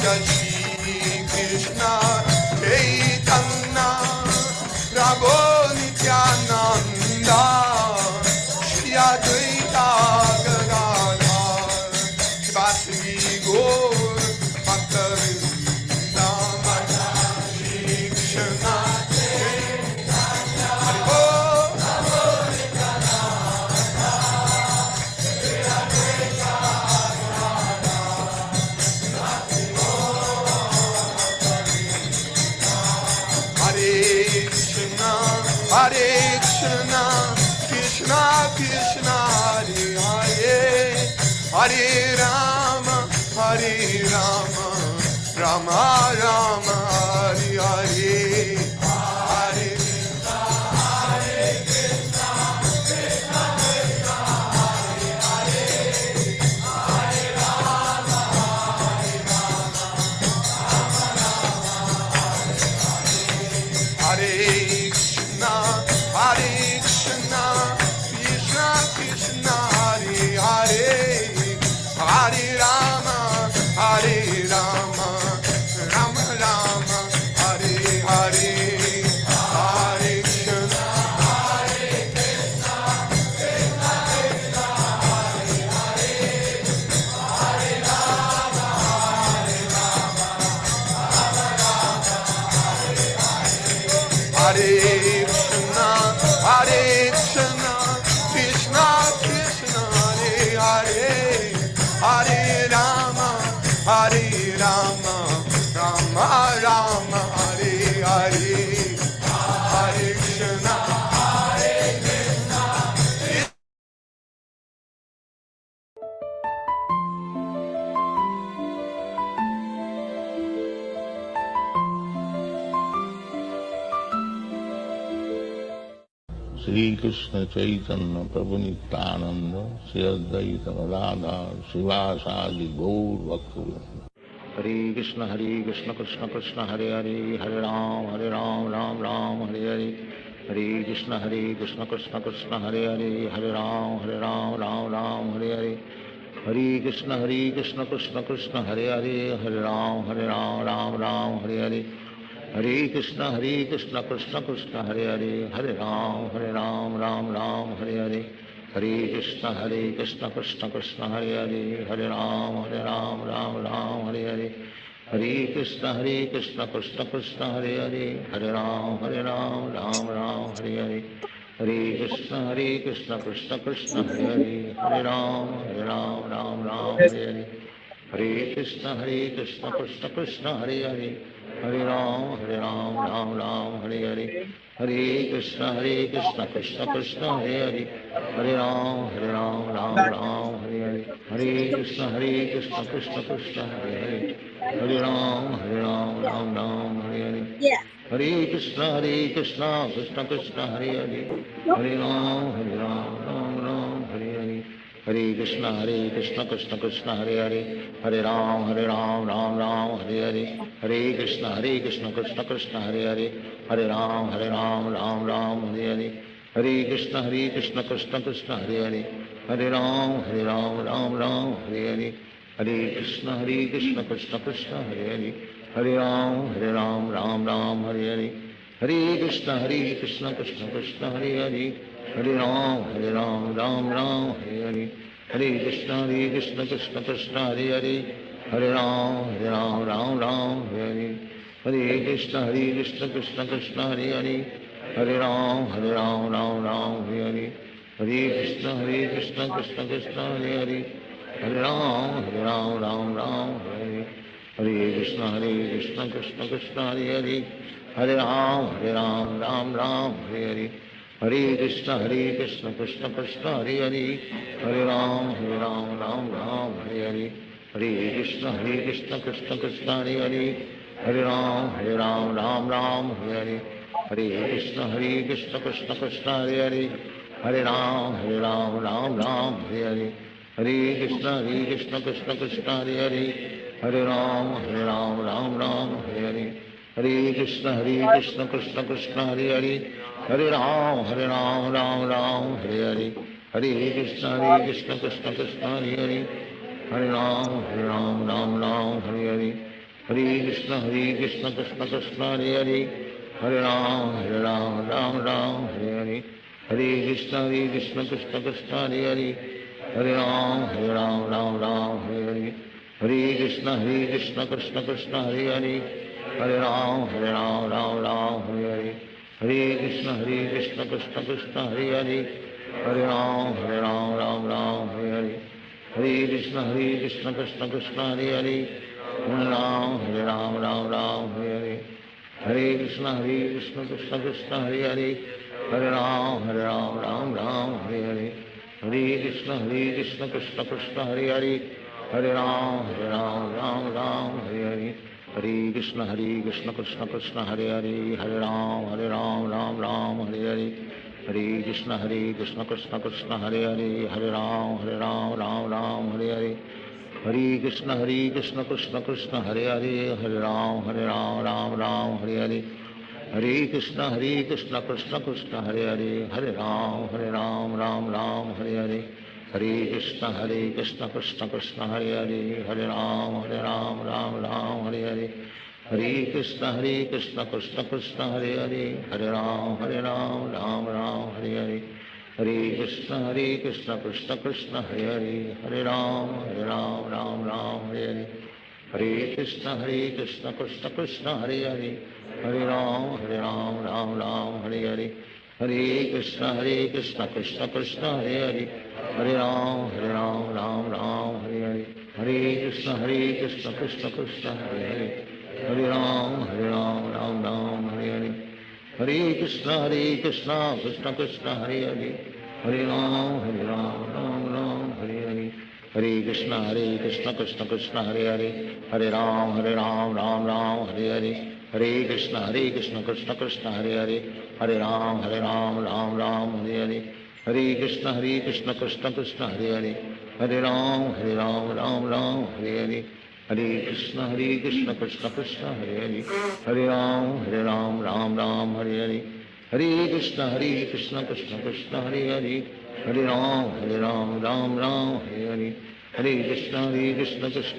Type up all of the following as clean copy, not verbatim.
Shri Krishna Chaitanya Prabhu Nityananda Shri Advaita Gadadhar Shivasri Gaur Bhaktavinda Shri Krishna Hare Krishna, Krishna Krishna, Hare Hare, Hare Rama, Hare Rama, Rama Rama, Hare Hare, Hare Krishna, Krishna Krishna, Hare Hare, Hare Rama, Hare Rama, Rama Rama, Hare Hare. Hare Krishna, Krishna Krishna, Hare Hare, Hare Rama, Hare Rama, Rama Rama, Hare Hare, Hare Krishna, Hare Krishna, Krishna Krishna, Hare Hare, Hare Rama, Hare Rama, Rama Rama, Hare Hare, Hare Hare Krishna, Krishna Krishna, Hare Hare, Hare Rama, Hare Rama, Rama Rama, Hare Hare, Hare Krishna, Hare Krishna. Sri Krishna Chaitanya Prabhu Nityananda Sri Advaita Gadadhar Srivasadi Gaur Bhaktavinda. Hare Krishna Krishna Krishna Hare Hare, Hare Ram Ram Ram, Hare Hare, Hare Krishna Krishna Krishna Hare Hare, Hare Ram Ram Ram, Hare Hare, Hare Krishna Krishna Krishna Hare Hare, Hare Ram Ram Hare Hare, Hare Krishna Krishna Krishna Hare Hare, Hare Ram Ram Hare Hare, Hare Krishna Krishna Krishna Hare Hare, Hare Ram Ram Hare Hare, Hare Krishna Krishna Krishna Hare Hare, Hare Ram Ram Hare Hare, Hare Krishna Krishna Krishna Hare Hare, Hare Ram Ram Hare Hare, Hare Krishna Krishna Krishna Hare Hare, Hare Ram Ram Hare Hare, Hare Krishna Krishna Krishna Hare Hare, Hare Ram Ram Hare Hare, Hare Krishna Krishna Krishna Hare Hare, Hare Ram Ram Hare Hare, Hare Krishna Krishna Krishna Hare Hare, Hare Ram Ram Hare Hare, Hare Krishna Krishna Krishna Hare Hare, Hare Ram Ram Hare Hare, Hare Krishna Krishna Krishna Hare Hare, Hare Ram Ram Hare Hare, Hare Krishna Krishna Krishna Hare Hare, Hare Ram Ram Hare Hare, Hare Krishna Krishna Krishna Hare Hare, Hare Ram Ram Hare Hare, Hare Krishna Krishna Krishna Hare Hare, Hare Ram Ram Hare Hare, Hare Krishna Krishna Krishna Hare Hare, Hare Ram Ram Hare Hare, Hare Krishna Krishna Krishna Hare Hare, Hare Ram Ram Hare Hare, Hare Krishna Krishna Krishna Hare Hare, Hare Ram Ram Hare Hare, Hare Krishna Krishna Krishna Hare Hare, Hare Ram Ram Hare Hare, Hare Krishna Krishna Krishna Hare Hare, Hare Ram Ram Hare Hare, Hare Krishna Krishna Krishna Hare Hare, Hare Ram Ram Hare Hare, Hare Krishna Krishna Krishna Hare Hare, Hare Ram Ram Hare Hare, Hare Krishna Krishna Krishna Hare Hare, Hare Ram Ram Hare Hare, Hare Krishna Krishna Krishna Hare Hare, Hare Ram Ram Hare Hare, Hare Krishna Krishna Krishna Hare Hare, Hare Ram Ram Hare Hare, Hare Krishna Krishna Krishna Hare Hare, Hare Ram Ram Ram Hare Hare, Hare Krishna Krishna Krishna Hare Hare, Hare Ram Ram Ram Hare Hare, Hare Krishna Krishna Krishna Hare Hare, Hare Ram Ram Hare Hare, Hare Krishna Krishna Krishna Hare Hare, Hare Ram Ram Hare Hare, Hare Krishna Krishna Krishna Hare Hare, Hare Ram Ram Hare Hare, Hare Krishna Krishna Krishna Hare Hare, Hare Ram Ram Hare Hare, Hare Krishna Krishna Krishna Hare Hare, Hare Ram Ram Hare Hare, Hare Krishna Krishna Krishna Hare Hare, Hare Ram Ram Hare Hare, Hare Krishna Krishna Krishna Hare Hare, Hare Ram Ram Hare Hare, Hare Krishna Krishna Krishna Hare Hare, Hare Ram Ram Hare Hare, Hare Krishna Krishna Krishna Hare Hare, Hare Ram Ram Hare Hare, Hare Krishna Krishna Krishna Hare Hare, Hare Ram Ram Hare Hare, Hare Krishna Krishna Krishna Hare Hare, Hare Ram Ram Hare Hare, Hare Krishna Krishna Krishna Hare Hare, Hare Ram Ram Hare Hare, Hare Krishna Krishna Krishna Hare Hare, Hare Ram Ram Hare Hare, Hare Krishna Krishna Krishna Hare Hare, Hare Ram Ram Hare Hare, Hare Krishna Krishna Krishna Hare Hare, Hare Ram Ram Hare Hare, Hare Krishna Krishna Krishna Hare Hare, Hare Ram Ram Hare Hare, Hare Krishna Krishna Krishna Hare Hare, Hare Ram Ram Hare Hare, Hare Krishna Krishna Krishna Hare Hare, Hare Ram Ram Hare Hare, Hare Krishna Krishna Krishna Hare Hare, Hare Ram Ram Hare Hare, Hare Krishna Krishna Krishna Hare Hare, Hare Ram Ram Hare Hare, Hare Krishna Krishna Krishna Hare Hare, Hare Ram Ram Hare Hare, Hare Krishna Krishna Krishna Hare Hare, Hare Ram Ram Hare Hare, Hare Krishna Krishna Krishna Hare Hare, Hare Ram Ram Hare Hare, Hare Krishna Krishna Krishna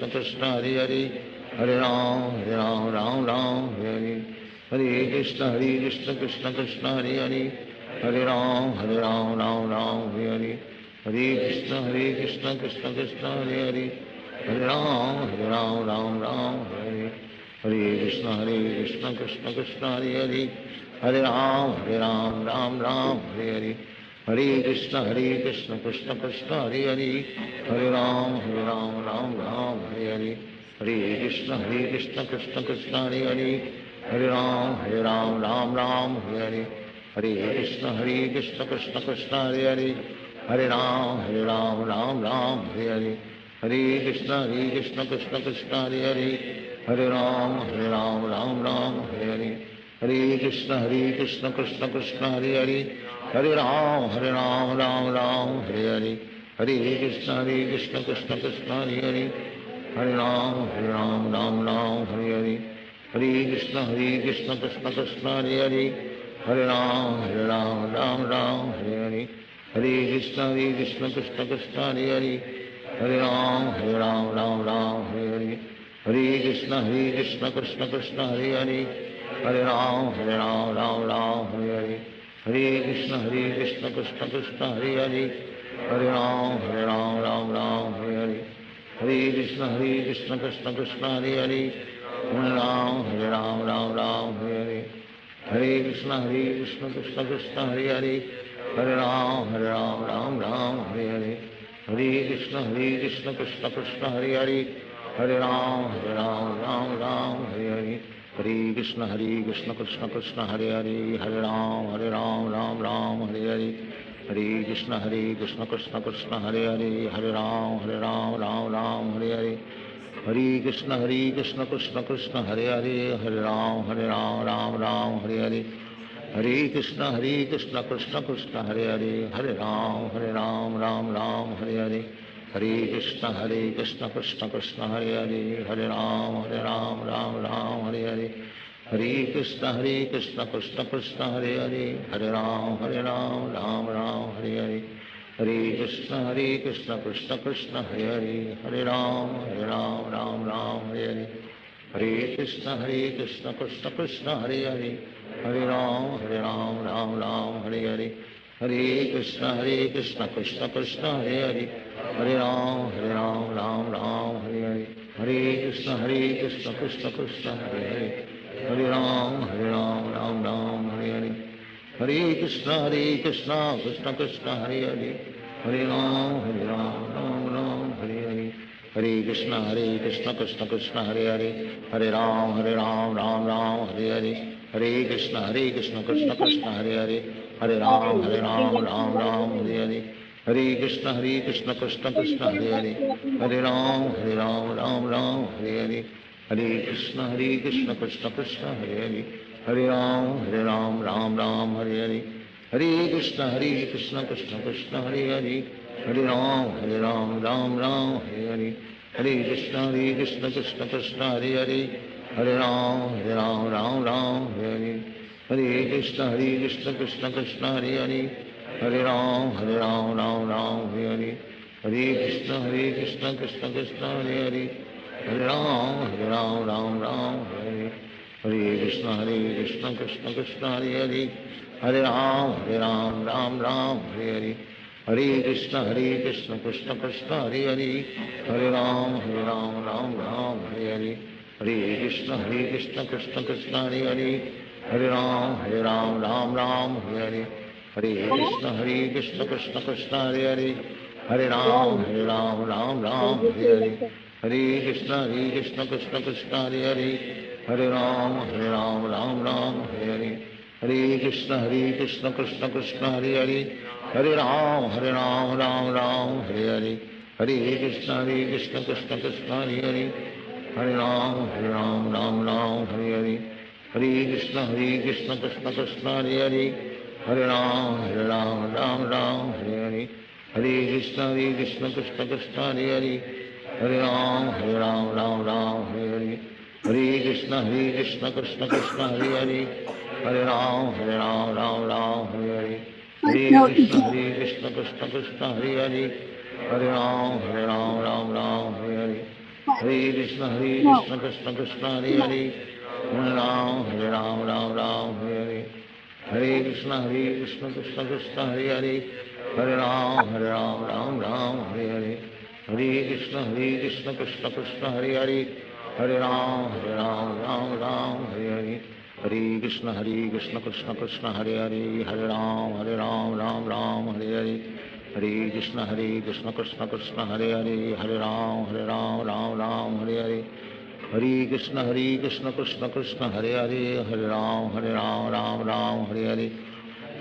Hare Hare, Hare Ram Ram Hare Hare, Hare Krishna Krishna Krishna Hare Hare, Hare Ram Ram Hare Hare, Hare Krishna Krishna Krishna Hare Hare, Hare Ram Hare Hare, Hare Krishna Krishna Krishna Hare Hare, Hare Ram Hare Hare, Hare Krishna Krishna Krishna Hare Hare, Hare Ram Hare Hare, Hare Krishna Krishna Krishna Hare Hare, Hare Ram Hare Hare, Hare Krishna Krishna Krishna Hare Hare, Hare Ram Hare Hare, Hare Krishna Krishna Krishna Hare Hare, Hare Ram Hare Hare, Hare Krishna Krishna Krishna Hare Hare, Hare Ram Hare Hare, Hare Krishna Krishna Krishna Hare Hare, Hare Ram Hare Hare, Hare Krishna Krishna Krishna Hare Hare, Hare Ram Hare Hare, Hare Krishna Krishna Krishna Hare Hare, Hare Ram Hare Hare, Hare Krishna Krishna Krishna Hare Hare, Hare Ram Hare Hare, Hare Krishna Krishna Krishna Hare Hare, Hare Ram Hare Hare, Hare Krishna Krishna Krishna Hare Hare, Hare Ram Hare Hare, Hare Krishna Krishna Krishna Hare Hare, Hare Ram Hare Hare, Hare Krishna Krishna Krishna Hare Hare, Hare Ram Hare Hare, Hare Krishna Krishna Krishna Hare Hare, Hare Ram Hare Hare, Hare Krishna Krishna Krishna Hare Hare, Hare Ram Hare Hare, Hare Krishna Krishna Krishna Hare Hare, Hare Ram Hare Hare, Hare Krishna Krishna Krishna Hare Hare, Hare Ram Hare Hare, Hare Krishna Krishna Krishna Hare Hare, Hare Ram Hare Hare, Hare Krishna, Krishna Krishna, Hare Hare, Hare Ram, Ram Ram, Hare Hare, Hare Krishna, Krishna Krishna, Hare Hare, Hare Ram, Ram Ram, Hare Hare, Hare Krishna, Krishna Krishna, Hare Hare, Hare Ram, Ram Ram, Hare Hare, Hare Krishna, Krishna Krishna, Hare Hare, Hare Ram, Ram Ram, Hare Hare, Hare Krishna, Krishna Krishna, Hare Hare, Hare Ram, Ram Ram, Hare Hare, Hare Krishna, Krishna Krishna, Hare Hare, Hare Ram, Ram Ram, Hare Hare, Hare Krishna, Krishna Krishna, Hare Hare, Hare Ram, Ram Ram, Hare Hare, Hare Krishna, Krishna Krishna, Hare Hare, Hare Ram, Ram Ram, Hare Hare, Hare Krishna, Krishna Krishna, Hare Hare, Hare Ram, Ram Ram, Hare Hare, Hare Krishna, Krishna Krishna, Hare Hare, Hare Ram, Ram Ram, Hare Hare, Hare Krishna, Krishna Krishna, Hare Hare, Hare Ram, Ram Ram, Hare Hare, Hare Krishna, Krishna Krishna, Hare Hare, Hare Ram, Ram Ram, Hare Hare, Hare Krishna, Krishna Krishna, Hare Hare, Hare Ram, Ram Ram, Hare Hare, Hare Krishna, Krishna Krishna, Hare Hare, Hare Ram, Ram Ram, Hare Hare, Hare Krishna, Krishna Krishna, Hare Hare, Hare Ram, Ram Ram, Hare Hare, Hare Krishna, Krishna Krishna, Hare Hare, Hare Ram, Ram Ram, Hare Hare, Hare Krishna, Krishna Krishna, Hare Hare, Hare Ram, Ram Ram, Hare Hare, Hare Krishna, Krishna Krishna, Hare Hare, Hare Ram, Ram Ram, Hare Hare, Hare Krishna, Krishna Krishna, Hare Hare, Hare Ram, Ram Ram, Hare Hare, Hare Krishna, Krishna Krishna, Hare Hare, Hare Ram, Ram Ram, Hare Hare, Hare Krishna, Krishna Krishna, Hare Hare, Hare Ram, Ram Ram, Hare Hare, Hare Krishna, Krishna Krishna, Hare Hare, Hare Ram, Ram Ram, Hare Hare, Hare Krishna, Krishna Krishna, Hare Hare, Hare Ram, Ram Ram, Hare Hare, Hare Krishna, Krishna Krishna, Hare Hare, Hare Ram, Ram Ram, Hare Hare, Hare Krishna, Krishna Krishna, Hare Hare, Hare Ram, Ram Ram, Hare Hare, Hare Krishna, Krishna Krishna, Hare Hare, Hare Ram, Ram Ram, Hare Hare, Hare Krishna, Krishna Krishna, Hare Hare, Hare Ram, Ram Ram, Hare Hare, Hare Krishna, Krishna Krishna, Hare Hare, Hare Ram, Ram Hare Hare,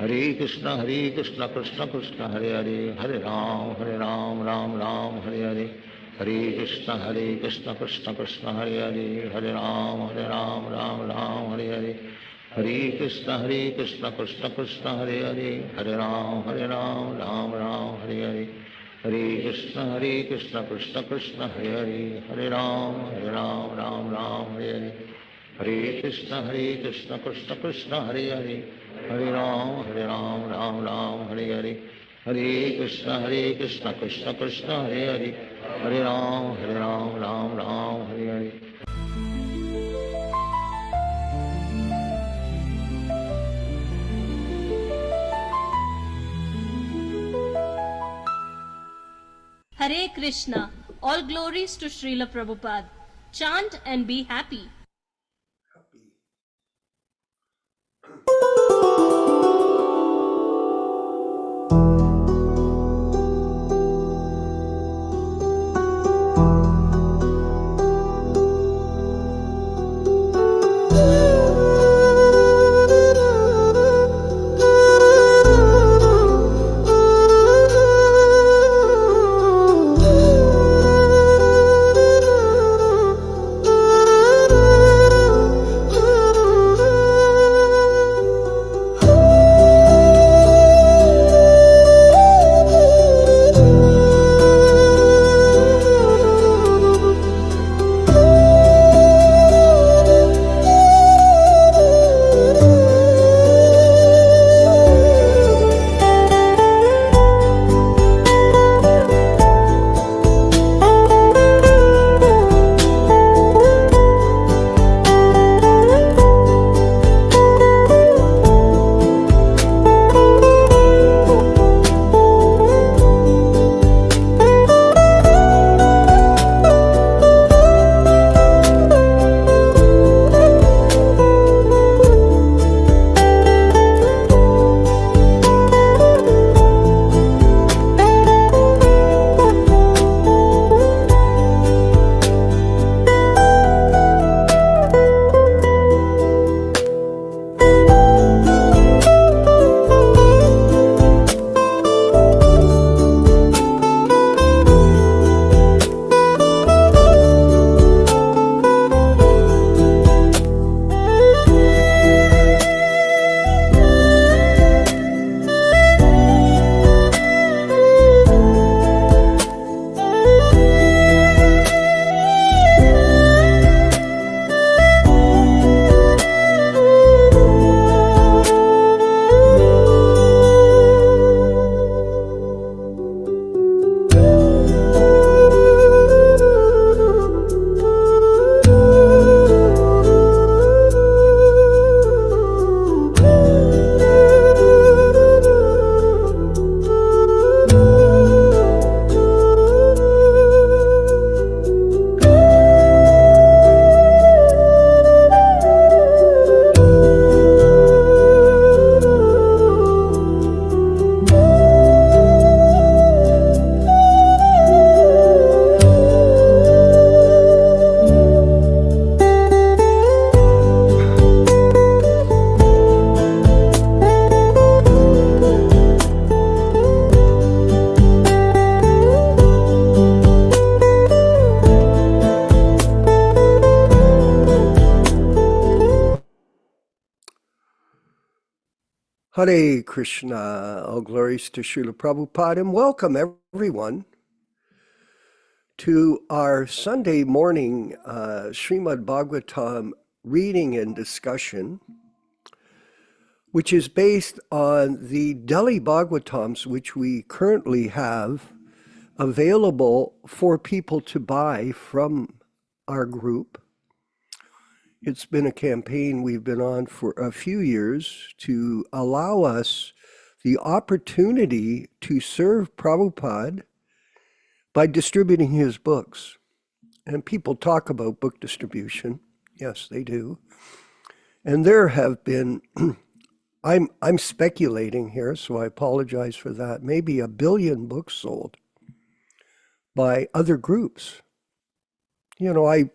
Hare Krishna, Krishna Krishna, Hare Hare, Hare Ram, Ram Hare Hare, Hare Krishna, Krishna Krishna, Hare Hare, Hare Ram, Ram Hare Hare, Hare Krishna, Krishna Krishna, Hare Hare, Hare Ram, Ram Hare Hare, Hare Krishna, Krishna Krishna, Hare Hare, Hare Ram, Ram Hare Hare, Hare Krishna, Krishna Krishna, Hare Hare, Hare Ram, Ram Hare Hare, Hare Krishna, Krishna Krishna, Hare Hare, Hare Ram, Ram Hare Hare, Hare Krishna, Krishna Krishna, Hare Hare, Hare Ram, Ram Hare Hare. Hare Krishna. All glories to Srila Prabhupada. Chant and be happy. Hare Hare Krishna, all glories to Srila Prabhupada, and welcome everyone to our Sunday morning Srimad Bhagavatam reading and discussion, which is based on the Delhi Bhagavatams, which we currently have available for people to buy from our group. It's been a campaign we've been on for a few years to allow us the opportunity to serve Prabhupada by distributing his books. And people talk about book distribution. Yes, they do. And there have been, I'm speculating here, so I apologize for that, maybe 1 billion books sold by other groups. You know, I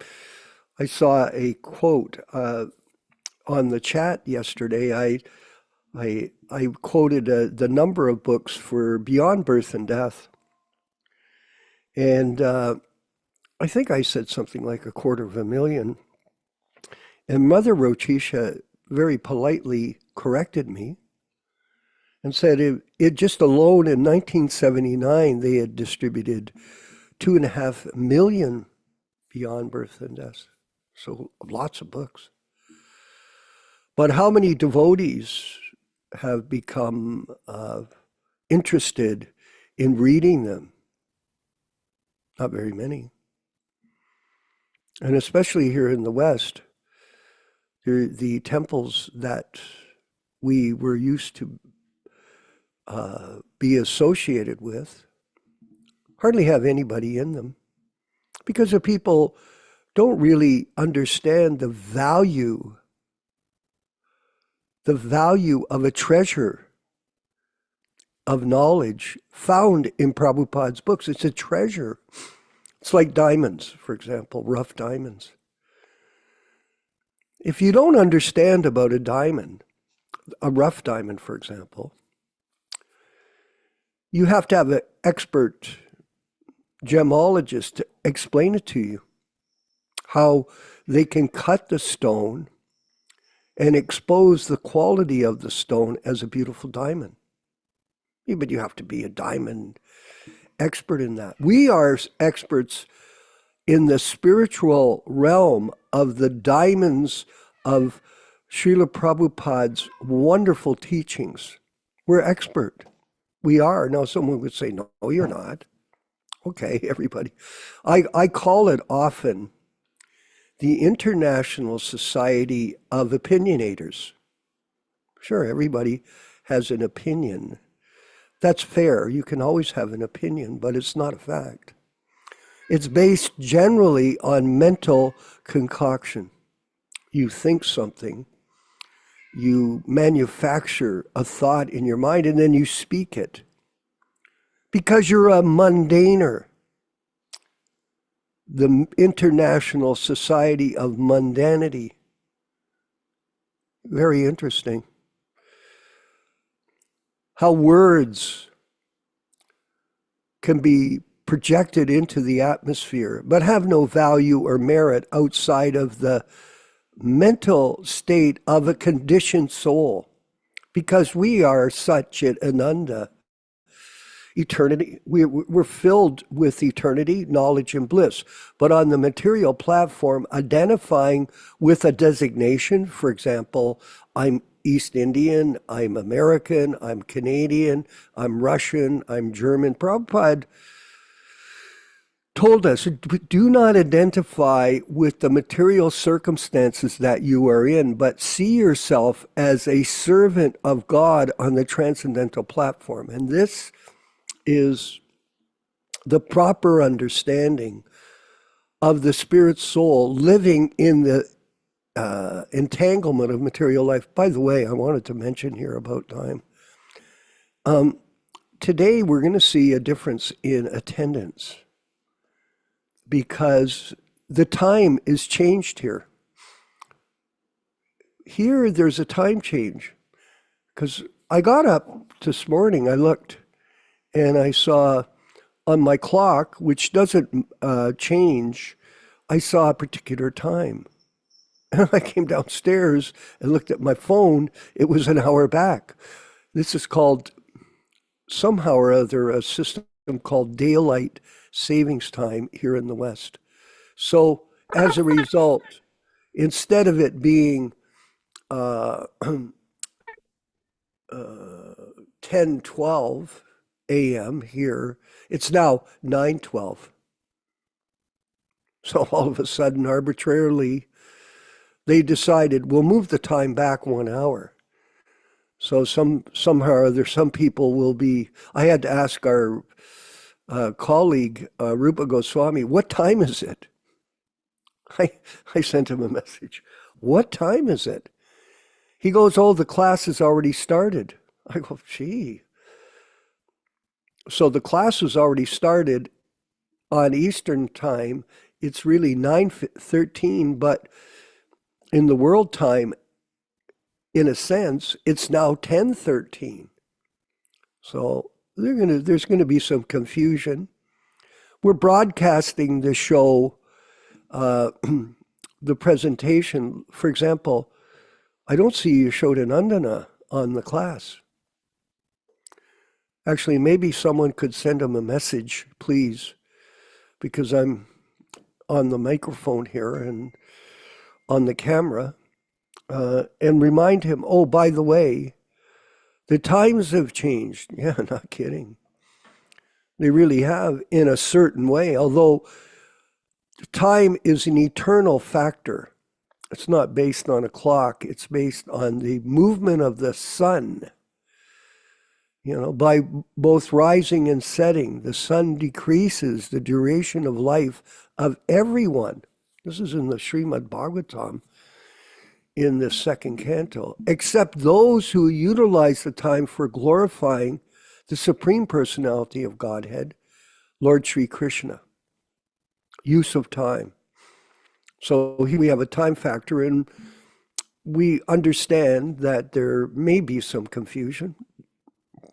saw a quote on the chat yesterday. I quoted the number of books for Beyond Birth and Death. And I think I said something like 250,000. And Mother Rochisha very politely corrected me and said it just alone in 1979, they had distributed 2.5 million Beyond Birth and Death. So lots of books. But how many devotees have become interested in reading them? Not very many. And especially here in the West, the temples that we were used to be associated with hardly have anybody in them, because the people don't really understand the value of a treasure of knowledge found in Prabhupada's books. It's a treasure. It's like diamonds, for example, rough diamonds. If you don't understand about a diamond, a rough diamond, for example, you have to have an expert gemologist to explain it to you, how they can cut the stone and expose the quality of the stone as a beautiful diamond. Yeah, but you have to be a diamond expert in that. We are experts in the spiritual realm of the diamonds of Srila Prabhupada's wonderful teachings. We're expert. We are. Now someone would say, no, you're not. Okay, everybody. I call it often the International Society of Opinionators. Sure, everybody has an opinion. That's fair. You can always have an opinion, but it's not a fact. It's based generally on mental concoction. You think something, you manufacture a thought in your mind, and then you speak it. Because you're a mundaner. The International Society of Mundanity. Very interesting. How words can be projected into the atmosphere, but have no value or merit outside of the mental state of a conditioned soul. Because we are such at Ananda. Eternity, we're filled with eternity, knowledge, and bliss. But on the material platform, identifying with a designation, for example, I'm East Indian, I'm American, I'm Canadian, I'm Russian, I'm German. Prabhupada told us, do not identify with the material circumstances that you are in, but see yourself as a servant of God on the transcendental platform. And this is the proper understanding of the spirit soul living in the entanglement of material life. By the way, I wanted to mention here about time. Today we're going to see a difference in attendance because the time is changed here. Here there's a time change because I got up this morning, I looked, and I saw on my clock, which doesn't change, I saw a particular time. And I came downstairs and looked at my phone. It was an hour back. This is called, somehow or other, a system called daylight savings time here in the West. So as a result, instead of it being uh, 10:12 a.m. here, it's now 9:12. So all of a sudden, arbitrarily, they decided we'll move the time back 1 hour. So somehow or other, some people will be. I had to ask our colleague Rupa Goswami, "What time is it?" I sent him a message. "What time is it?" He goes, "Oh, the class has already started." I go, "Gee." So the class has already started on Eastern time. It's really 9:13, but in the world time, in a sense, it's now 10:13. So there's going to be some confusion. We're broadcasting the show, the presentation. For example, I don't see Yashodanandana on the class. Actually, maybe someone could send him a message, please, because I'm on the microphone here and on the camera, and remind him, oh, by the way, the times have changed. Yeah, not kidding. They really have, in a certain way, although time is an eternal factor. It's not based on a clock. It's based on the movement of the sun. You know, by both rising and setting, the sun decreases the duration of life of everyone. This is in the Srimad Bhagavatam, in the second canto, except those who utilize the time for glorifying the Supreme Personality of Godhead, Lord Sri Krishna. Use of time. So here we have a time factor, and we understand that there may be some confusion.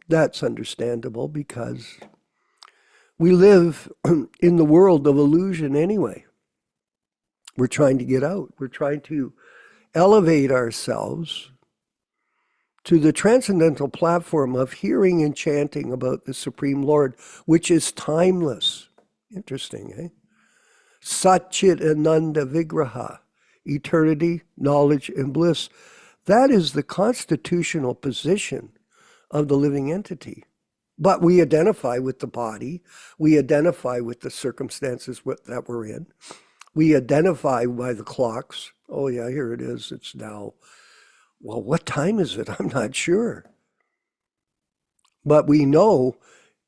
That's understandable because we live in the world of illusion anyway. We're trying to get out. We're trying to elevate ourselves to the transcendental platform of hearing and chanting about the Supreme Lord, which is timeless. Interesting, eh? Satchit Ananda Vigraha, eternity, knowledge, and bliss. That is the constitutional position of the living entity. But we identify with the body. We identify with the circumstances that we're in. We identify by the clocks. Oh yeah, here it is. It's now, well, what time is it? I'm not sure. But we know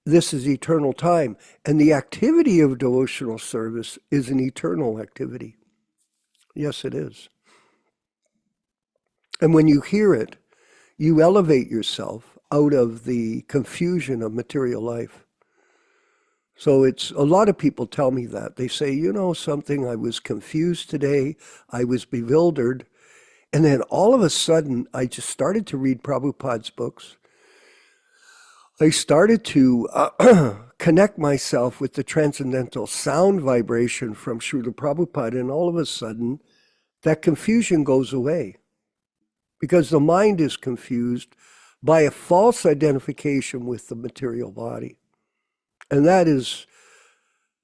this is eternal time. And the activity of devotional service is an eternal activity. Yes, it is. And when you hear it, you elevate yourself out of the confusion of material life. So it's, a lot of people tell me that. They say, you know something, I was confused today, I was bewildered, and then all of a sudden, I just started to read Prabhupada's books. I started to connect myself with the transcendental sound vibration from Srila Prabhupada, and all of a sudden, that confusion goes away. Because the mind is confused by a false identification with the material body. And that is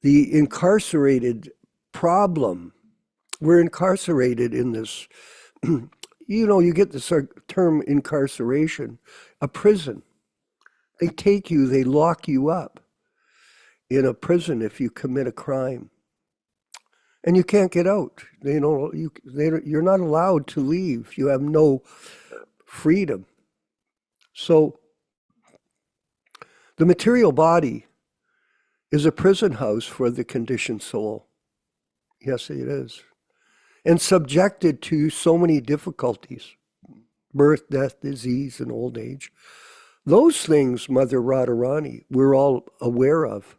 the incarcerated problem. We're incarcerated in this, you know, you get this term incarceration, a prison. They take you, they lock you up in a prison if you commit a crime. And you can't get out. You're not allowed to leave. You have no freedom. So the material body is a prison house for the conditioned soul. Yes, it is. And subjected to so many difficulties, birth, death, disease, and old age. Those things, Mother Radharani, we're all aware of.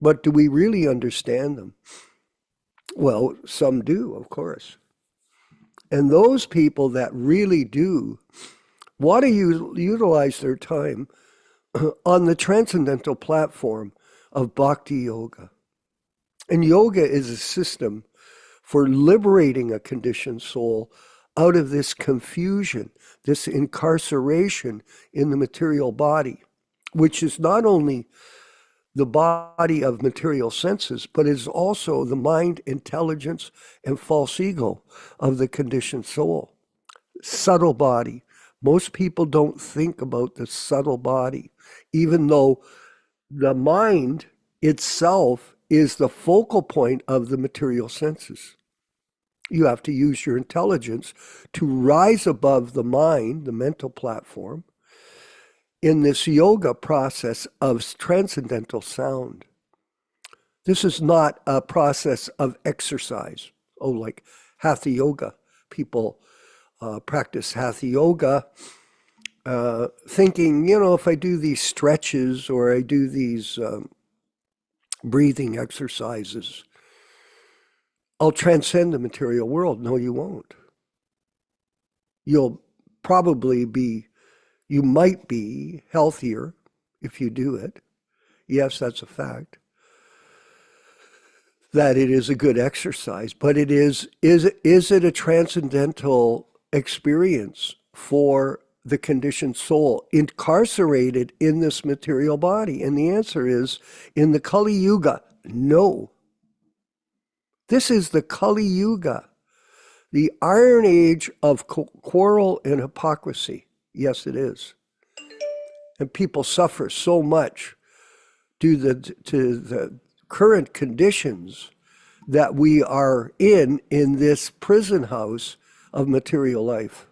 But do we really understand them? Well, some do, of course. And those people that really do want to utilize their time on the transcendental platform of Bhakti Yoga. And yoga is a system for liberating a conditioned soul out of this confusion, this incarceration in the material body, which is not only the body of material senses, but is also the mind, intelligence, and false ego of the conditioned soul. Subtle body. Most people don't think about the subtle body, even though the mind itself is the focal point of the material senses. You have to use your intelligence to rise above the mind, the mental platform, in this yoga process of transcendental sound. This is not a process of exercise. Oh, like hatha yoga. People practice hatha yoga thinking, if I do these stretches or I do these breathing exercises, I'll transcend the material world. No, you won't. You'll probably you might be healthier if you do it. Yes, that's a fact. That it is a good exercise, but is it a transcendental experience for the conditioned soul incarcerated in this material body? And the answer is, in the Kali Yuga, no. This is the Kali Yuga, the Iron Age of quarrel and hypocrisy. Yes, it is. And people suffer so much due to the current conditions that we are in this prison house of material life.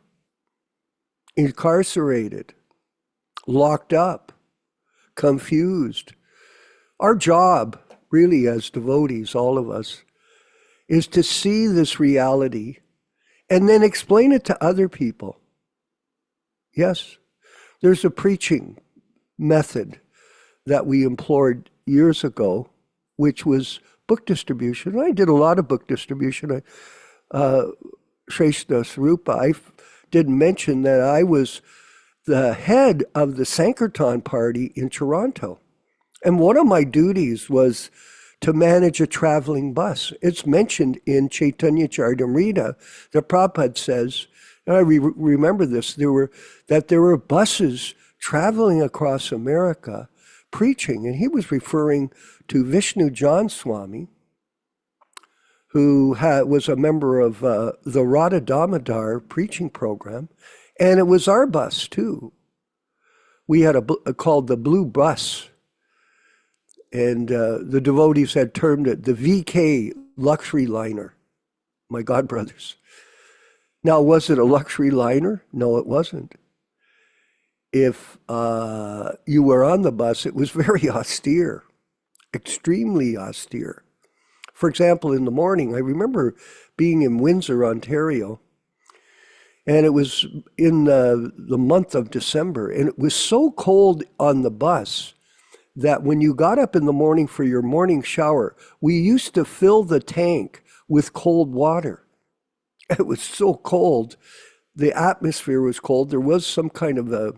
Incarcerated, locked up, confused. Our job, really, as devotees, all of us, is to see this reality and then explain it to other people. Yes, there's a preaching method that we employed years ago, which was book distribution. I did a lot of book distribution. Shrestha Swarupa, I didn't mention that I was the head of the Sankirtan party in Toronto. And one of my duties was to manage a traveling bus. It's mentioned in Chaitanya Charitamrita that Prabhupada says, and I remember this, there were buses traveling across America preaching, and he was referring to Vishnu John Swami, who was a member of the Radha Damodar preaching program, and it was our bus too. We had called the Blue Bus, and the devotees had termed it the VK luxury liner, my godbrothers. Now, was it a luxury liner? No, it wasn't. If you were on the bus, it was very austere, extremely austere. For example, in the morning, I remember being in Windsor, Ontario, and it was in the month of December, and it was so cold on the bus that when you got up in the morning for your morning shower, we used to fill the tank with cold water. It was so cold. The atmosphere was cold. There was some kind of a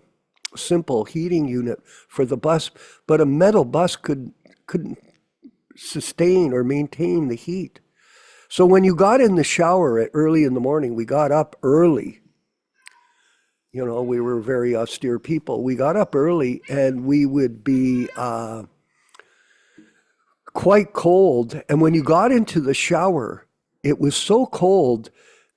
simple heating unit for the bus, but a metal bus couldn't sustain or maintain the heat. So when you got in the shower early in the morning, we got up early. We were very austere people. We got up early and we would be quite cold. And when you got into the shower, it was so cold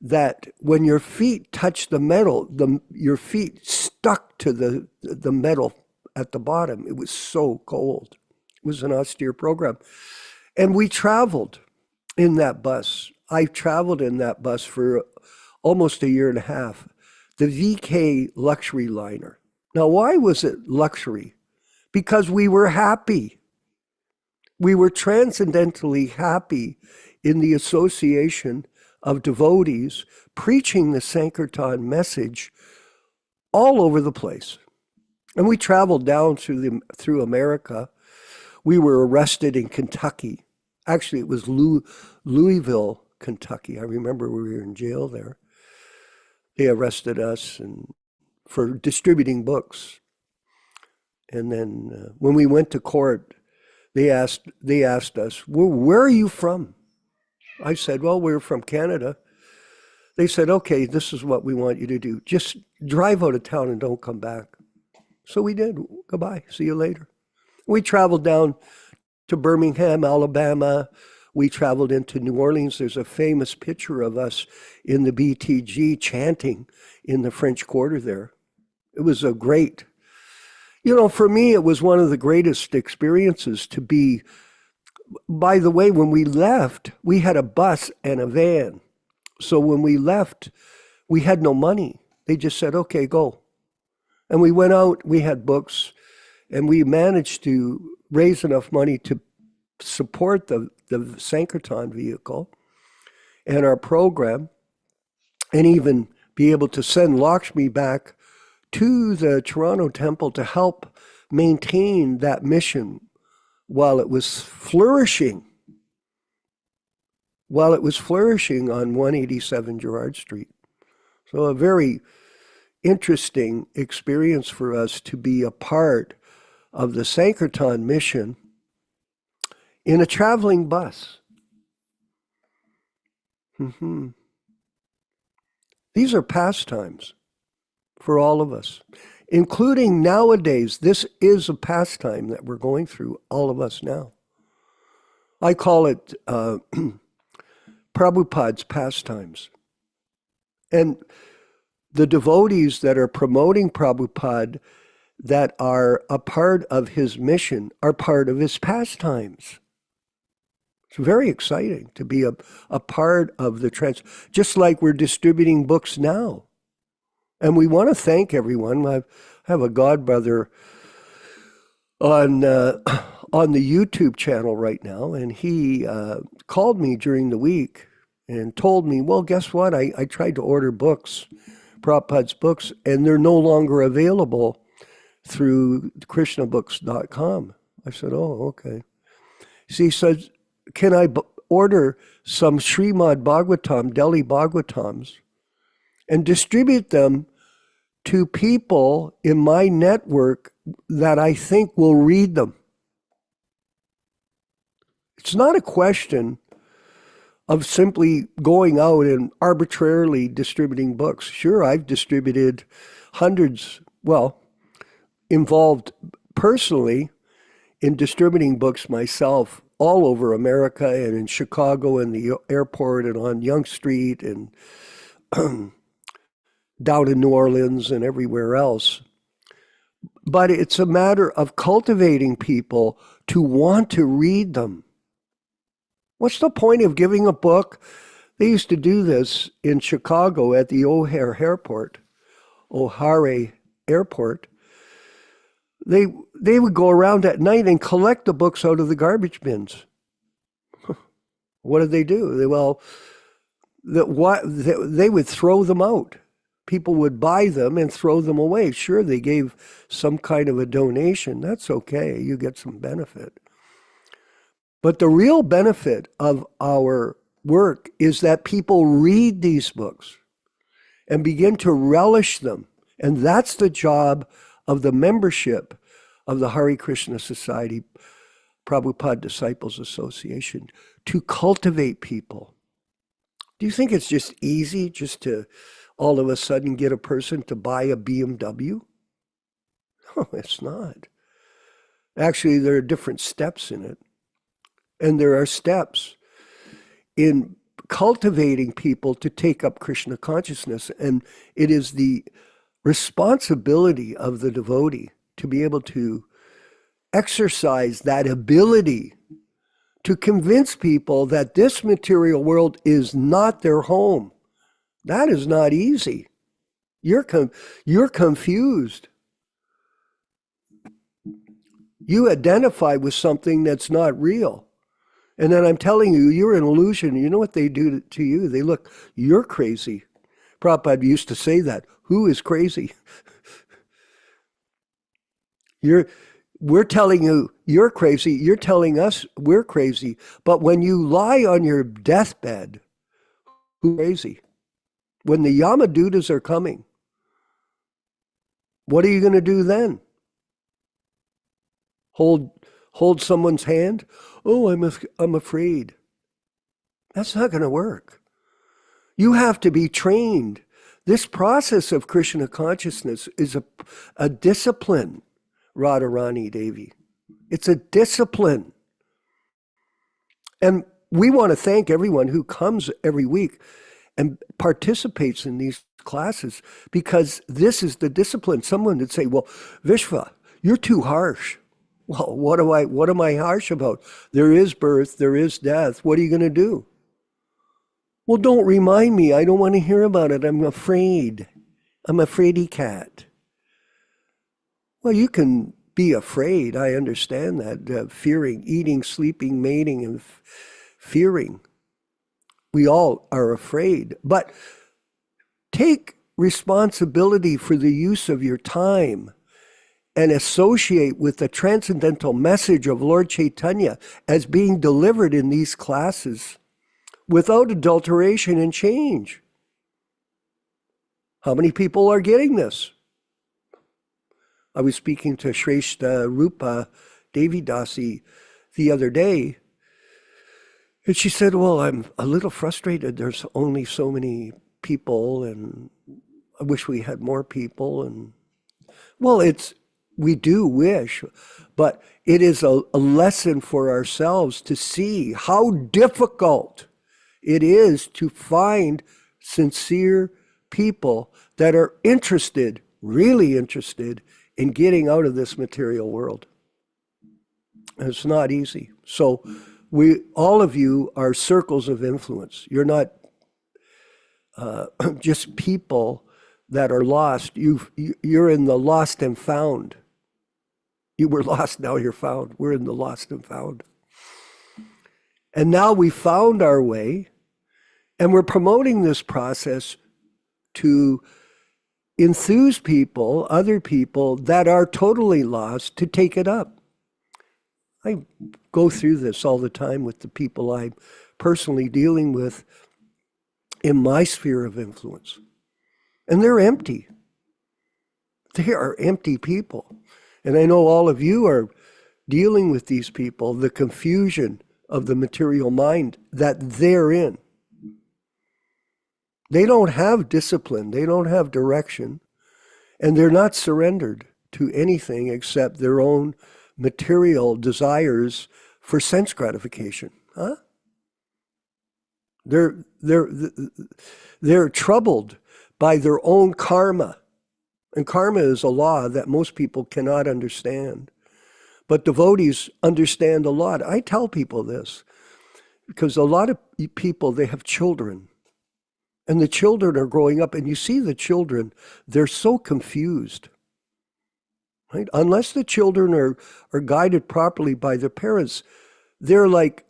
that when your feet touched the metal, your feet stuck to the metal at the bottom. It was so cold. It was an austere program. And we traveled in that bus. I traveled in that bus for almost a year and a half. The VK luxury liner. Now, why was it luxury? Because we were happy. We were transcendentally happy in the association of devotees preaching the Sankirtan message all over the place. And we traveled down through America. We were arrested in Kentucky. Actually, it was Louisville, Kentucky. I remember we were in jail there. They arrested us for distributing books. And then when we went to court, they asked us, where are you from? I said, well, we're from Canada. They said, okay, this is what we want you to do. Just drive out of town and don't come back. So we did. Goodbye. See you later. We traveled down to Birmingham, Alabama. We traveled into New Orleans. There's a famous picture of us in the BTG chanting in the French Quarter there. It was a great, for me, it was one of the greatest experiences to be. By the way, when we left, we had a bus and a van. So when we left, we had no money. They just said, okay, go. And we went out, we had books, and we managed to raise enough money to support the Sankirtan vehicle and our program, and even be able to send Lakshmi back to the Toronto Temple to help maintain that mission while it was flourishing. While it was flourishing on 187 Gerrard Street. So a very interesting experience for us to be a part of the Sankirtan mission in a traveling bus. These are pastimes for all of us, including nowadays. This is a pastime that we're going through, all of us now. I call it Prabhupada's pastimes. And the devotees that are promoting Prabhupada, that are a part of his mission, are part of his pastimes. It's very exciting to be a part of the just like we're distributing books now. And we want to thank everyone. I have a godbrother on the YouTube channel right now, and he called me during the week and told me, well, guess what? I tried to order books, Prabhupada's books, and they're no longer available through krishnabooks.com. I said, oh, okay. So he said, can I order some Srimad Bhagavatam, Delhi Bhagavatams, and distribute them to people in my network that I think will read them? It's not a question of simply going out and arbitrarily distributing books. Sure, I've distributed hundreds, involved personally in distributing books myself all over America and in Chicago and the airport and on Yonge Street and down in New Orleans and everywhere else. But it's a matter of cultivating people to want to read them. What's the point of giving a book? They used to do this in Chicago at the O'Hare Airport. They would go around at night and collect the books out of the garbage bins. What did they do? They would throw them out. People would buy them and throw them away. Sure, they gave some kind of a donation. That's okay. You get some benefit. But the real benefit of our work is that people read these books and begin to relish them. And that's the job of the membership of the Hare Krishna Society, Prabhupada Disciples Association, to cultivate people. Do you think it's just easy just to all of a sudden get a person to buy a BMW? No, it's not. Actually, there are different steps in it. And there are steps in cultivating people to take up Krishna consciousness. And it is the responsibility of the devotee to be able to exercise that ability to convince people that this material world is not their home. That is not easy. You're confused. You identify with something that's not real. And then I'm telling you, you're an illusion. You know what they do to you? They look, you're crazy. Prabhupada used to say that. Who is crazy? We're telling you you're crazy. You're telling us we're crazy. But when you lie on your deathbed, who's crazy? When the Yamadutas are coming, what are you going to do then? Hold someone's hand? Oh, I'm afraid. That's not going to work. You have to be trained. This process of Krishna consciousness is a discipline, Radharani Devi. It's a discipline. And we want to thank everyone who comes every week and participates in these classes, because this is the discipline. Someone would say, well, Vishva, you're too harsh. Well, what am I harsh about? There is birth, there is death. What are you going to do? Well, don't remind me. I don't want to hear about it. I'm afraid. I'm a fraidy cat. Well, you can be afraid. I understand that. Fearing, eating, sleeping, mating, and fearing. We all are afraid. But take responsibility for the use of your time and associate with the transcendental message of Lord Chaitanya as being delivered in these classes without adulteration and change. How many people are getting this? I was speaking to Shrestha Rupa Devidasi the other day, and she said, well, I'm a little frustrated. There's only so many people, and I wish we had more people. And well, we do wish, but it is a lesson for ourselves to see how difficult it is to find sincere people that are interested, really interested, in getting out of this material world. And it's not easy. So all of you are circles of influence. You're not just people that are lost. You're in the lost and found. You were lost, now you're found. We're in the lost and found. And now we found our way, and we're promoting this process to enthuse people, other people that are totally lost, to take it up. I go through this all the time with the people I'm personally dealing with in my sphere of influence. And they're empty. They are empty people. And I know all of you are dealing with these people, the confusion of the material mind that they're in. They don't have discipline, they don't have direction, and they're not surrendered to anything except their own material desires for sense gratification. Huh? They're troubled by their own karma. And karma is a law that most people cannot understand. But devotees understand a lot. I tell people this because a lot of people, they have children. And the children are growing up, and you see the children, they're so confused. Right? Unless the children are guided properly by their parents, they're like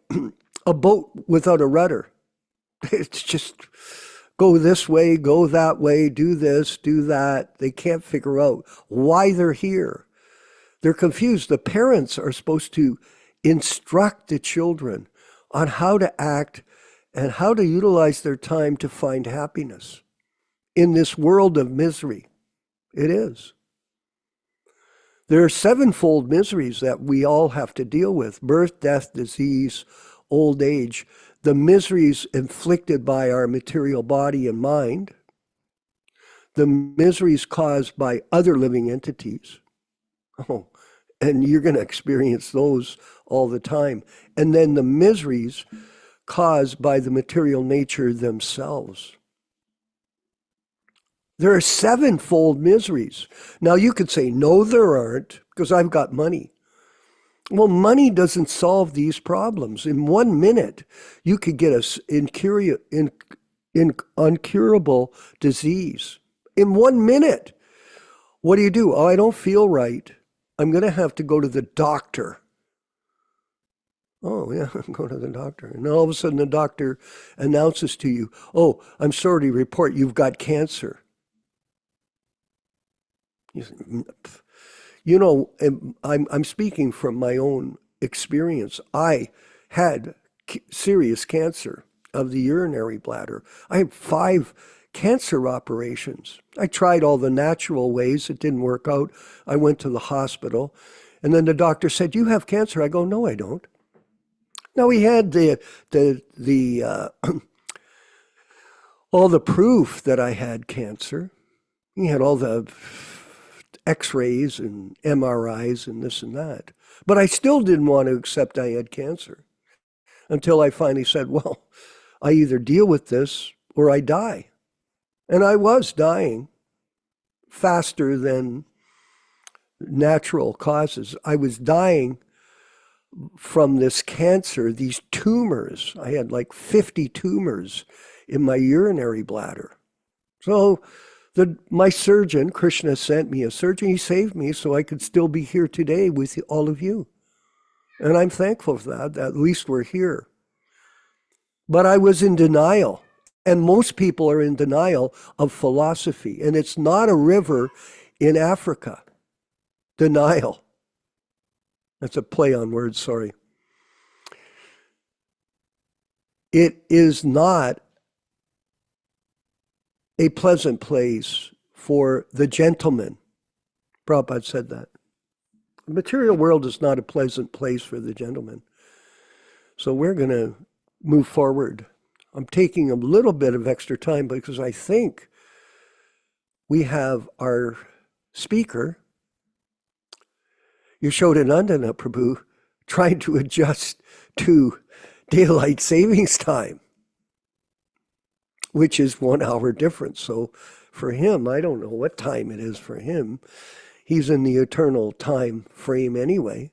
a boat without a rudder. It's just go this way, go that way, do this, do that. They can't figure out why they're here. They're confused. The parents are supposed to instruct the children on how to act and how to utilize their time to find happiness in this world of misery. It is. There are sevenfold miseries that we all have to deal with: birth, death, disease, old age, the miseries inflicted by our material body and mind, the miseries caused by other living entities. Oh, and you're going to experience those all the time. And then the miseries caused by the material nature themselves. There are sevenfold miseries. Now you could say, no, there aren't, because I've got money. Well, money doesn't solve these problems. In 1 minute, you could get an uncurable disease. In 1 minute. What do? Oh, I don't feel right. I'm going to have to go to the doctor. Oh, yeah, go to the doctor. And all of a sudden the doctor announces to you, oh, I'm sorry to report you've got cancer. You know, I'm speaking from my own experience. I had serious cancer of the urinary bladder. I had 5 cancer operations. I tried all the natural ways. It didn't work out. I went to the hospital. And then the doctor said, you have cancer. I go, no, I don't. Now, he had all the proof that I had cancer. He had all the x-rays and MRIs and this and that. But I still didn't want to accept I had cancer until I finally said, well, I either deal with this or I die. And I was dying faster than natural causes. I was dying from this cancer, these tumors. I had like 50 tumors in my urinary bladder. So my surgeon, Krishna sent me a surgeon. He saved me so I could still be here today with all of you. And I'm thankful for that. At least we're here. But I was in denial. And most people are in denial of philosophy. And it's not a river in Africa. Denial. That's a play on words, sorry. It is not a pleasant place for the gentleman. Prabhupada said that. The material world is not a pleasant place for the gentleman. So we're going to move forward. I'm taking a little bit of extra time because I think we have our speaker, Yashodanandana Prabhu, trying to adjust to daylight savings time, which is 1 hour difference. So for him, I don't know what time it is for him. He's in the eternal time frame anyway,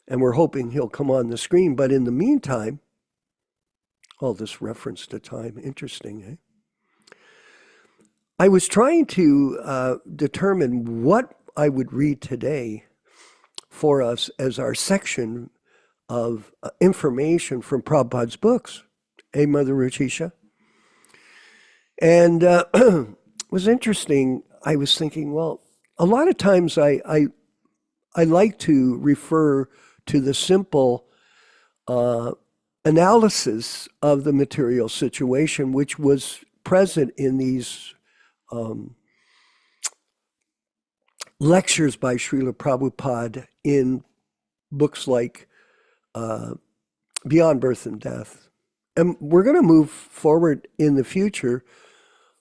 and we're hoping he'll come on the screen. But in the meantime, all this reference to time, interesting, eh? I was trying to determine what I would read today for us as our section of information from Prabhupada's books. Hey, Mother Ruchisha. And it was interesting. I was thinking, well, a lot of times I like to refer to the simple analysis of the material situation, which was present in these lectures by Srila Prabhupada in books like Beyond Birth and Death. And we're going to move forward in the future.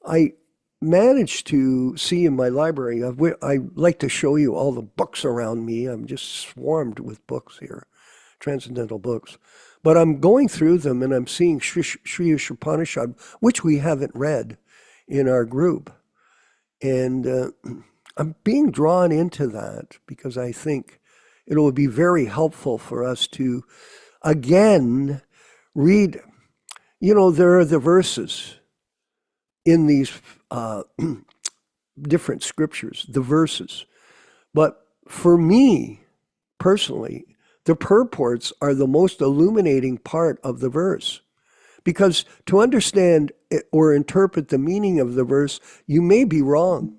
I managed to see in my library, I like to show you all the books around me. I'm just swarmed with books here, transcendental books. But I'm going through them and I'm seeing Sri Upanishad, which we haven't read in our group. And I'm being drawn into that because I think it will be very helpful for us to, again, read. You know, there are the verses in these different scriptures, the verses. But for me, personally, the purports are the most illuminating part of the verse. Because to understand or interpret the meaning of the verse, you may be wrong.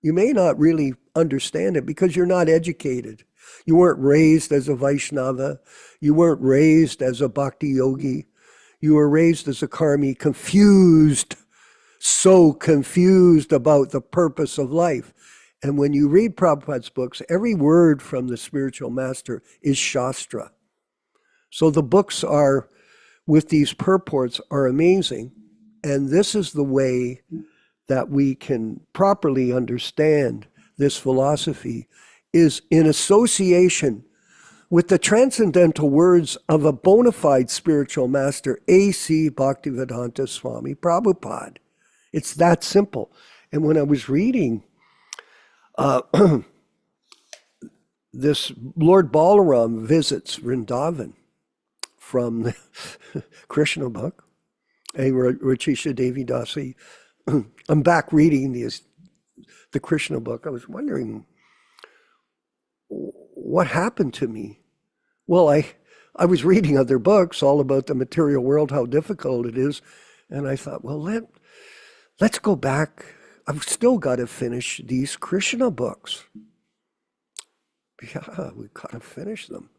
You may not really understand it because you're not educated. You weren't raised as a Vaishnava. You weren't raised as a bhakti yogi. You were raised as a karmi, confused, so confused about the purpose of life. And when you read Prabhupada's books, every word from the spiritual master is Shastra. So the books are, with these purports, are amazing. And this is the way that we can properly understand this philosophy, is in association with the transcendental words of a bona fide spiritual master, A.C. Bhaktivedanta Swami Prabhupada. It's that simple. And when I was reading this Lord Balaram visits Vrindavan from the Krishna book, Rachisha Devi Dasi, I'm back reading the Krishna book. I was wondering what happened to me. Well, I was reading other books all about the material world, how difficult it is. And I thought, well, let's go back. I've still got to finish these Krishna books. Yeah, we've got to finish them.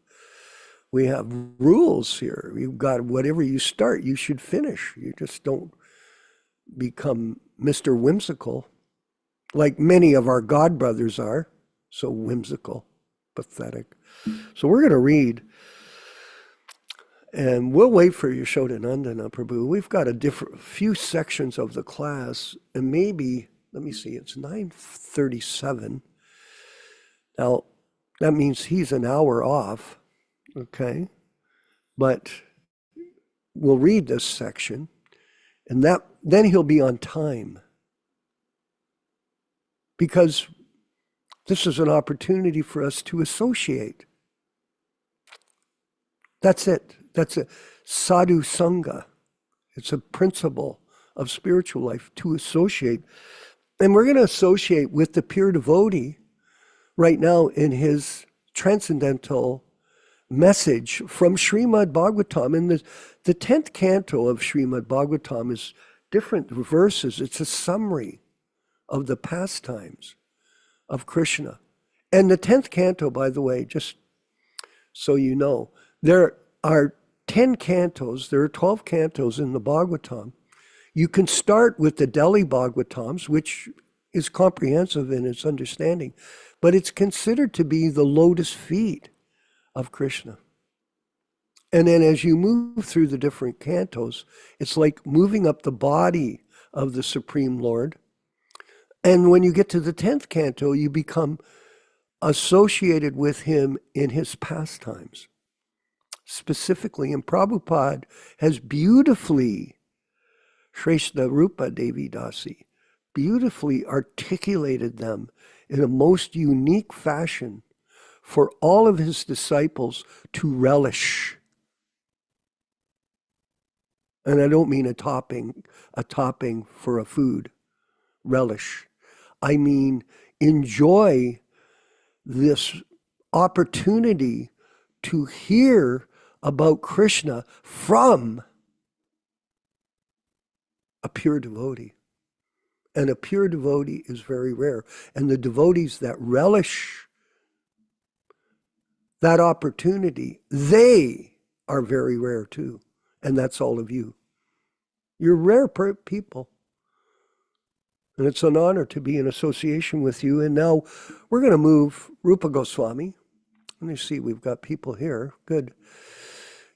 We have rules here. You've got, whatever you start, you should finish. You just don't become Mr. Whimsical, like many of our God brothers are. So whimsical, pathetic. So we're going to read. And we'll wait for Yashodanandana Prabhu. We've got a few sections of the class, and maybe, let me see, it's 9:37. Now, that means he's an hour off, okay? But we'll read this section, and then he'll be on time. Because this is an opportunity for us to associate. That's it. That's a sadhu sangha. It's a principle of spiritual life to associate. And we're going to associate with the pure devotee right now in his transcendental message from Srimad Bhagavatam. And the 10th canto of Srimad Bhagavatam is different verses. It's a summary of the pastimes of Krishna. And the 10th canto, by the way, just so you know, there are 10 cantos, there are 12 cantos in the Bhagavatam. You can start with the Delhi Bhagavatams, which is comprehensive in its understanding, but it's considered to be the lotus feet of Krishna. And then as you move through the different cantos, it's like moving up the body of the Supreme Lord. And when you get to the 10th canto, you become associated with him in his pastimes. Specifically, and Prabhupada has beautifully, Shrestha Rupa Devi Dasi, beautifully articulated them in a most unique fashion for all of his disciples to relish. And I don't mean a topping for a food, relish. I mean, enjoy this opportunity to hear about Krishna from a pure devotee. And a pure devotee is very rare. And the devotees that relish that opportunity, they are very rare too. And that's all of you. You're rare people. And it's an honor to be in association with you. And now we're going to move Rupa Goswami. Let me see, we've got people here. Good.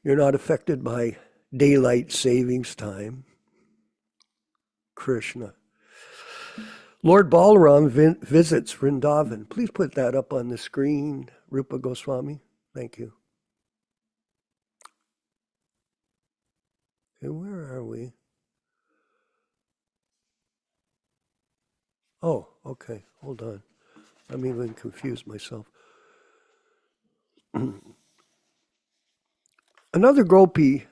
You're not affected by daylight savings time. Krishna. Lord Balaram visits Vrindavan. Please put that up on the screen, Rupa Goswami. Thank you. Okay, where are we? Oh, okay. Hold on. I'm even confused myself. Another gopi.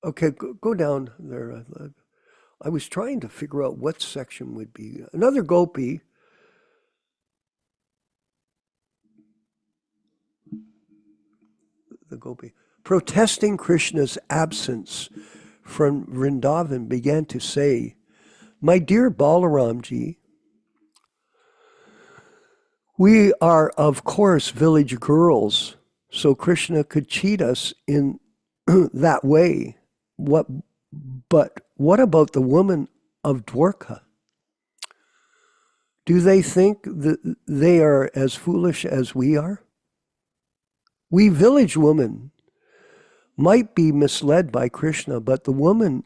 Okay, go down there. I was trying to figure out what section would be. Another gopi. The gopi. Protesting Krishna's absence from Vrindavan began to say, "My dear Balaramji, we are, of course, village girls, so Krishna could cheat us in that way. But what about the women of Dwarka? Do they think that they are as foolish as we are? We village women might be misled by Krishna, but the women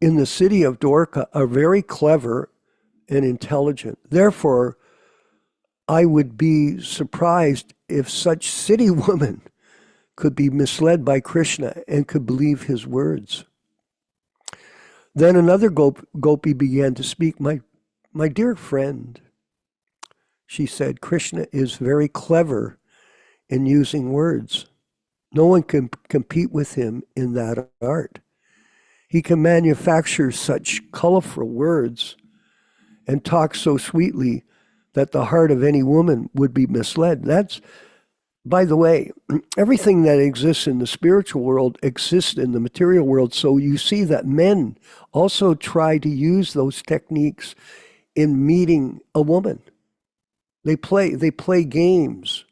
in the city of Dwarka are very clever and intelligent. Therefore, I would be surprised if such city women could be misled by Krishna and could believe his words." Then another gopi began to speak. My dear friend, she said, Krishna is very clever in using words. No one can compete with him in that art. He can manufacture such colorful words and talk so sweetly that the heart of any woman would be misled. That's, by the way, everything that exists in the spiritual world exists in the material world. So you see that men also try to use those techniques in meeting a woman. They play games,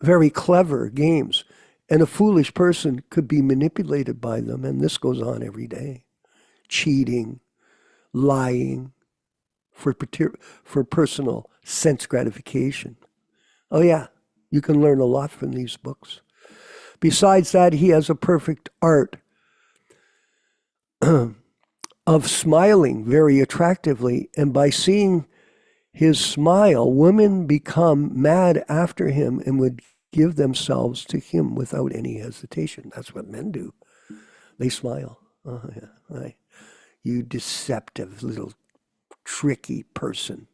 very clever games. And a foolish person could be manipulated by them. And this goes on every day. Cheating, lying, for personal sense gratification. Oh yeah, You can learn a lot from these books. Besides that, he has a perfect art of smiling very attractively. And by seeing his smile, women become mad after him and would give themselves to him without any hesitation. That's what men do. They smile. Oh, yeah. Right. You deceptive little tricky person.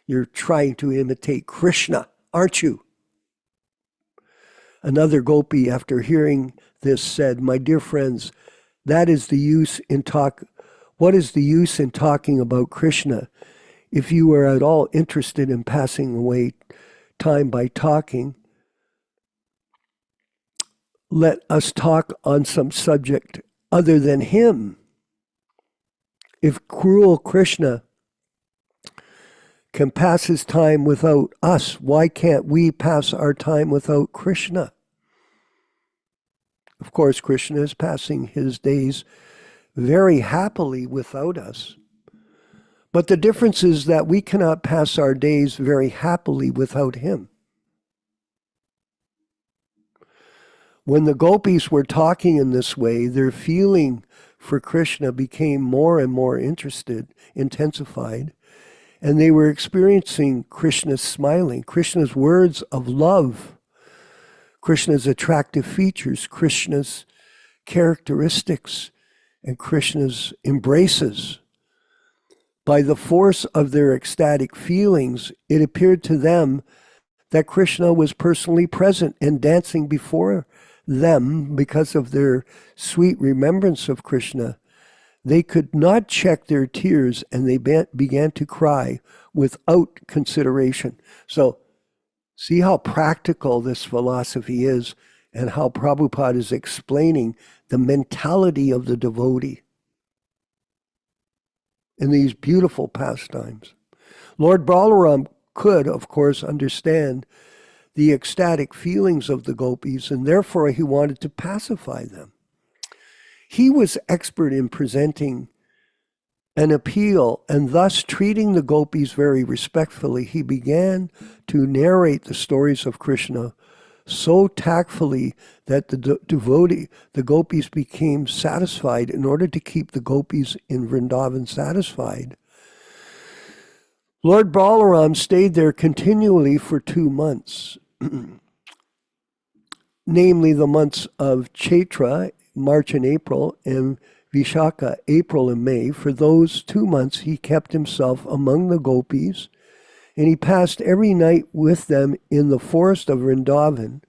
You're trying to imitate Krishna, aren't you? Another gopi, after hearing this, said, "My dear friends, what is the use in talking about Krishna? If you are at all interested in passing away time by talking, let us talk on some subject other than him. If cruel Krishna can pass his time without us, why can't we pass our time without Krishna?" Of course, Krishna is passing his days very happily without us. But the difference is that we cannot pass our days very happily without him. When the gopis were talking in this way, their feeling for Krishna became more and more intensified, and they were experiencing Krishna's smiling, Krishna's words of love, Krishna's attractive features, Krishna's characteristics, and Krishna's embraces. By the force of their ecstatic feelings, it appeared to them that Krishna was personally present and dancing before them because of their sweet remembrance of Krishna. They could not check their tears, and they began to cry without consideration. So, see how practical this philosophy is, and how Prabhupada is explaining the mentality of the devotee in these beautiful pastimes. Lord Balaram could, of course, understand the ecstatic feelings of the gopis, and therefore he wanted to pacify them. He was expert in presenting an appeal, and thus treating the gopis very respectfully. He began to narrate the stories of Krishna so tactfully that the gopis became satisfied. In order to keep the gopis in Vrindavan satisfied, Lord Balaram stayed there continually for 2 months, namely the months of Chaitra, March and April, and Vishaka, April and May. For those 2 months, he kept himself among the gopis, and he passed every night with them in the forest of Vrindavan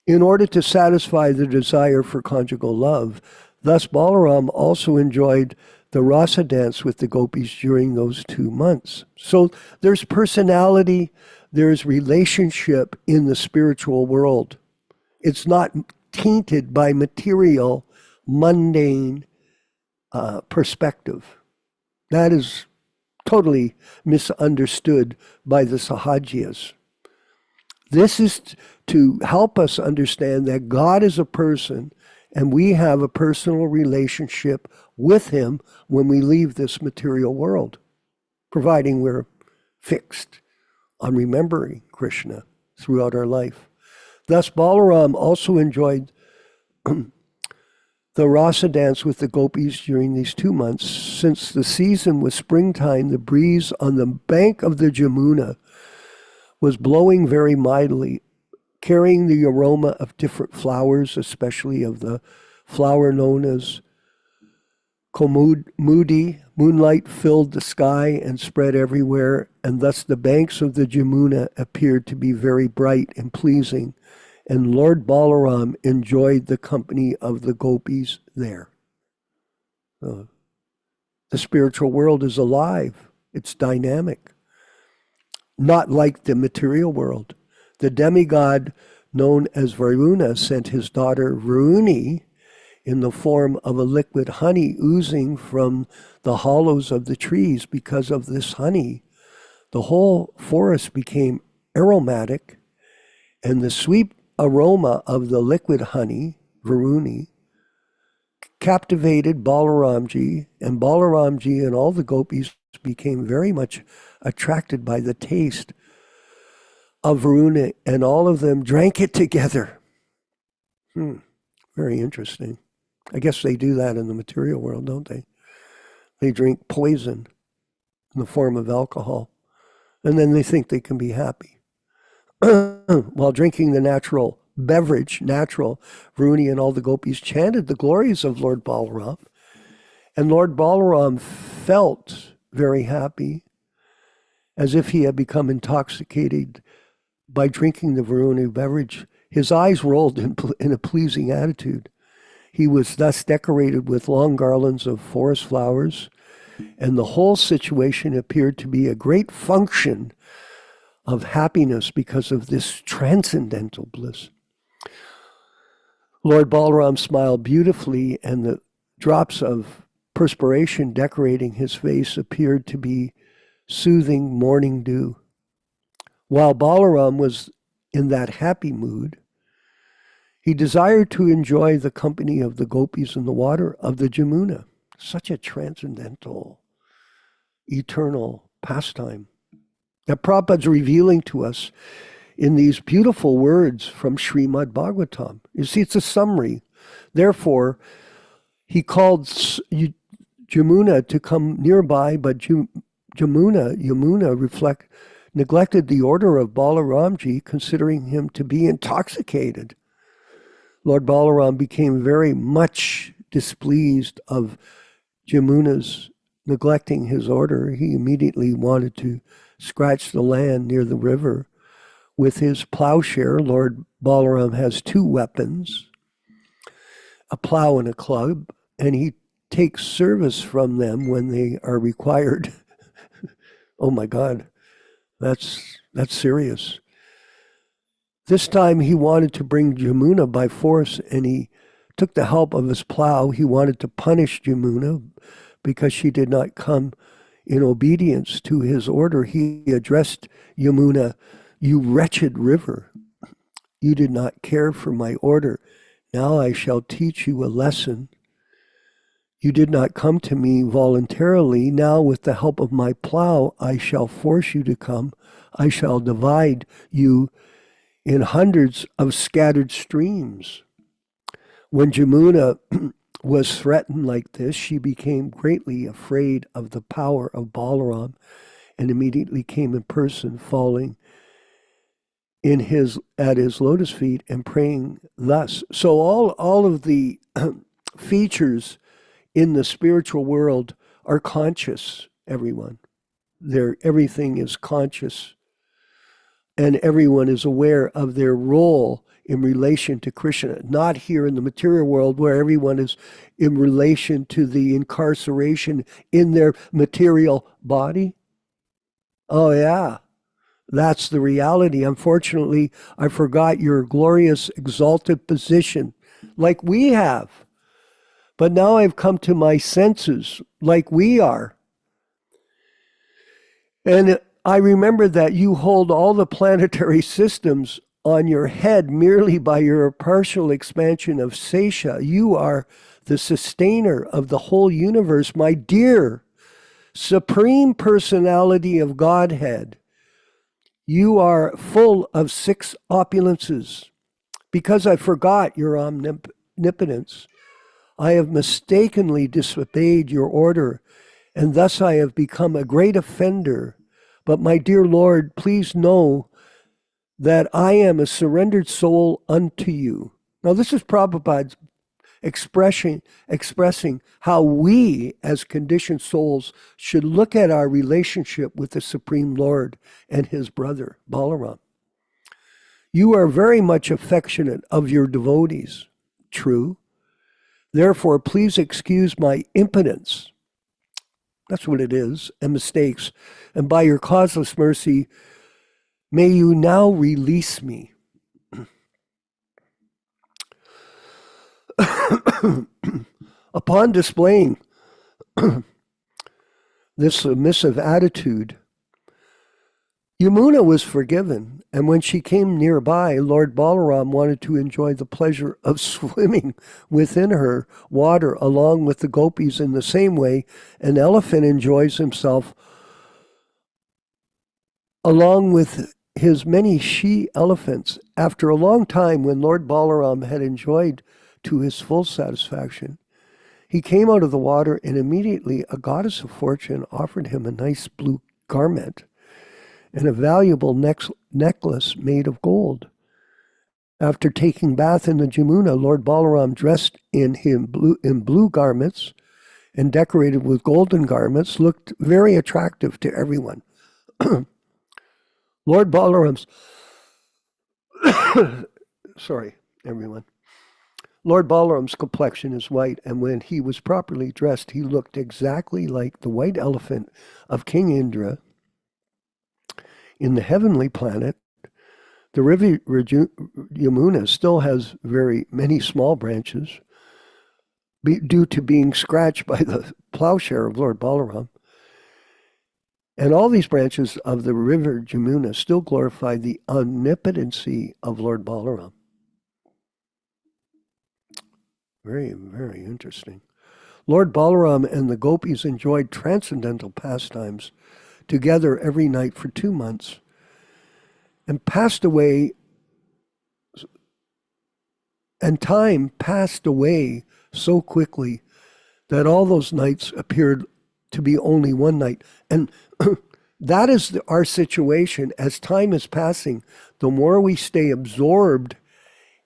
in order to satisfy the desire for conjugal love. Thus, Balaram also enjoyed the rasa dance with the gopis during those 2 months. So there's personality, there's relationship in the spiritual world. It's not tainted by material, mundane perspective. That is totally misunderstood by the Sahajias. This is to help us understand that God is a person, and we have a personal relationship with him when we leave this material world, providing we're fixed on remembering Krishna throughout our life. Thus, Balaram also enjoyed the rasa dance with the gopis during these 2 months. Since the season was springtime, the breeze on the bank of the Jamuna was blowing very mildly, carrying the aroma of different flowers, especially of the flower known as Komudi. Moonlight filled the sky and spread everywhere, and thus the banks of the Jamuna appeared to be very bright and pleasing, and Lord Balaram enjoyed the company of the gopis there. The spiritual world is alive. It's dynamic. Not like the material world. The demigod known as Varuna sent his daughter Varuni in the form of a liquid honey oozing from the hollows of the trees. Because of this honey, the whole forest became aromatic, and the sweet aroma of the liquid honey, Varuni, captivated Balaramji, and Balaramji and all the gopis became very much attracted by the taste of Varuna, and all of them drank it together. Very interesting. I guess they do that in the material world, don't they? They drink poison in the form of alcohol, and then they think they can be happy. While drinking the natural beverage, Varuni and all the gopis chanted the glories of Lord Balaram, and Lord Balaram felt very happy, as if he had become intoxicated by drinking the Varuni beverage. His eyes rolled in a pleasing attitude. He was thus decorated with long garlands of forest flowers, and the whole situation appeared to be a great function of happiness because of this transcendental bliss. Lord Balaram smiled beautifully, and the drops of perspiration decorating his face appeared to be soothing morning dew. While Balaram was in that happy mood, he desired to enjoy the company of the gopis in the water of the Jamuna. Such a transcendental, eternal pastime that Prabhupada's revealing to us in these beautiful words from Srimad Bhagavatam. You see, it's a summary. Therefore, he called Jamuna to come nearby, but Yamuna neglected the order of Balaramji, considering him to be intoxicated. Lord Balaram became very much displeased of Jamuna's neglecting his order. He immediately wanted to scratch the land near the river with his plowshare. Lord Balaram has two weapons, a plow and a club, and he takes service from them when they are required. Oh my God, that's serious. This time he wanted to bring Jamuna by force, and he took the help of his plow. He wanted to punish Jamuna because she did not come in obedience to his order. He addressed Yamuna, "You wretched river, you did not care for my order. Now I shall teach you a lesson. You did not come to me voluntarily. Now with the help of my plow, I shall force you to come. I shall divide you in hundreds of scattered streams." When Jamuna was threatened like this, she became greatly afraid of the power of Balaram and immediately came in person, falling at his lotus feet and praying thus. So all of the features in the spiritual world are conscious, everyone. Everything is conscious, and everyone is aware of their role in relation to Krishna. Not here in the material world where everyone is in relation to the incarceration in their material body. Oh yeah, that's the reality. Unfortunately, I forgot your glorious exalted position like we have. But now I've come to my senses like we are. And I remember that you hold all the planetary systems on your head merely by your partial expansion of Sesha. You are the sustainer of the whole universe, my dear Supreme Personality of Godhead. You are full of 6 opulences. Because I forgot your omnipotence, I have mistakenly disobeyed your order, and thus I have become a great offender. But my dear Lord, please know that I am a surrendered soul unto you. Now this is Prabhupada's expressing how we as conditioned souls should look at our relationship with the Supreme Lord and his brother, Balaram. You are very much affectionate of your devotees. True. Therefore, please excuse my impotence. That's what it is, and mistakes. And by your causeless mercy, may you now release me. Upon displaying this submissive attitude, Yamuna was forgiven, and when she came nearby, Lord Balaram wanted to enjoy the pleasure of swimming within her water along with the gopis. In the same way an elephant enjoys himself along with his many she-elephants. After a long time, when Lord Balaram had enjoyed to his full satisfaction, he came out of the water, and immediately a goddess of fortune offered him a nice blue garment and a valuable necklace made of gold. After taking bath in the Jamuna, Lord Balaram, dressed in blue garments and decorated with golden garments, looked very attractive to everyone. Lord Balaram's sorry, everyone. Lord Balaram's complexion is white, and when he was properly dressed, he looked exactly like the white elephant of King Indra. In the heavenly planet, the river Yamuna still has very many small branches due to being scratched by the plowshare of Lord Balaram. And all these branches of the river Jamuna still glorify the omnipotency of Lord Balaram. Very, very interesting. Lord Balaram and the gopis enjoyed transcendental pastimes together every night for 2 months and passed away, and time passed away so quickly that all those nights appeared to be only one night. And that is our situation. As time is passing, the more we stay absorbed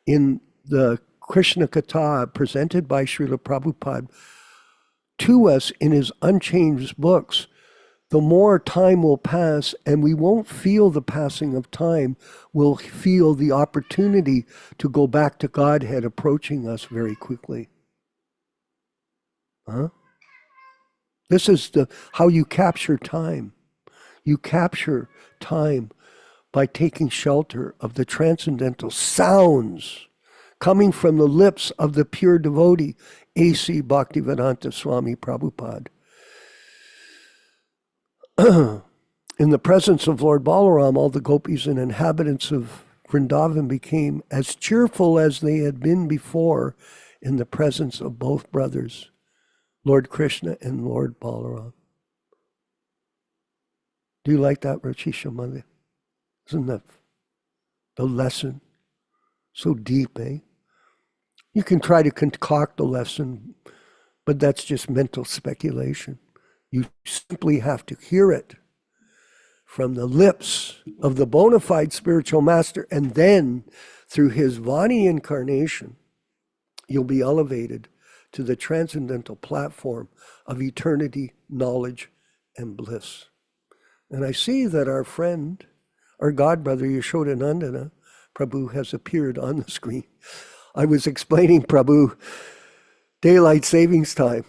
in the Krishna Katha presented by Srila Prabhupada to us in his unchanged books, the more time will pass, and we won't feel the passing of time. We'll feel the opportunity to go back to Godhead approaching us very quickly. Huh? This is how you capture time. You capture time by taking shelter of the transcendental sounds coming from the lips of the pure devotee, A.C. Bhaktivedanta Swami Prabhupada. In the presence of Lord Balaram, all the gopis and inhabitants of Vrindavan became as cheerful as they had been before in the presence of both brothers, Lord Krishna and Lord Balaram. Do you like that, Rachisha Mother? Isn't that the lesson? So deep, eh? You can try to concoct a lesson, but that's just mental speculation. You simply have to hear it from the lips of the bona fide spiritual master, and then through his Vani incarnation, you'll be elevated to the transcendental platform of eternity, knowledge, and bliss. And I see that our friend, our godbrother Yashodanandana Prabhu has appeared on the screen. I was explaining Prabhu daylight savings time.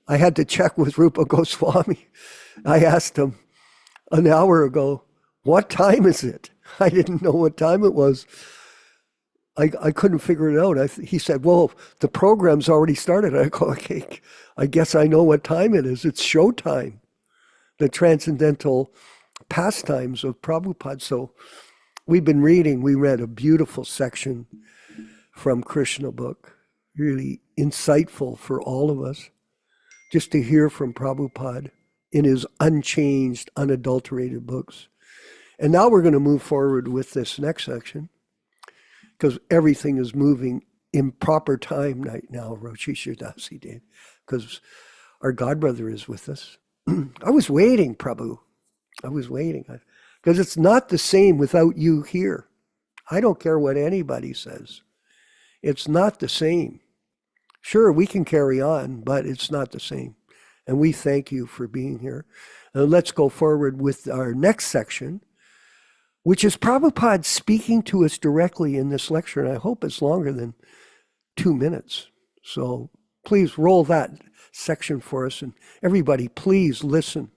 I had to check with Rupa Goswami. I asked him an hour ago, what time is it? I didn't know what time it was. I couldn't figure it out. He said, well, the program's already started. I go, okay, I guess I know what time it is. It's showtime, the transcendental pastimes of Prabhupada. So we've been reading. We read a beautiful section from Krishna book, really insightful for all of us, just to hear from Prabhupada in his unchanged, unadulterated books. And now we're going to move forward with this next section, because everything is moving in proper time right now, Roshisha Dasi did, because our godbrother is with us. I was waiting, Prabhu. I was waiting, because it's not the same without you here. I don't care what anybody says. It's not the same. Sure, we can carry on, but it's not the same. And we thank you for being here. Let's go forward with our next section, which is Prabhupada speaking to us directly in this lecture. And I hope it's longer than 2 minutes. So please roll that section for us. And everybody, please listen.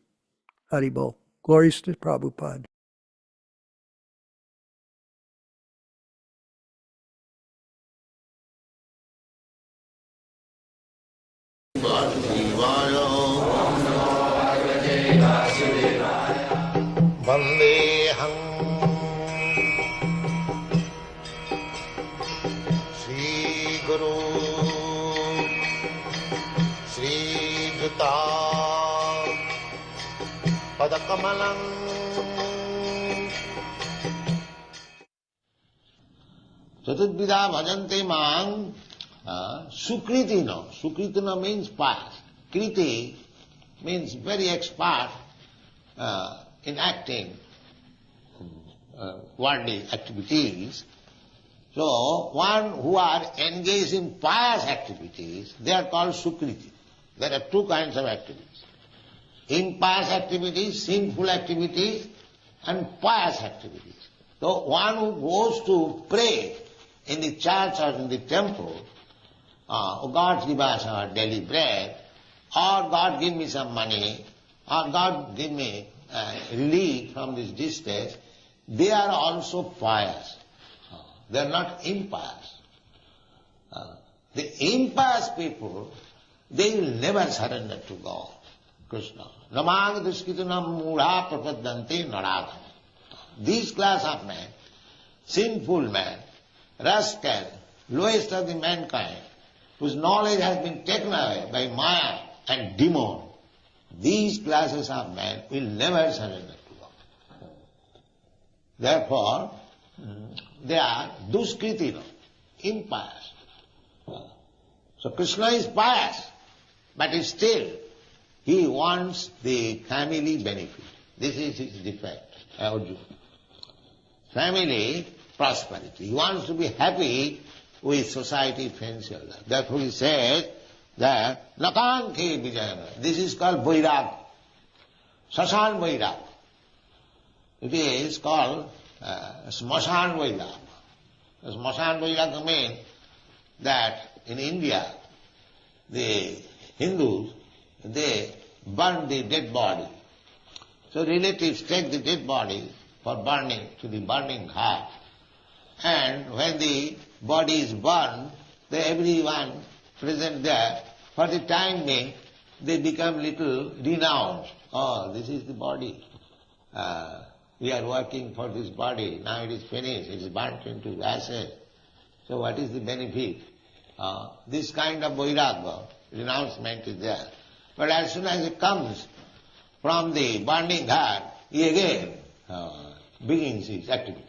Haribol. Glories to Prabhupada. Vandeham Shri Guru Shri Juta Padakamalam Chatudvidha bhajante mang sukritino. Sukritino means past. Kriti means very expert in acting worldly activities. So, one who are engaged in pious activities, they are called sukriti. There are two kinds of activities. Impious activities, sinful activities, and pious activities. So, one who goes to pray in the church or in the temple, oh God, give us our daily bread, or God give me some money, or God give me relief from this distress, they are also pious. They are not impious. The impious people, they will never surrender to God, Krishna. Namang duskitunam mudha prapaddante naradha. This class of men, sinful men, rascal, lowest of the mankind, whose knowledge has been taken away by Maya and demon, these classes of men will never surrender to God. Therefore, they are duskritino, impious. So Krishna is pious, but still he wants the family benefit. This is his defect, Arjuna. Family prosperity. He wants to be happy with society, friends, all that. Therefore he says that nakankhe vijayana. This is called vairag. Sasan vairag. It is called smashan vairag. Smashan vairag means that in India, the Hindus, they burn the dead body. So relatives take the dead body for burning to the burning heart. And when the body is burned, everyone present there, for the time being, they become little renounced. Oh, this is the body. We are working for this body. Now it is finished. It is burnt into ashes. So what is the benefit? This kind of vairagya, renouncement is there. But as soon as it comes from the burning heart, he again begins his activities.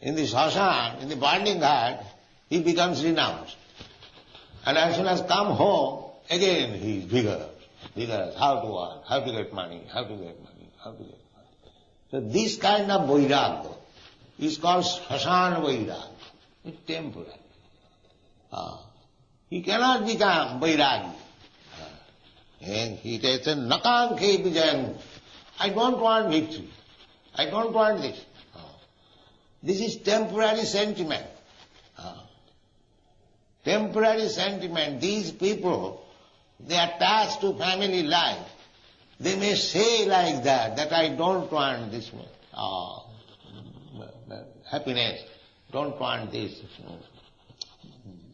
In the shashan, in the burning heart, he becomes renounced. And as soon as come home, again he is vigorous, how to work, how to get money, how to get money, how to get money. So this kind of vairagya is called shashan vairagya. It's temporary. He cannot become vairagya. And he says, nakankhe vijayan. I don't want victory. I don't want this. This is temporary sentiment. Temporary sentiment. These people, they are attached to family life. They may say like that I don't want this happiness, don't want this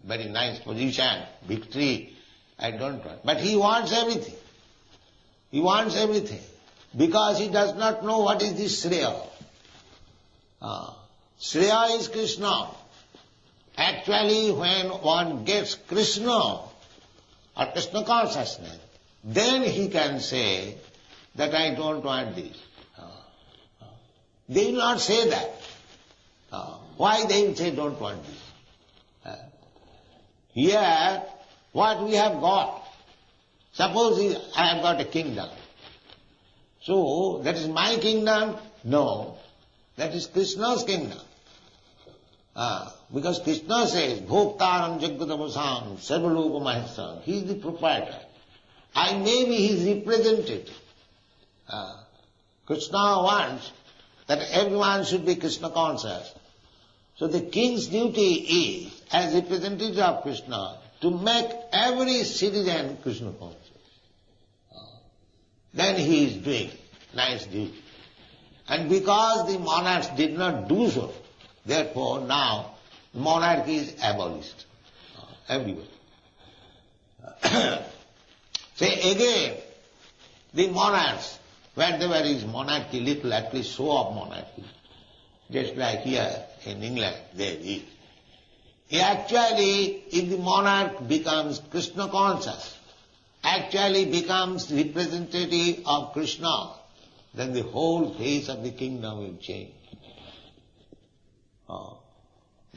very nice position, victory, I don't want. But he wants everything. He wants everything. Because he does not know what is the Shreya. Shreya is Krishna. Actually, when one gets Krishna or Krishna consciousness, then he can say that I don't want this. They will not say that. Why they will say don't want this? Here, what we have got, suppose I have got a kingdom. So, that is my kingdom? No. That is Krishna's kingdom. Because Krishna says, Bhoktaram Jagatavasam Sarvalupa Mahesam. He is the proprietor. I may be his representative. Krishna wants that everyone should be Krishna conscious. So the king's duty is, as representative of Krishna, to make every citizen Krishna conscious. Then he is doing nice duty. And because the monarchs did not do so, therefore now monarchy is abolished everywhere. Say again, the monarchs, wherever is monarchy, little at least show of monarchy, just like here in England there is. Actually, if the monarch becomes Krishna conscious, actually becomes representative of Krishna, then the whole face of the kingdom will change.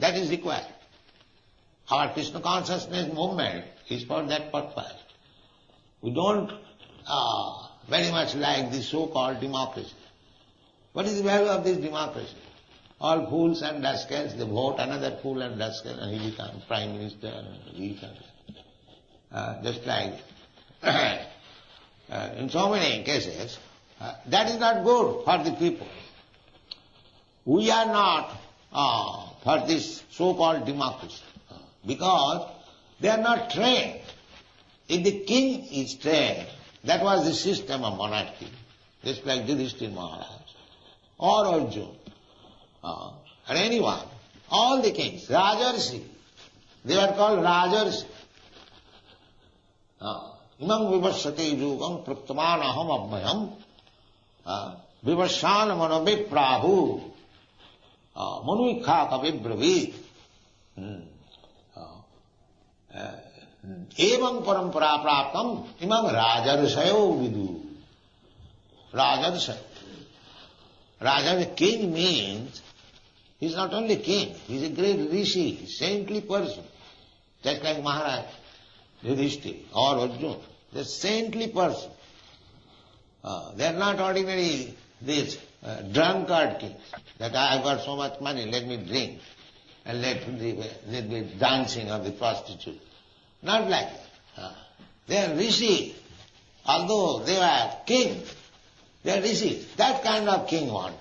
That is required. Our Krishna consciousness movement is for that purpose. We don't very much like this so-called democracy. What is the value of this democracy? All fools and rascals, they vote another fool and rascal and he becomes prime minister and he becomes, just like in so many cases, that is not good for the people. We are not for this so-called democracy because they are not trained. If the king is trained, that was the system of monarchy, just like Yudhishthira Maharaj or Arjuna and anyone, all the kings, Rajarsi, they were called Rajarsi. Imam vivasate yugam praktamana aham abhayam vivasana manabe prabhu manuikha kavi bravid evam parampara praptam imam rajarsayo vidu. Rajarsayo. Raja, king means, he is not only king, he is a great rishi, saintly person, just like Maharaj, Yudhishthira or Arjuna. They are saintly person. They are not ordinary, these drunkard kings, that I have got so much money, let me drink, and let the dancing of the prostitute. Not like that. They are rishi, although they are king, they are rishi. That kind of king wanted,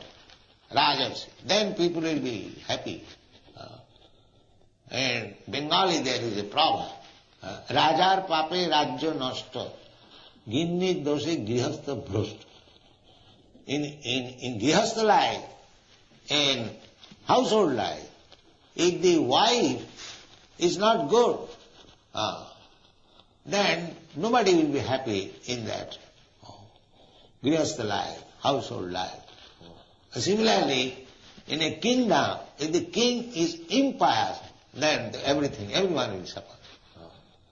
Rajas. Then people will be happy. In Bengali there is a proverb. Rajar pape rajya nashta, ginni doshe grihastha bhrashta. In grihastha life, in household life, if the wife is not good, then nobody will be happy in that grihastha life, household life. Similarly, in a kingdom, if the king is impious, then everyone will suffer.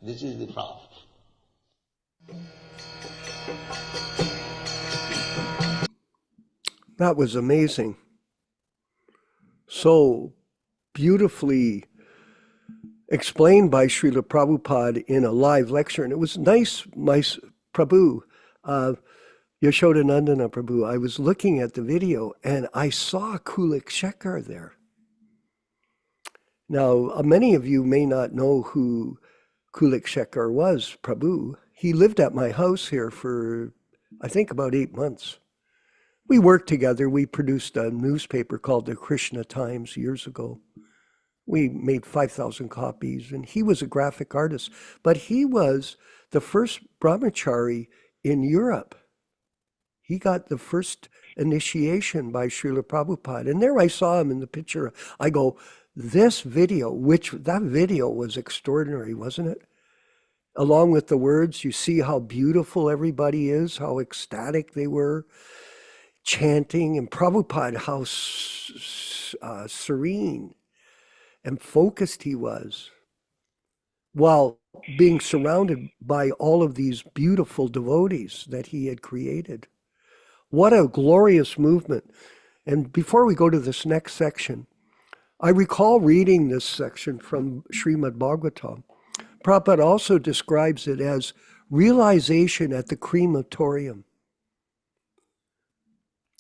This is the problem. That was amazing. So beautifully explained by Srila Prabhupada in a live lecture. And it was nice, my Prabhu, Yashodanandana Prabhu, I was looking at the video and I saw Kulik Shekhar there. Now, many of you may not know who Kulik Shekhar was, Prabhu. He lived at my house here for, I think, about 8 months. We worked together. We produced a newspaper called the Krishna Times years ago. We made 5,000 copies, and he was a graphic artist. But he was the first brahmachari in Europe. He got the first initiation by Srila Prabhupada. And there I saw him in the picture. I go, this video, that video was extraordinary, wasn't it? Along with the words, you see how beautiful everybody is, how ecstatic they were, chanting, and Prabhupada, how serene and focused he was, while being surrounded by all of these beautiful devotees that he had created. What a glorious movement. And before we go to this next section, I recall reading this section from Srimad Bhagavatam. Prabhupada also describes it as realization at the crematorium.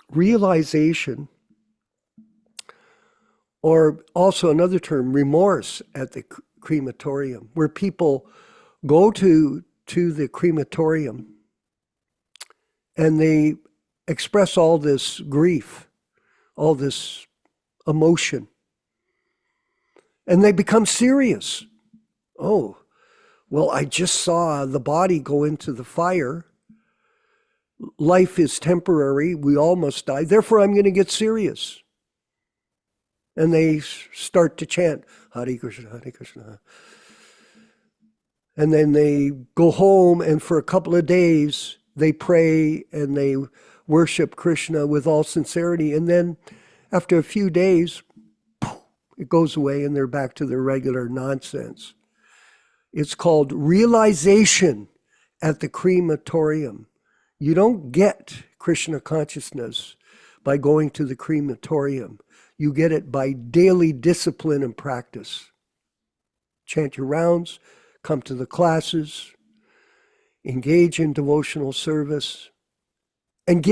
Realization, or also another term, remorse at the crematorium, where people go to the crematorium and they express all this grief, all this emotion, and they become serious. Oh, well, I just saw the body go into the fire. Life is temporary. We all must die. Therefore, I'm going to get serious. And they start to chant, Hare Krishna, Hare Krishna. And then they go home, and for a couple of days, they pray and they worship Krishna with all sincerity. And then after a few days, it goes away and they're back to their regular nonsense. It's called realization at the crematorium. You don't get Krishna consciousness by going to the crematorium. You get it by daily discipline and practice. Chant your rounds, come to the classes, engage in devotional service, and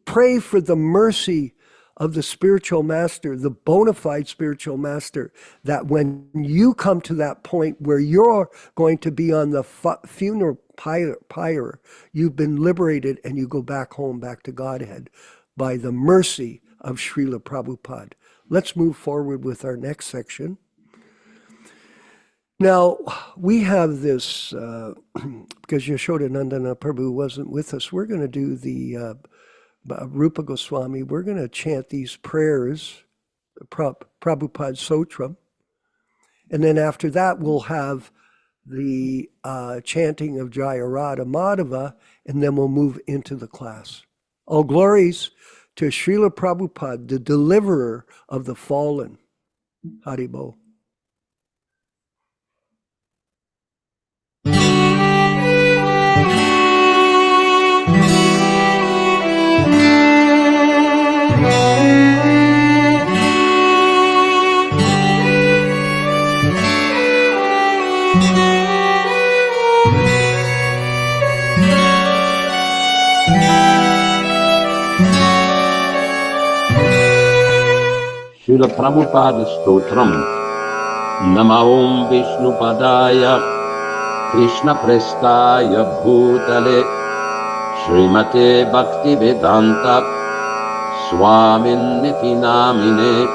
pray for the mercy of the spiritual master, the bona fide spiritual master, that when you come to that point where you're going to be on the funeral pyre, you've been liberated and you go back home, back to Godhead, by the mercy of Srila Prabhupada. Let's move forward with our next section. Now, we have this, because Yashodanandana Prabhu wasn't with us, we're going to do the Rupa Goswami. We're going to chant these prayers, Prabhupada Sotram, and then after that we'll have the chanting of Jaya Radha Madhava, and then we'll move into the class. All glories to Srila Prabhupada, the deliverer of the fallen. Haribol. Srila Prabhupada Stotram. Nama Om Vishnupadaya Krishna Prestaya Bhutale Srimate Bhakti Vedanta Swamin Niti Namine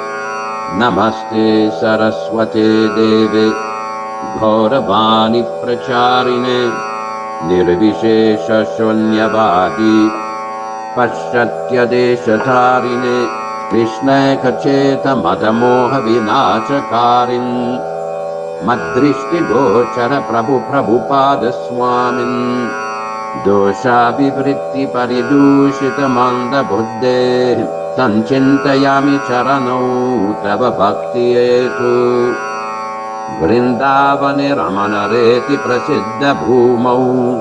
Namaste Saraswate Deve Gauravani Pracharine Nirvishesha Shunyavadi Paschatya Deshatharine Krishna Kacheta Madamoha Vinachakarin Madrishti Gochara Prabhupada Swamin Dosha Vivritti Paridushita Manda Buddhe Sanchintayami Charano Tava Bhakti Etu Vrindavane Ramanareti Prasiddha Bhumau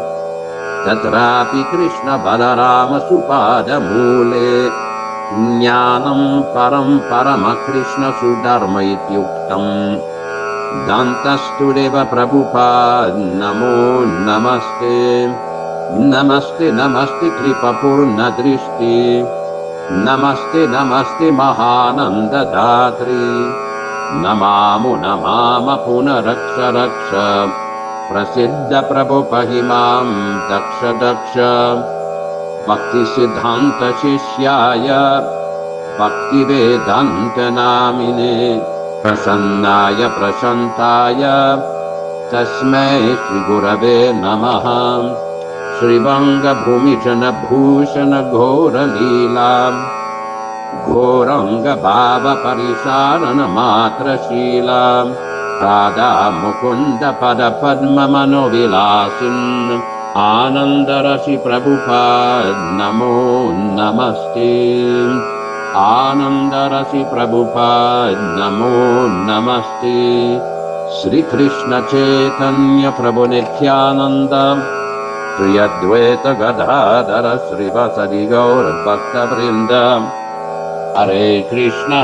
Tatrapi Krishna Balarama Supada Mule Jnanam param parama Krishna sudharma ityuktam Dantastu deva Prabhupada namo namaste Namaste namaste kripa purna drishti Namaste namaste mahananda dhatri Namamu namama punaraksha raksha Prasiddha Prabhupahimam daksha daksha Bhakti Siddhanta Shishyaya Bhakti Vedanta Namine Prasannaya Prashantaya Tasmai Shri Gurave Namaha Shri Vanga Bhumijana Bhushana Ghora Leela Ghoranga Bhava Parisharana Matra Shila Radha Mukunda Pada Padma Manovilasin Anandarasi Prabhupada Namo Namaste Anandarasi Prabhupada Namo Namaste Sri Krishna Chaitanya Prabhu Nityananda Priyadvaita Gadadhara Srivasadi Gaura Bhakta Vrinda Hare Krishna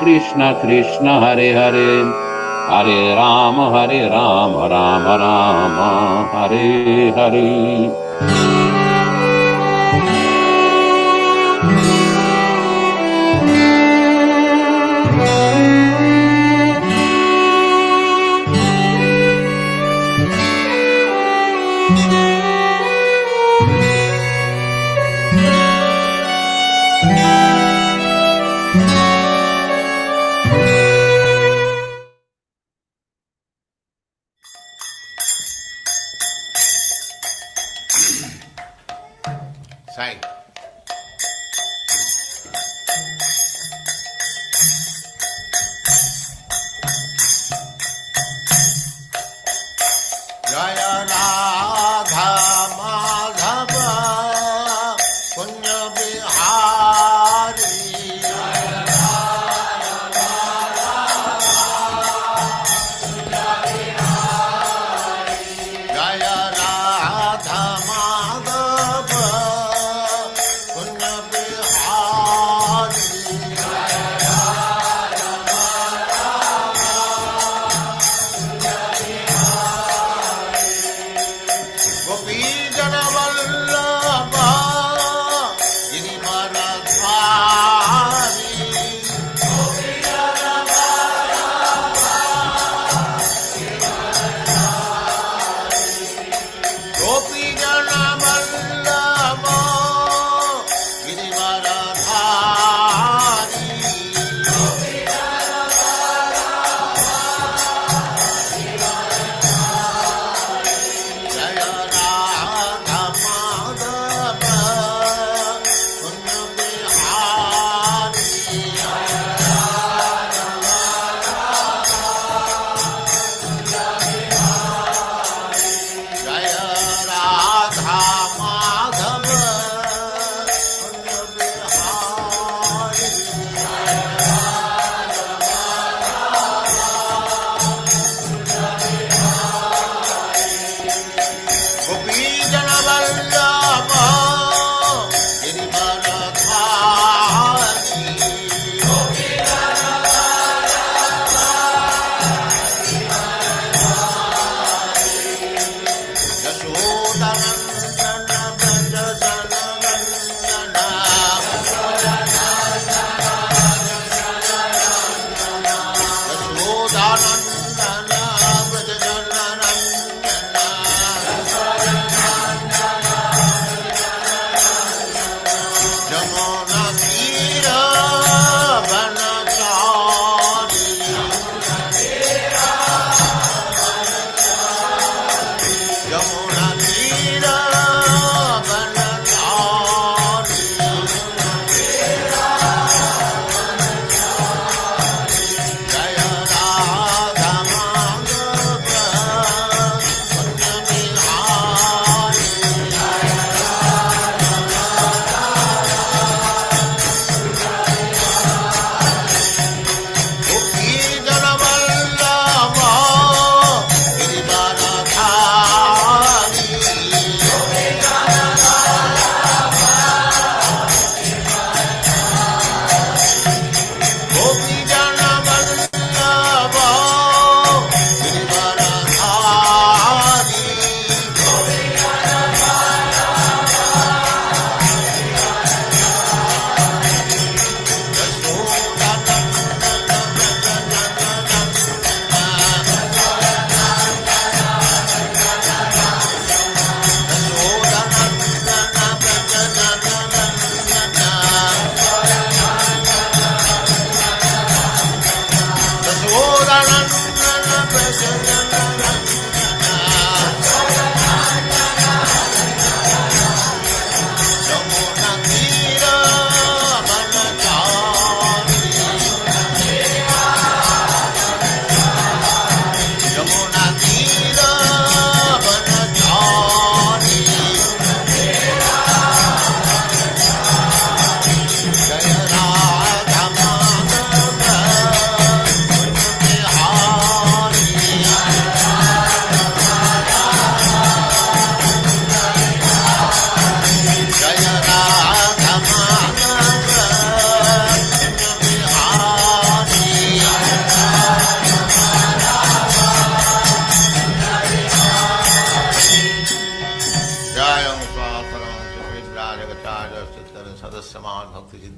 Krishna Krishna Hare Hare Hare Rama, Rama Rama, Hare Hare. Sai. Jaya Radha Madhava Punya Bihari Jaya Radha Punya Bihari Jaya Radha Madhava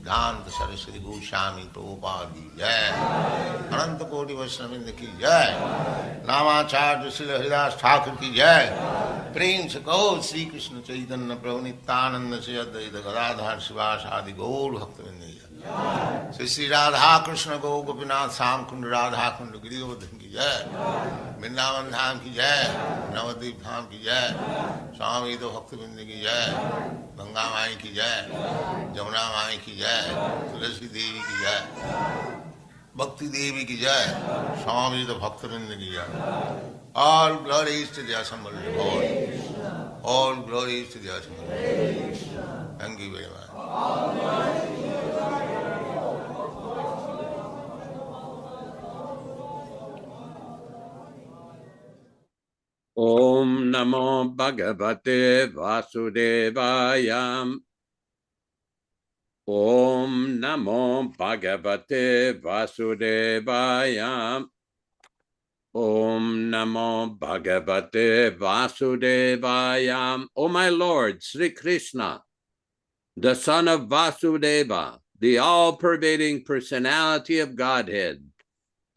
सिद्धांत सरस्वती गोस्वामी प्रभुपाद की जय, अनंत कोटि वैष्णववृंद की जय, नामाचार्य श्री हरिदास ठाकुर की जय। प्रेम से कहो श्री कृष्ण चैतन्य प्रभु नित्यानंद से अद्वैत गदाधर शिवास आदि गौर भक्तवृंद की जय। श्री श्री राधा कृष्ण गो गोपीनाथ श्याम कुंड राधा कुंड गिरिवर्धन की जय, वृंदावन धाम की जय, नवद्वीप धाम की जय, स्वामी तो भक्तवृंद की जय, गंगा माई की जय, जमुना माई की जय, तुलसी देवी की जय, भक्ति देवी की जय, स्वामी तो भक्तवृंद की जय। All glories to the assembled Lord. All glories to the assembled Lord. Thank you very much. Om Namo Bhagavate Vasudevaya. Om Namo Bhagavate Vasudevaya. Om Namo Bhagavate Vasudevaya. O my Lord, Sri Krishna, the son of Vasudeva, the all-pervading personality of Godhead,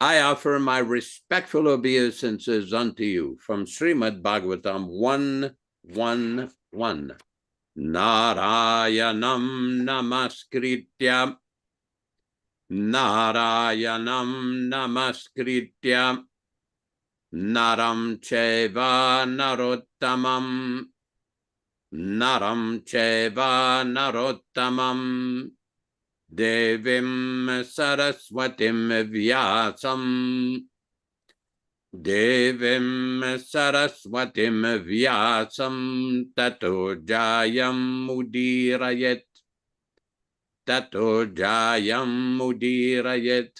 I offer my respectful obeisances unto you from Srimad Bhagavatam 1:1:1. Narayanam namaskritya, Narayanam namaskritya, Naram cheva narottamam, Naram cheva narottamam, Devim Saraswatim Vyasam, Devim Saraswatim Vyasam, Tato Jayam Mudirayet, Tato Jayam Mudirayet.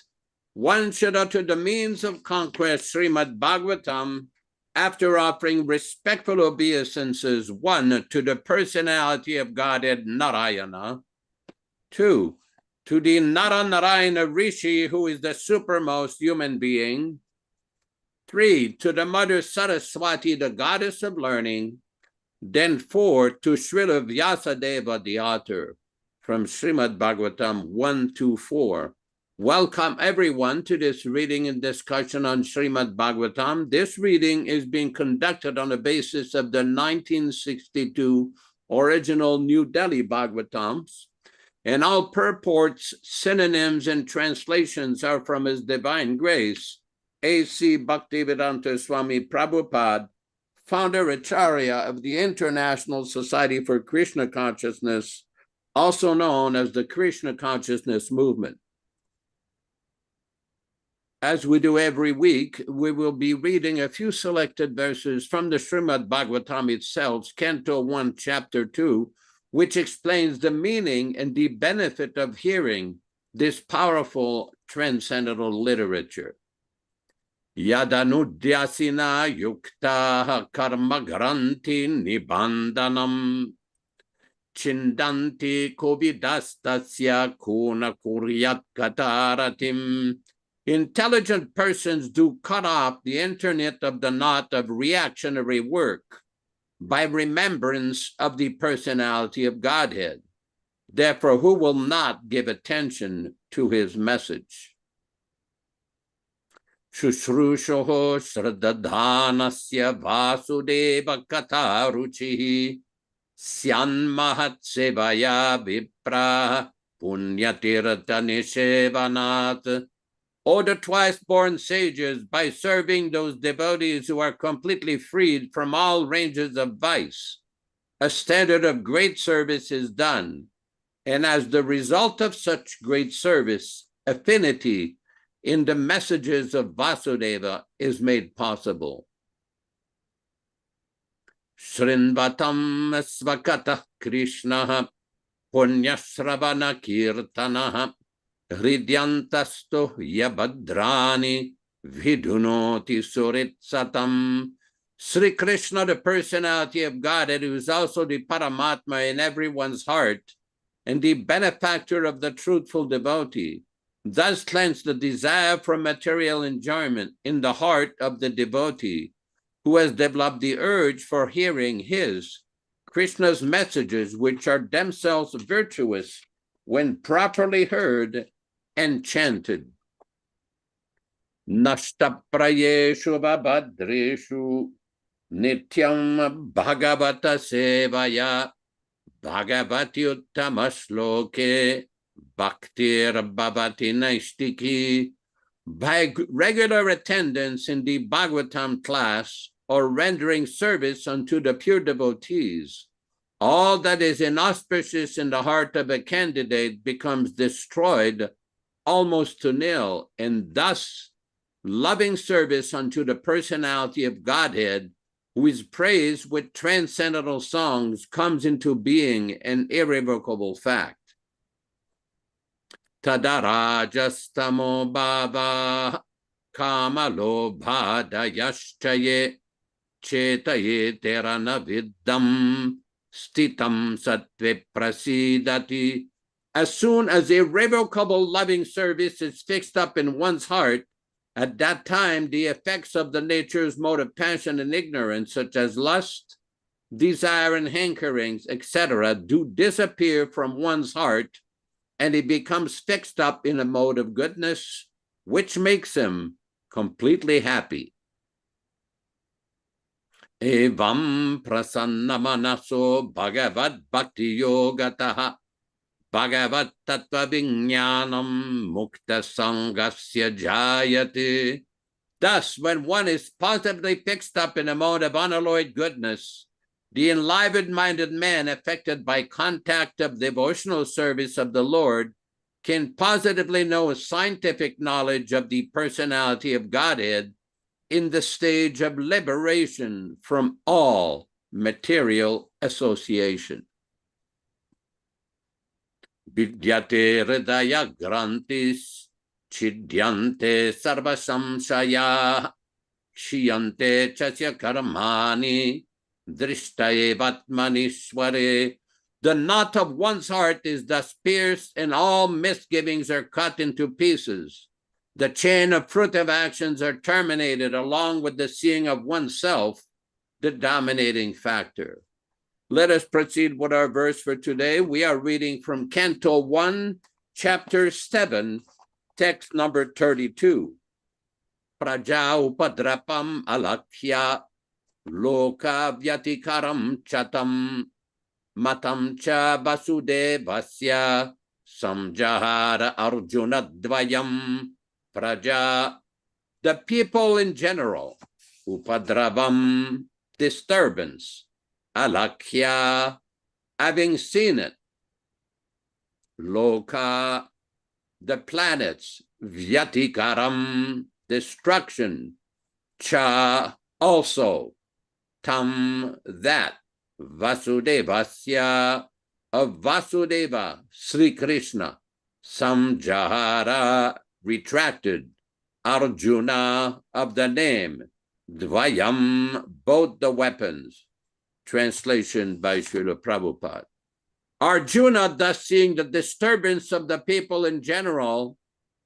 One should utter the means of conquest, Srimad Bhagavatam, after offering respectful obeisances, 1, to the personality of Godhead Narayana, 2, to the Naranarayana Rishi, who is the supermost human being, 3, to the Mother Saraswati, the goddess of learning, then 4, to Srila Vyasadeva, the author, from Srimad Bhagavatam 1-4. Welcome everyone to this reading and discussion on Srimad Bhagavatam. This reading is being conducted on the basis of the 1962 original New Delhi Bhagavatams, and all purports, synonyms, and translations are from His Divine Grace, A.C. Bhaktivedanta Swami Prabhupada, founder Acharya of the International Society for Krishna Consciousness, also known as the Krishna Consciousness Movement. As we do every week, we will be reading a few selected verses from the Srimad Bhagavatam itself, Canto 1, Chapter 2, which explains the meaning and the benefit of hearing this powerful transcendental literature. Yadanudyasina yukta karma granti nibandanam chindanti kovidastasya kuna kuryat kataratim. Intelligent persons do cut off the internet of the knot of reactionary work by remembrance of the personality of Godhead. Therefore, who will not give attention to his message? Shushrushoho sradadhanasya vasudeva kataruchihi syanmahat sevaya vipra punyatirtha nishevanat O the twice-born sages, by serving those devotees who are completely freed from all ranges of vice, a standard of great service is done, and as the result of such great service, affinity in the messages of Vasudeva is made possible. Srinvatam svakatah Krishna punyasravana kirtanah hridyantastu yabhadrani vidunoti suritsatam. Sri Krishna, the personality of Godhead, who is also the Paramatma in everyone's heart, and the benefactor of the truthful devotee, thus cleanse the desire for material enjoyment in the heart of the devotee, who has developed the urge for hearing his, Krishna's messages, which are themselves virtuous when properly heard and chanted. Nashtaprayeshu vabhadreshu nityam bhagavata sevaya bhagavati uttama bhaktir bhavati naistiki. By regular attendance in the Bhagavatam class or rendering service unto the pure devotees, all that is inauspicious in the heart of a candidate becomes destroyed almost to nil, and thus loving service unto the personality of Godhead, who is praised with transcendental songs, comes into being an irrevocable fact. Tadarajastamo bhava kamalo bhadayashchaye chetaye terana viddam stitam sattve prasidati. As soon as irrevocable loving service is fixed up in one's heart, at that time the effects of the nature's mode of passion and ignorance, such as lust, desire, and hankerings, etc., do disappear from one's heart, and he becomes fixed up in a mode of goodness, which makes him completely happy. Evam prasanna manaso bhagavad bhakti yogataha bhagavad tattva vijnanam mukta sangasya jayate. Thus, when one is positively fixed up in a mode of unalloyed goodness, the enlivened-minded man affected by contact of devotional service of the Lord can positively know scientific knowledge of the personality of Godhead in the stage of liberation from all material association. Vidyate hridaya grantis chidyante sarva samshaya kshiyante chasya karmani Drishtayevatmanishware. The knot of one's heart is thus pierced, and all misgivings are cut into pieces. The chain of fruitive actions are terminated, along with the seeing of oneself, the dominating factor. Let us proceed with our verse for today. We are reading from Canto 1, Chapter 7, text number 32. Praja upadrapam alakhya Loka vyatikaram chatam matam cha vasudevasya samjahara arjuna dvayam praja. The people in general, upadravam, disturbance, alakhya, having seen it, loka, the planets, vyatikaram, destruction, cha, also, tam, that, vasudevasya, of Vasudeva, Sri Krishna, samjahara, retracted, Arjuna, of the name, dvayam, both the weapons. Translation by Srila Prabhupada. Arjuna, thus seeing the disturbance of the people in general,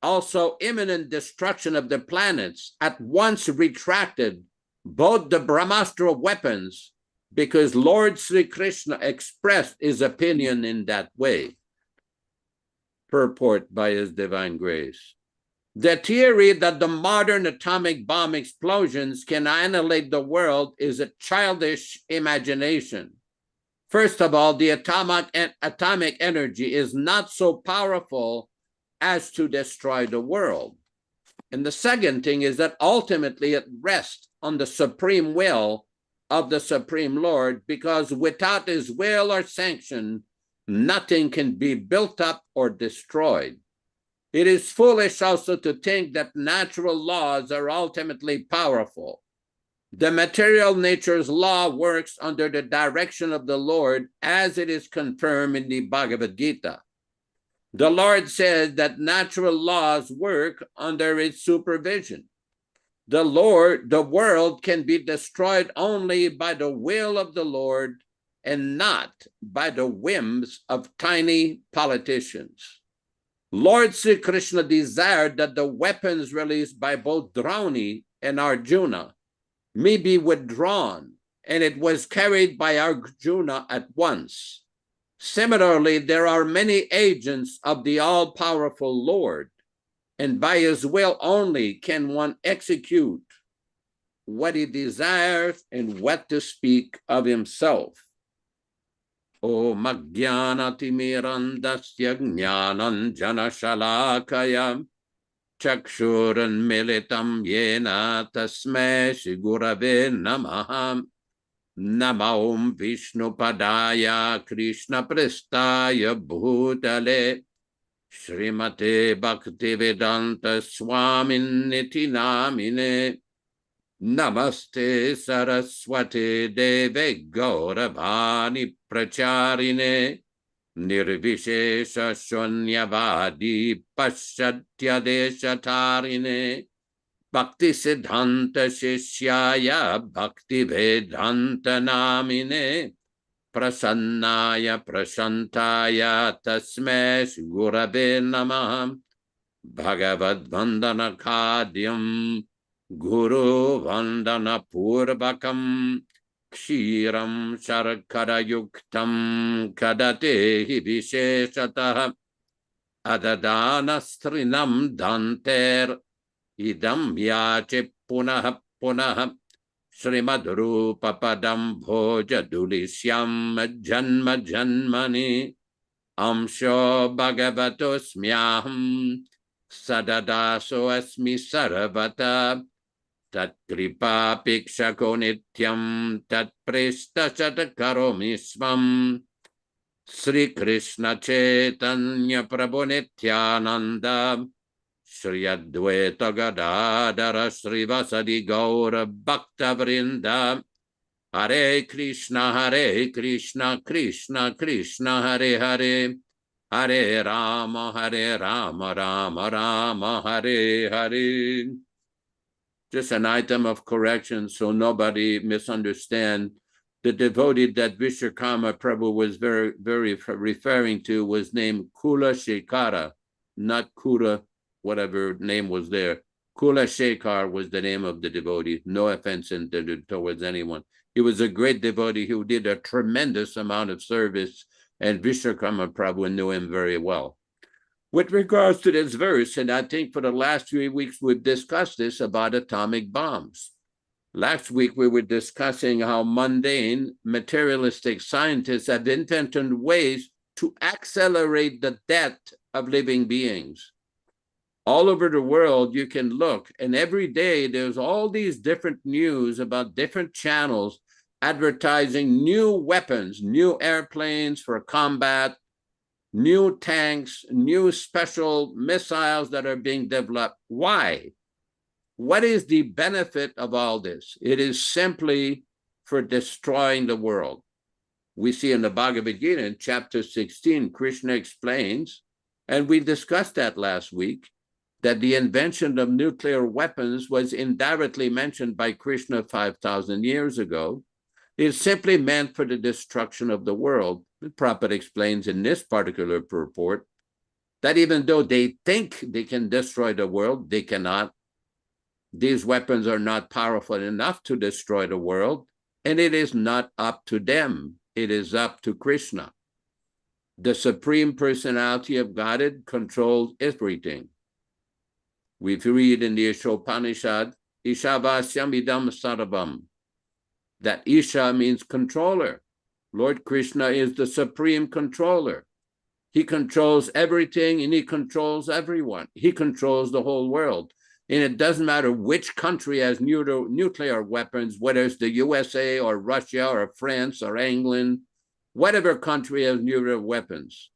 also imminent destruction of the planets, at once retracted both the Brahmastra weapons, because Lord Sri Krishna expressed his opinion in that way. Purport by His Divine Grace. The theory that the modern atomic bomb explosions can annihilate the world is a childish imagination. First of all, the atomic energy is not so powerful as to destroy the world. And the second thing is that ultimately it rests on the supreme will of the Supreme Lord, because without his will or sanction, nothing can be built up or destroyed. It is foolish also to think that natural laws are ultimately powerful. The material nature's law works under the direction of the Lord, as it is confirmed in the Bhagavad Gita. The Lord says that natural laws work under its supervision. The world can be destroyed only by the will of the Lord and not by the whims of tiny politicians. Lord Sri Krishna desired that the weapons released by both Drauni and Arjuna may be withdrawn, and it was carried by Arjuna at once. Similarly, there are many agents of the all-powerful Lord, and by his will only can one execute what he desires and what to speak of himself. O Magyana Timirandasya Jnanam Janashalakaya Chakshuran Militam Yena Tasme Shigurave Namaham Namaum Vishnu Padaya Krishna Prestaya Bhutale Srimate Bhaktivedanta Swamin Niti Namine Namaste Saraswati Deve Gauravani Pracharine Nirvishesha Shunyavadi Paschatya Deshatarine Bhakti Siddhanta Shishyaya Bhakti Vedanta Namine Prasannaya Prashantaya Tasme Gurave Namah Bhagavad Vandana Kadyam Guru Vandana Purvakam Kshiram Sharakara Yuktam Kadatehi Visheshatah Adadana Strinam Danter Idam Yache Punah Punah Srimad Rupa Padam Bhoja Dulisyam Janma Janmani Amsho Bhagavatos Myaham Sadadaso Asmi Saravata Tat Kripa Pikshako Nityam Tat Presta Chatakaromi Swam Sri Krishna Chaitanya Prabhu Nityananda Shri Advaita Gadadara Srivasadi Gaura Bhakta Vrinda Hare Krishna Krishna Krishna Hare Hare Hare Rama Rama Rama Hare Hare. Just an item of correction so nobody misunderstand. The devotee that Vishwakarma Prabhu was very referring to was named Kula Shekara, not Kula, whatever name was there. Kula Shekhar was the name of the devotee. No offense towards anyone. He was a great devotee who did a tremendous amount of service, and Vishwakarma Prabhu knew him very well. With regards to this verse, and I think for the last 3 weeks we've discussed this about atomic bombs. Last week we were discussing how mundane, materialistic scientists have invented ways to accelerate the death of living beings. All over the world you can look, and every day there's all these different news about different channels advertising new weapons, new airplanes for combat, new tanks, new special missiles that are being developed. Why? What is the benefit of all this? It is simply for destroying the world. We see in the Bhagavad Gita in chapter 16, Krishna explains, and we discussed that last week, that the invention of nuclear weapons was indirectly mentioned by Krishna 5,000 years ago. It is simply meant for the destruction of the world. The Prabhupada explains in this particular purport that even though they think they can destroy the world, they cannot. These weapons are not powerful enough to destroy the world, and it is not up to them. It is up to Krishna. The Supreme Personality of Godhead controls everything. We read in the Ishopanishad, Ishavasyam idam sarvam. That Isha means controller. Lord Krishna is the supreme controller. He controls everything and he controls everyone. He controls the whole world. And it doesn't matter which country has nuclear weapons, whether it's the USA or Russia or France or England, whatever country has nuclear weapons,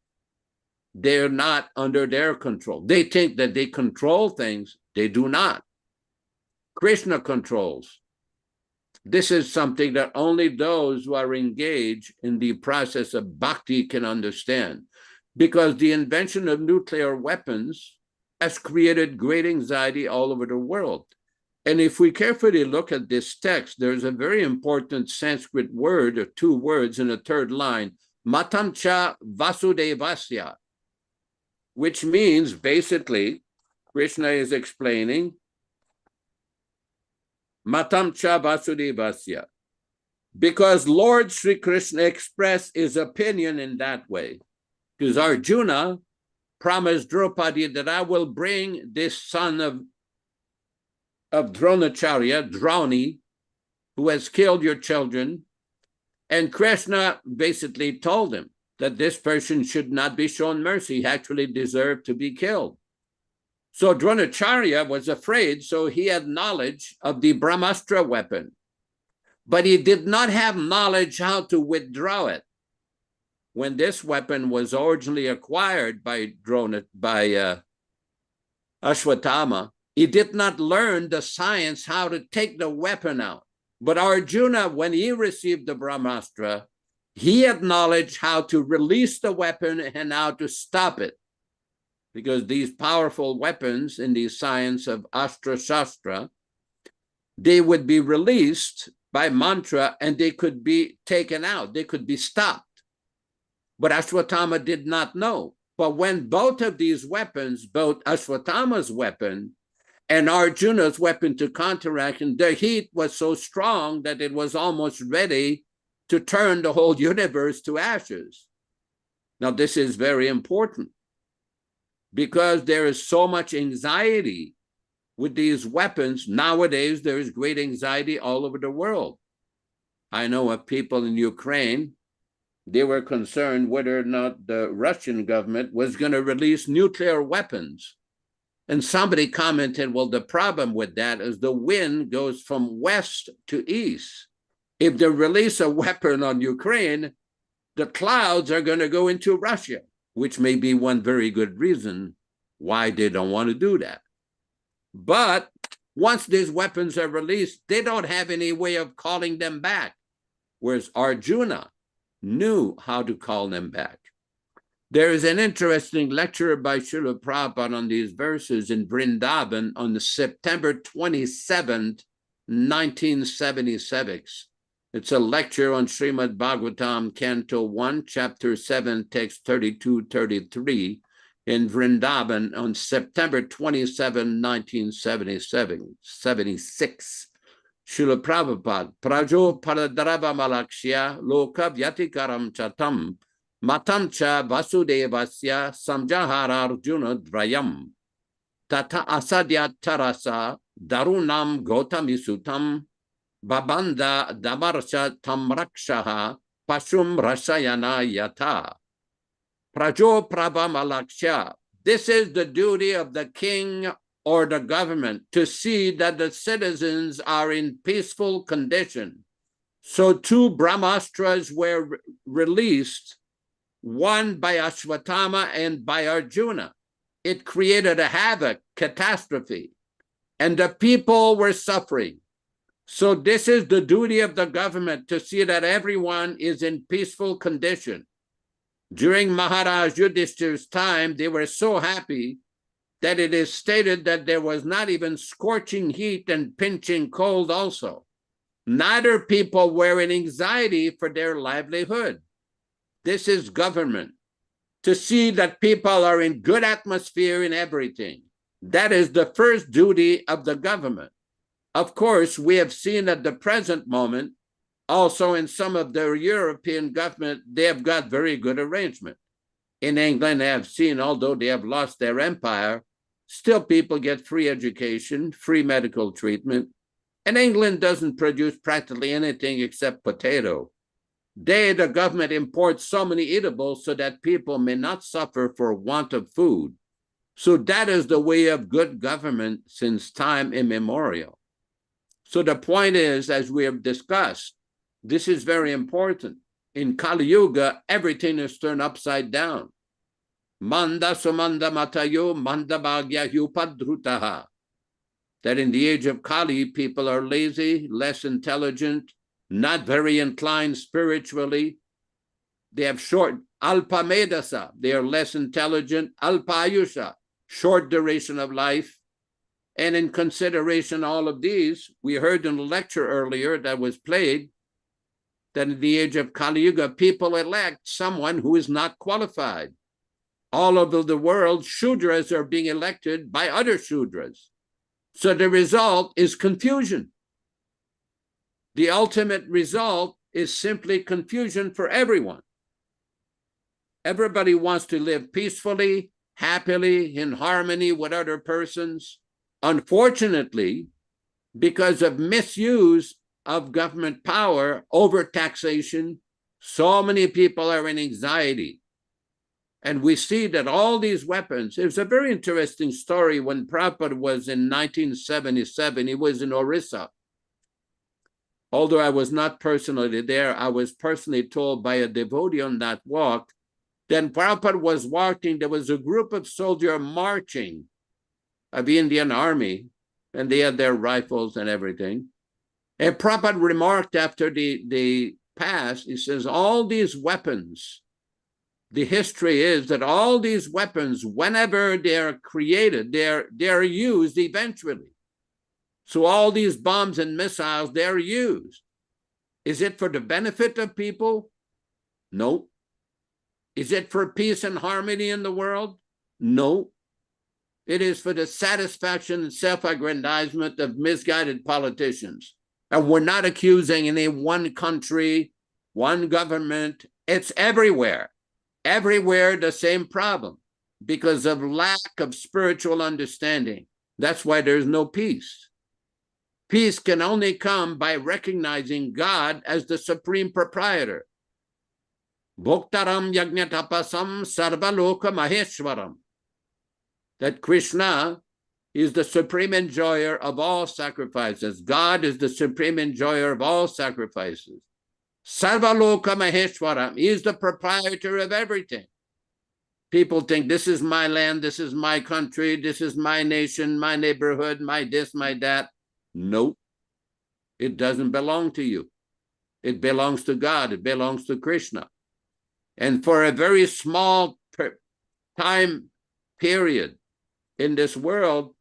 they're not under their control. They think that they control things. They do not. Krishna controls. This is something that only those who are engaged in the process of bhakti can understand, because the invention of nuclear weapons has created great anxiety all over the world. And if we carefully look at this text, there's a very important Sanskrit word, or two words in the third line, matamcha vasudevasya, which means basically, Krishna is explaining, matamcha vasudevasya, because Lord Sri Krishna expressed his opinion in that way. Because Arjuna promised Draupadi that I will bring this son of Dronacharya, Drauni, who has killed your children. And Krishna basically told him that this person should not be shown mercy. He actually deserved to be killed. So Dronacharya was afraid, so he had knowledge of the Brahmastra weapon, but he did not have knowledge how to withdraw it. When this weapon was originally acquired by Ashwatthama, he did not learn the science how to take the weapon out. But Arjuna, when he received the Brahmastra, he had knowledge how to release the weapon and how to stop it. Because these powerful weapons in the science of Astra Shastra, they would be released by mantra and they could be taken out, they could be stopped. But Ashwatthama did not know. But when both of these weapons, both Ashwatthama's weapon and Arjuna's weapon to counteract, and the heat was so strong that it was almost ready to turn the whole universe to ashes. Now, this is very important because there is so much anxiety with these weapons. Nowadays, there is great anxiety all over the world. I know of people in Ukraine, they were concerned whether or not the Russian government was going to release nuclear weapons. And somebody commented, well, the problem with that is the wind goes from west to east. If they release a weapon on Ukraine, the clouds are going to go into Russia, which may be one very good reason why they don't want to do that. But once these weapons are released, they don't have any way of calling them back. Whereas Arjuna knew how to call them back. There is an interesting lecture by Srila Prabhupada on these verses in Vrindavan on September 27th, 1976. It's a lecture on Srimad Bhagavatam, Canto 1, Chapter 7, Text 32-33 in Vrindavan on September 27, 1976. Srila Prabhupada, Prajo Paradarava Malakshya Loka Vyatikaram Chatam Matamcha Vasudevasya Samjahara Arjuna Drayam Tata Asadya Tarasa Darunam Gautamisutam Babanda Damarsha Tamrakshaha Pashum Rasayana Yata. Prajo Prabha Malakshya. This is the duty of the king or the government to see that the citizens are in peaceful condition. So 2 Brahmastras were released, one by Ashwatthama and by Arjuna. It created a havoc, catastrophe, and the people were suffering. So this is the duty of the government to see that everyone is in peaceful condition. During Maharaj Yudhishthir's time, they were so happy that it is stated that there was not even scorching heat and pinching cold also. Neither people were in anxiety for their livelihood. This is government, to see that people are in good atmosphere in everything. That is the first duty of the government. Of course, we have seen at the present moment, also in some of the European government, they have got very good arrangement. In England, I have seen, although they have lost their empire, still people get free education, free medical treatment. And England doesn't produce practically anything except potato. The government imports so many eatables so that people may not suffer for want of food. So that is the way of good government since time immemorial. So the point is, as we have discussed, this is very important. In Kali Yuga, everything is turned upside down. Manda sumanda matayo manda bhagya hupadrutaha. That in the age of Kali, people are lazy, less intelligent, not very inclined spiritually. They have short alpa medasa. They are less intelligent. Alpa ayusha, short duration of life. And in consideration all of these, we heard in the lecture earlier that was played that in the age of Kali Yuga, people elect someone who is not qualified. All over the world, Shudras are being elected by other Shudras. So the result is confusion. The ultimate result is simply confusion for everyone. Everybody wants to live peacefully, happily, in harmony with other persons. Unfortunately, because of misuse of government power, overtaxation, so many people are in anxiety. And we see that all these weapons, it was a very interesting story when Prabhupada was in 1977, he was in Orissa. Although I was not personally there, I was personally told by a devotee on that walk, then Prabhupada was walking, there was a group of soldiers marching of the Indian Army, and they had their rifles and everything. And Prabhupada remarked after the pass, he says, all these weapons, the history is that all these weapons, whenever they're created, they're used eventually. So all these bombs and missiles, they're used. Is it for the benefit of people? No. Is it for peace and harmony in the world? No. It is for the satisfaction and self-aggrandizement of misguided politicians. And we're not accusing any one country, one government. It's everywhere. Everywhere the same problem because of lack of spiritual understanding. That's why there's no peace. Peace can only come by recognizing God as the supreme proprietor. Bhoktaram yagnatapasam sarvaloka maheshwaram. That Krishna is the supreme enjoyer of all sacrifices. God is the supreme enjoyer of all sacrifices. Sarvaloka Maheshwaram, he is the proprietor of everything. People think this is my land, this is my country, this is my nation, my neighborhood, my this, my that. Nope. It doesn't belong to you. It belongs to God. It belongs to Krishna. And for a very small time period in this world,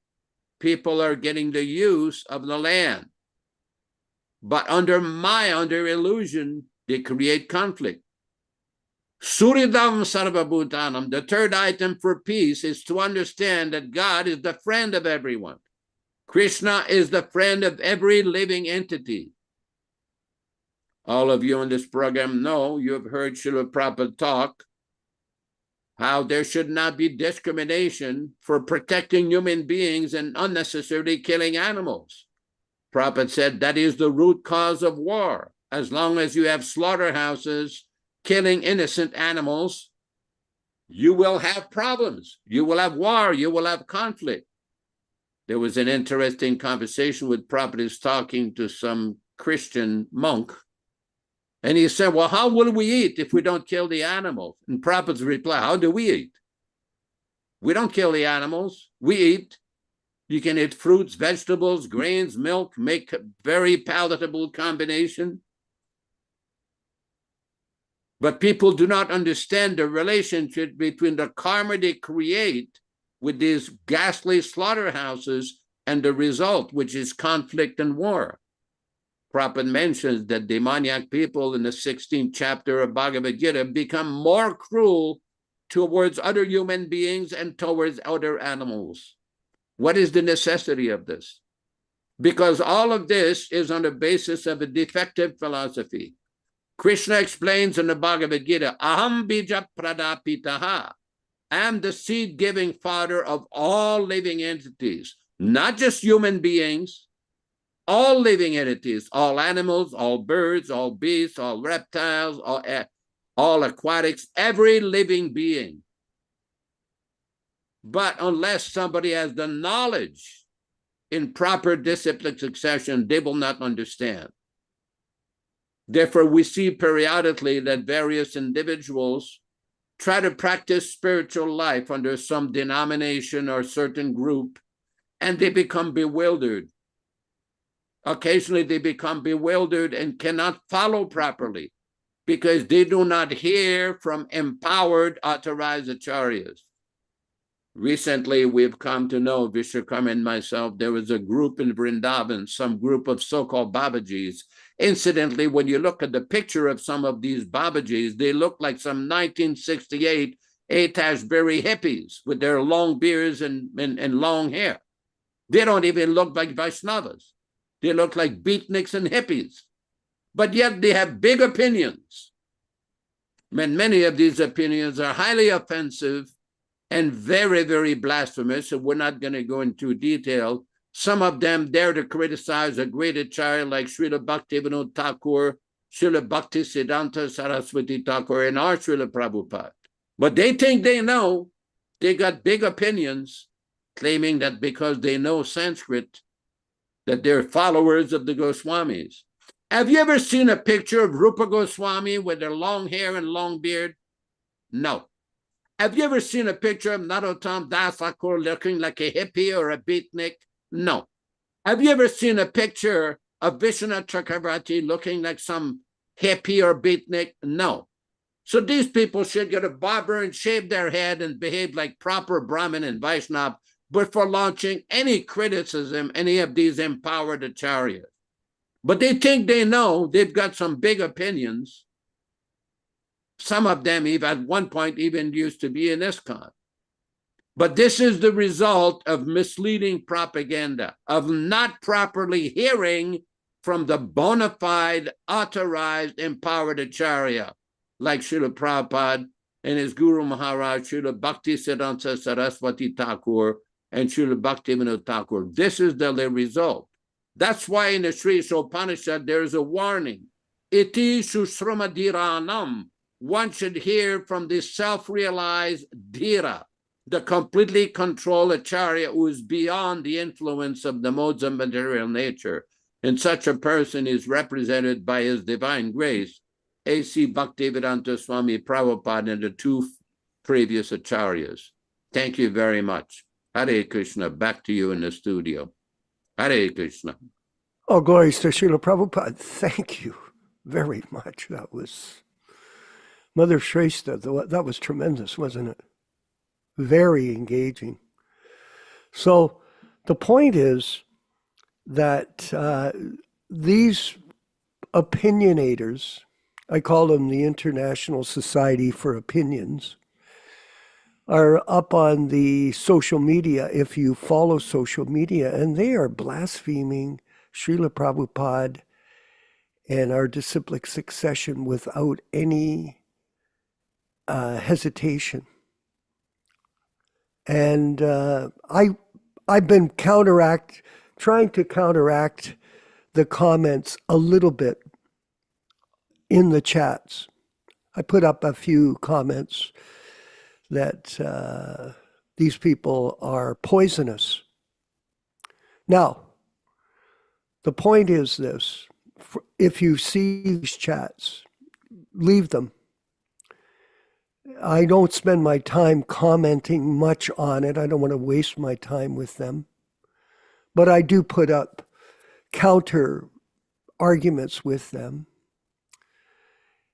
people are getting the use of the land. But under illusion, they create conflict. Suridam sarvabhutanam, the third item for peace is to understand that God is the friend of everyone. Krishna is the friend of every living entity. All of you on this program know, you have heard Srila Prabhupada talk, how there should not be discrimination for protecting human beings and unnecessarily killing animals. Prabhupada said that is the root cause of war. As long as you have slaughterhouses killing innocent animals, you will have problems. You will have war. You will have conflict. There was an interesting conversation with Prabhupada talking to some Christian monk. And he said, well, how will we eat if we don't kill the animals? And Prabhupada's reply, how do we eat? We don't kill the animals. We eat. You can eat fruits, vegetables, grains, milk, make a very palatable combination. But people do not understand the relationship between the karma they create with these ghastly slaughterhouses and the result, which is conflict and war. Prabhupada mentions that demoniac people in the 16th chapter of Bhagavad Gita become more cruel towards other human beings and towards other animals. What is the necessity of this? Because all of this is on the basis of a defective philosophy. Krishna explains in the Bhagavad Gita, Aham bija pradapitaha. I am the seed-giving father of all living entities, not just human beings, all living entities, all animals, all birds, all beasts, all reptiles, all aquatics, every living being. But unless somebody has the knowledge in proper discipline succession, they will not understand. Therefore, we see periodically that various individuals try to practice spiritual life under some denomination or certain group, and they become bewildered. Occasionally, they become bewildered and cannot follow properly because they do not hear from empowered, authorized acharyas. Recently, we've come to know, Vishwakarma and myself, there was a group in Vrindavan, some group of so-called Babajis. Incidentally, when you look at the picture of some of these Babajis, they look like some 1968 Atashberry hippies with their long beards and long hair. They don't even look like Vaishnavas. They look like beatniks and hippies. But yet they have big opinions. And many of these opinions are highly offensive and very, very blasphemous. So we're not going to go into detail. Some of them dare to criticize a great acharya like Srila Bhaktivinoda Thakur, Srila Bhaktisiddhanta Saraswati Thakur, and our Srila Prabhupada. But they think they know. They got big opinions, claiming that because they know Sanskrit, that they're followers of the Goswamis. Have you ever seen a picture of Rupa Goswami with their long hair and long beard? No. Have you ever seen a picture of Narottam Das Thakur looking like a hippie or a beatnik? No. Have you ever seen a picture of Vishwanath Chakravarti looking like some hippie or beatnik? No. So these people should get a barber and shave their head and behave like proper Brahmin and Vaishnava, but for launching any criticism, any of these empowered acharyas. But they think they know, they've got some big opinions. Some of them even at one point even used to be in ISKCON. But this is the result of misleading propaganda, of not properly hearing from the bona fide, authorized, empowered acharya, like Srila Prabhupada and his Guru Maharaj, Srila Bhaktisiddhanta Saraswati Thakur, and Srila Bhaktivinoda Thakur. This is the result. That's why in the Sri Upanishad there is a warning. Iti susramadhiranam. One should hear from the self-realized dhira, the completely controlled acharya who is beyond the influence of the modes of material nature. And such a person is represented by his divine grace, A.C. Bhaktivedanta Swami Prabhupada and the two previous acharyas. Thank you very much. Hare Krishna, back to you in the studio. Hare Krishna. Oh, glories to Srila Prabhupada. Thank you very much. That was Mother Shrestha. That was tremendous, wasn't it? Very engaging. So the point is that these opinionators, I call them the International Society for Opinions, are up on the social media, if you follow social media, and they are blaspheming Srila Prabhupada and our disciplic succession without any hesitation. And I've been trying to counteract the comments a little bit in the chats. I put up a few comments that these people are poisonous. Now, the point is this. If you see these chats, leave them. I don't spend my time commenting much on it. I don't want to waste my time with them. But I do put up counter arguments with them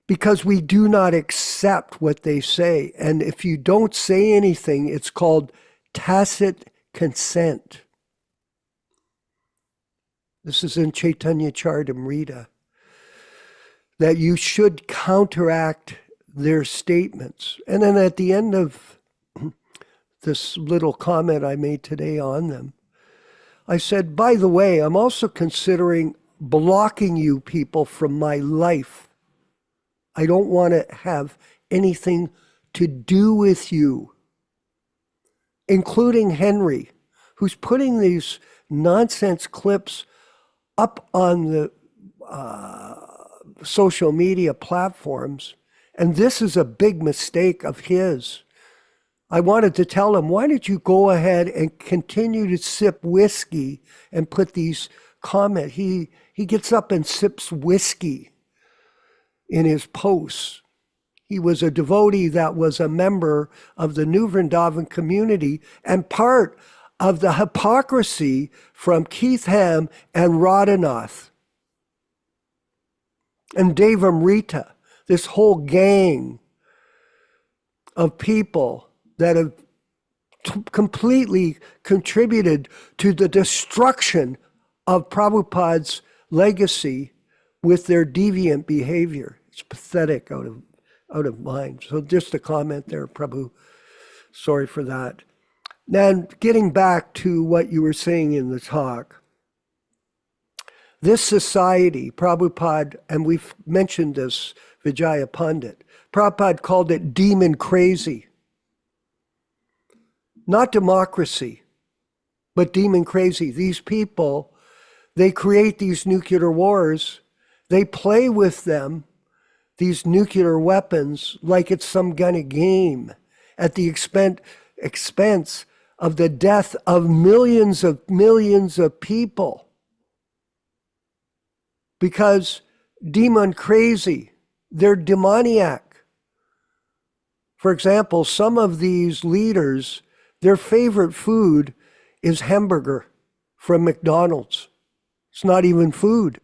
because we do not accept what they say. And if you don't say anything, it's called tacit consent. This is in Chaitanya Charitamrita, that you should counteract their statements. And then at the end of this little comment I made today on them, I said, by the way, I'm also considering blocking you people from my life. I don't want to have anything to do with you, including Henry, who's putting these nonsense clips up on the social media platforms. And this is a big mistake of his. I wanted to tell him, why don't you go ahead and continue to sip whiskey and put these comments. He gets up and sips whiskey in his posts. He was a devotee that was a member of the New Vrindavan community and part of the hypocrisy from Keith Ham and Radhanath and Devamrita, this whole gang of people that have completely contributed to the destruction of Prabhupada's legacy with their deviant behavior. It's pathetic out of mind. So just a comment there, Prabhu. Sorry for that. Now, getting back to what you were saying in the talk, this society, Prabhupada, and we've mentioned this, Vijaya Pandit, Prabhupada called it demon crazy. Not democracy, but demon crazy. These people, they create these nuclear wars. They play with them, these nuclear weapons, like it's some kind of game at the expense of the death of millions of people. Because demon crazy, they're demoniac. For example, some of these leaders, their favorite food is hamburger from McDonald's. It's not even food.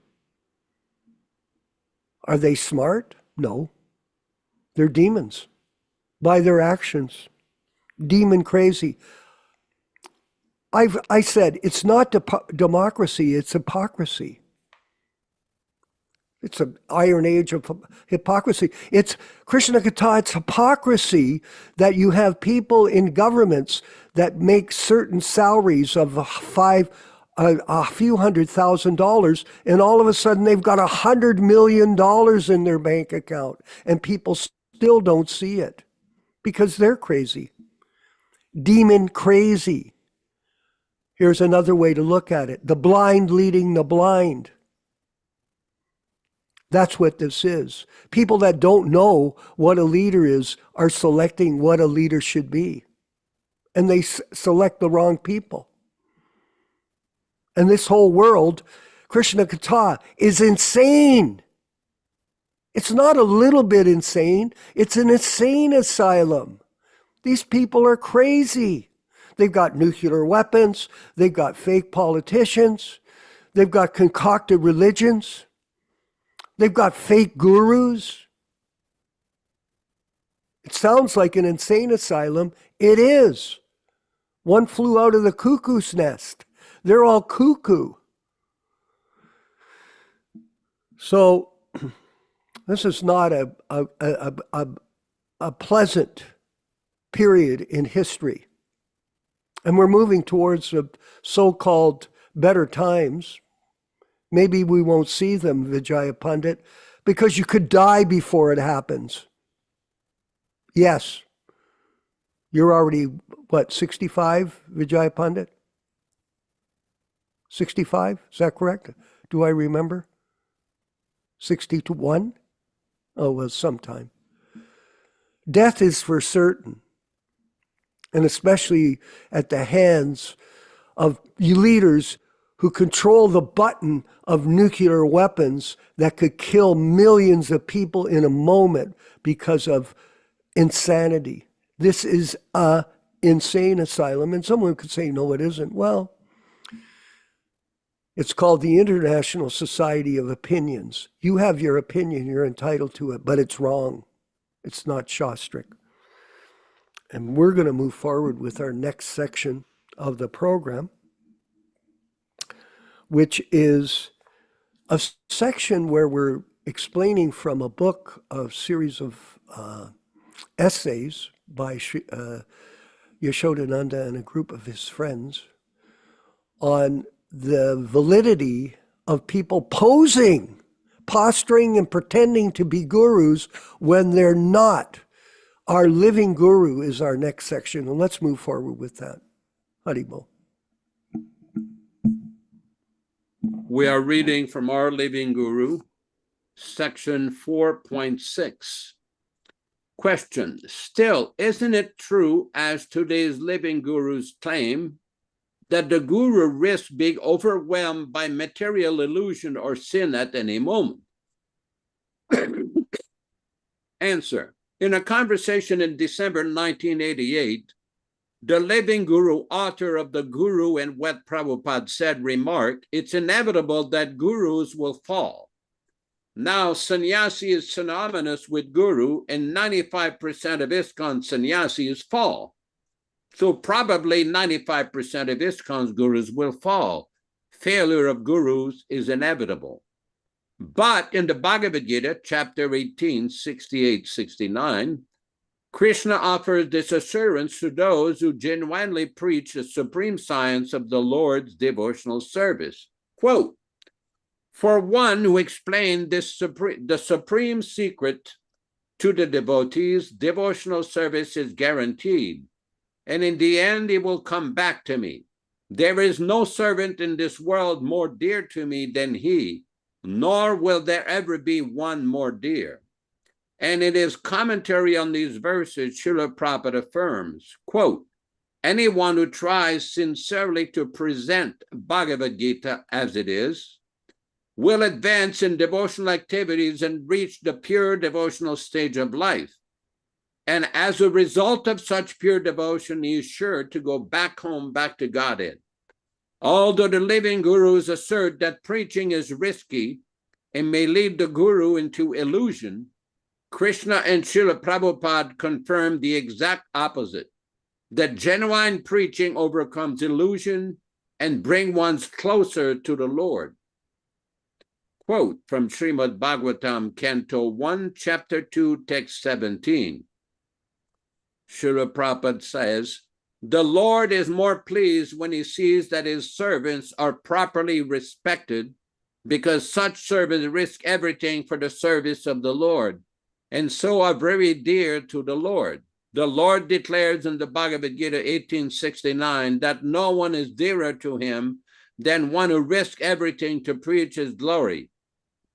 Are they smart? No. They're demons by their actions. Demon crazy. I said it's not democracy, it's hypocrisy. It's an iron age of hypocrisy. It's Krishna Katha, it's hypocrisy that you have people in governments that make certain salaries of a few $100,000, and all of a sudden they've got $100 million in their bank account, and people still don't see it because they're crazy. Demon crazy. Here's another way to look at it. The blind leading the blind. That's what this is. People that don't know what a leader is are selecting what a leader should be. And they select the wrong people. And this whole world, Krishna Katha, is insane. It's not a little bit insane. It's an insane asylum. These people are crazy. They've got nuclear weapons. They've got fake politicians. They've got concocted religions. They've got fake gurus. It sounds like an insane asylum. It is. One flew out of the cuckoo's nest. They're all cuckoo. So this is not a pleasant period in history. And we're moving towards a so-called better times. Maybe we won't see them, Vijaya Pandit, because you could die before it happens. Yes. You're already, 65, Vijaya Pandit? 65? Is that correct? Do I remember? 61? Oh, well, sometime. Death is for certain. And especially at the hands of leaders who control the button of nuclear weapons that could kill millions of people in a moment because of insanity. This is an insane asylum. And someone could say, no, it isn't. Well, it's called the International Society of Opinions. You have your opinion, you're entitled to it, but it's wrong. It's not Shastric. And we're going to move forward with our next section of the program, which is a section where we're explaining from a book, a series of essays by Yashodananda and a group of his friends on the validity of people posing, posturing and pretending to be gurus when they're not. Our living guru is our next section, and let's move forward with that. Haribol. We are reading from Our Living Guru, section 4.6. Question. Still, isn't it true, as today's living gurus claim, that the guru risks being overwhelmed by material illusion or sin at any moment? Answer. In a conversation in December 1988, the living guru, author of The Guru and What Prabhupada Said, remarked, it's inevitable that gurus will fall. Now, sannyasi is synonymous with guru, and 95% of ISKCON sannyasis fall. So probably 95% of ISKCON's gurus will fall. Failure of gurus is inevitable. But in the Bhagavad Gita, chapter 18, 68-69, Krishna offers this assurance to those who genuinely preach the supreme science of the Lord's devotional service. Quote, for one who explained the supreme secret to the devotees, devotional service is guaranteed, and in the end he will come back to me. There is no servant in this world more dear to me than he, nor will there ever be one more dear. And in his commentary on these verses, Srila Prabhupada affirms, quote, anyone who tries sincerely to present Bhagavad Gita as it is, will advance in devotional activities and reach the pure devotional stage of life. And as a result of such pure devotion, he is sure to go back home, back to Godhead. Although the living gurus assert that preaching is risky and may lead the guru into illusion, Krishna and Srila Prabhupada confirm the exact opposite, that genuine preaching overcomes illusion and brings one closer to the Lord. Quote from Srimad Bhagavatam, Canto 1, Chapter 2, Text 17. Srila Prabhupada says, the Lord is more pleased when he sees that his servants are properly respected, because such servants risk everything for the service of the Lord, and so are very dear to the Lord. The Lord declares in the Bhagavad Gita 1869 that no one is dearer to him than one who risks everything to preach his glory.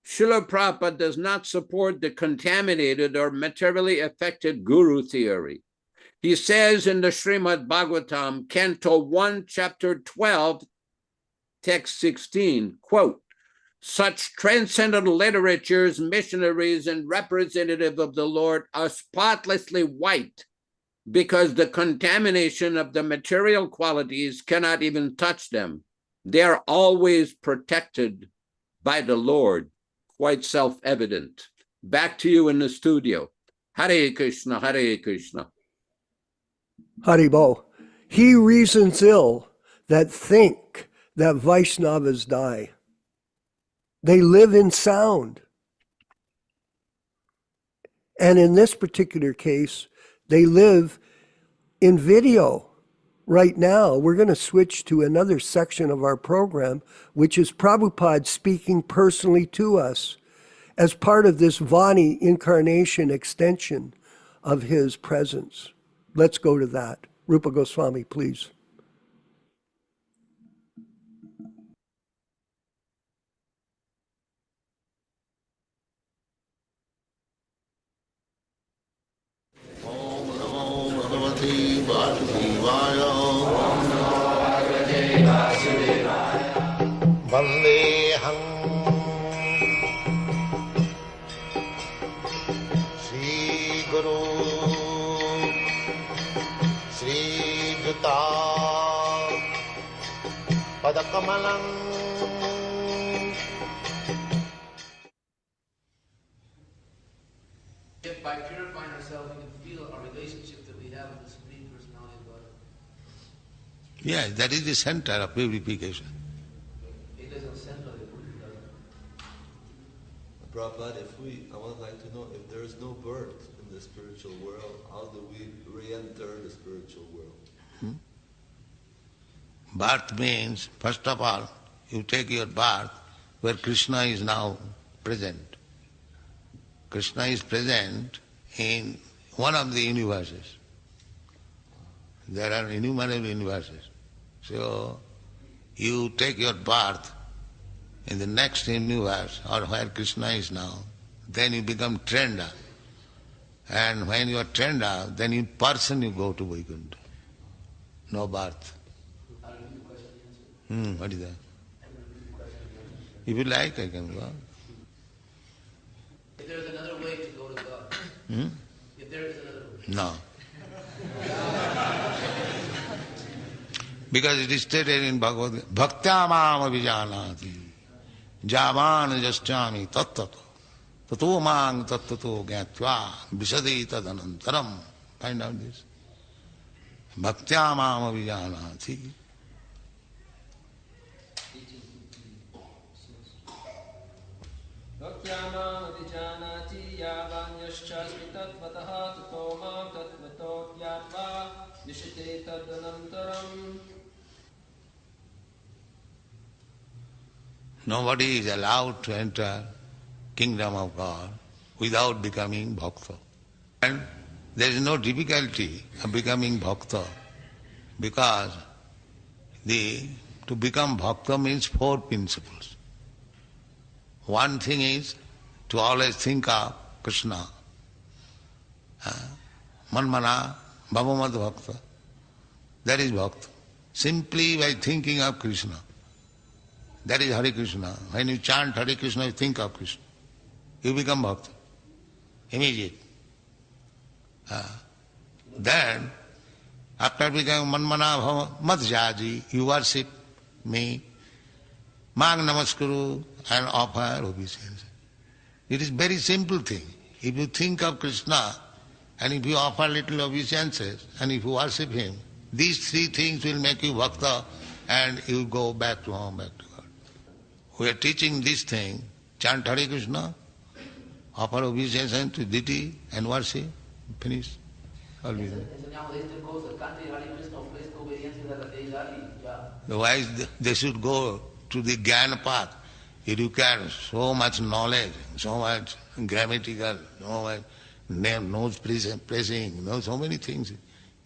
Srila Prabhupada does not support the contaminated or materially affected guru theory. He says in the Srimad Bhagavatam, Canto 1, Chapter 12, Text 16, quote, such transcendental literatures, missionaries, and representative of the Lord are spotlessly white, because the contamination of the material qualities cannot even touch them. They are always protected by the Lord. Quite self-evident. Back to you in the studio. Hare Krishna, Hare Krishna. Haribo. He reasons ill that think that Vaishnavas die. They live in sound. And in this particular case, they live in video. Right now, we're going to switch to another section of our program, which is Prabhupada speaking personally to us as part of this Vani incarnation extension of his presence. Let's go to that. Rupa Goswami, please. Vandeham Sri Guru Sri Juta Padakamalang. If by purifying ourselves we can feel our relationship that we have with the Supreme Personality of God. Yes, that is the center of purification. It is a center of purification. Prabhupada, I would like to know, if there is no birth in the spiritual world, how do we re-enter the spiritual world? Birth means, first of all, you take your birth where Krishna is now present. Krishna is present in one of the universes. There are innumerable universes. So, you take your birth in the next universe, or where Krishna is now, then you become trained up. And when you are trained up, then in person you go to Vaikuntha. No birth. What is that? If you like, I can go. If there's another way to go to God. If there is another way. No. Because it is stated in Bhagavad Gita, Bhaktyamam avijanati, javan jasyami tattato, tato mang tattato gyatva, visadi tadanantaram. Find out this. Bhaktyamam avijanati. Bhaktyamam vijanati yavanyaschasmi tatvatah tato mam tatvato gyatva nishite tadanantaram. Nobody is allowed to enter kingdom of God without becoming bhakta. And there is no difficulty of becoming bhakta because to become bhakta means four principles. One thing is to always think of Krishna. Manmana bhavamad bhakta. That is bhakta. Simply by thinking of Krishna. That is Hare Krishna. When you chant Hare Krishna, you think of Krishna. You become bhakta. Immediate. Then, after becoming manmana madhyaji, you worship me, mang namaskuru, and offer obeisance. It is very simple thing. If you think of Krishna, and if you offer little obeisances, and if you worship him, these three things will make you bhakta, and you go back to home, back to God. We are teaching this thing, chant Hare Krishna, offer obeisance to deity, and worship, finish. Always. Otherwise, they should go to the Jnana path. It requires so much knowledge, so much grammatical, so much nose pressing, so many things.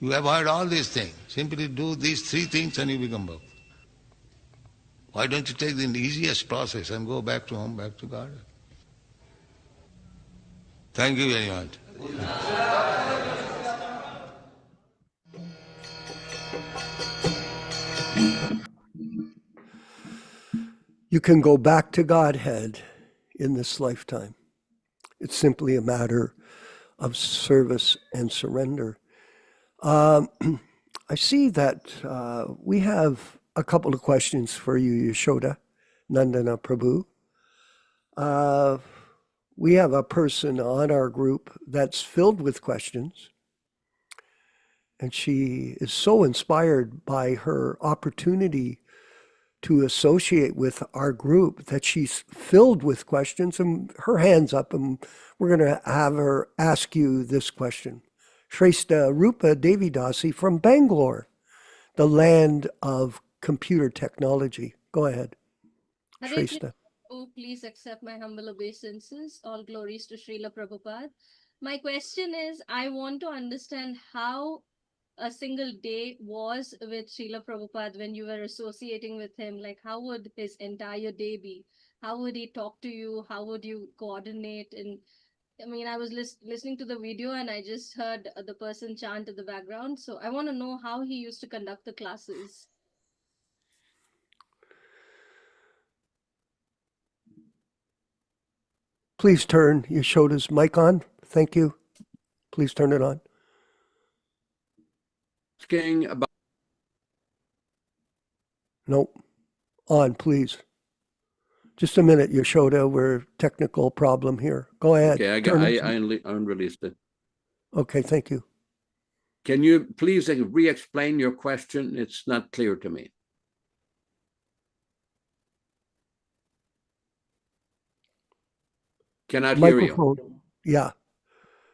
You avoid all these things. Simply do these three things and you become bhakta. Why don't you take the easiest process and go back to home, back to God? Thank you very much. You can go back to Godhead in this lifetime. It's simply a matter of service and surrender. I see that we have a couple of questions for you, Yashoda, Nandana Prabhu. We have a person on our group that's filled with questions, and she is so inspired by her opportunity to associate with our group that she's filled with questions, and her hand's up, and we're going to have her ask you this question. Shrestha Rupa Devidasi from Bangalore, the land of computer technology. Go ahead, Shrestha. Oh, please accept my humble obeisances. All glories to Srila Prabhupada. My question is, I want to understand how a single day was with Srila Prabhupada when you were associating with him. Like, how would his entire day be? How would he talk to you? How would you coordinate? And I mean, I was listening to the video and I just heard the person chant in the background. So I want to know how he used to conduct the classes. Please turn Yashoda's mic on. Thank you. Please turn it on. Asking about. Nope. On, please. Just a minute, Yashoda. We're technical problem here. Go ahead. Okay, I unreleased it. Okay, thank you. Can you please re-explain your question? It's not clear to me. Cannot hear you. Microphone. Yeah.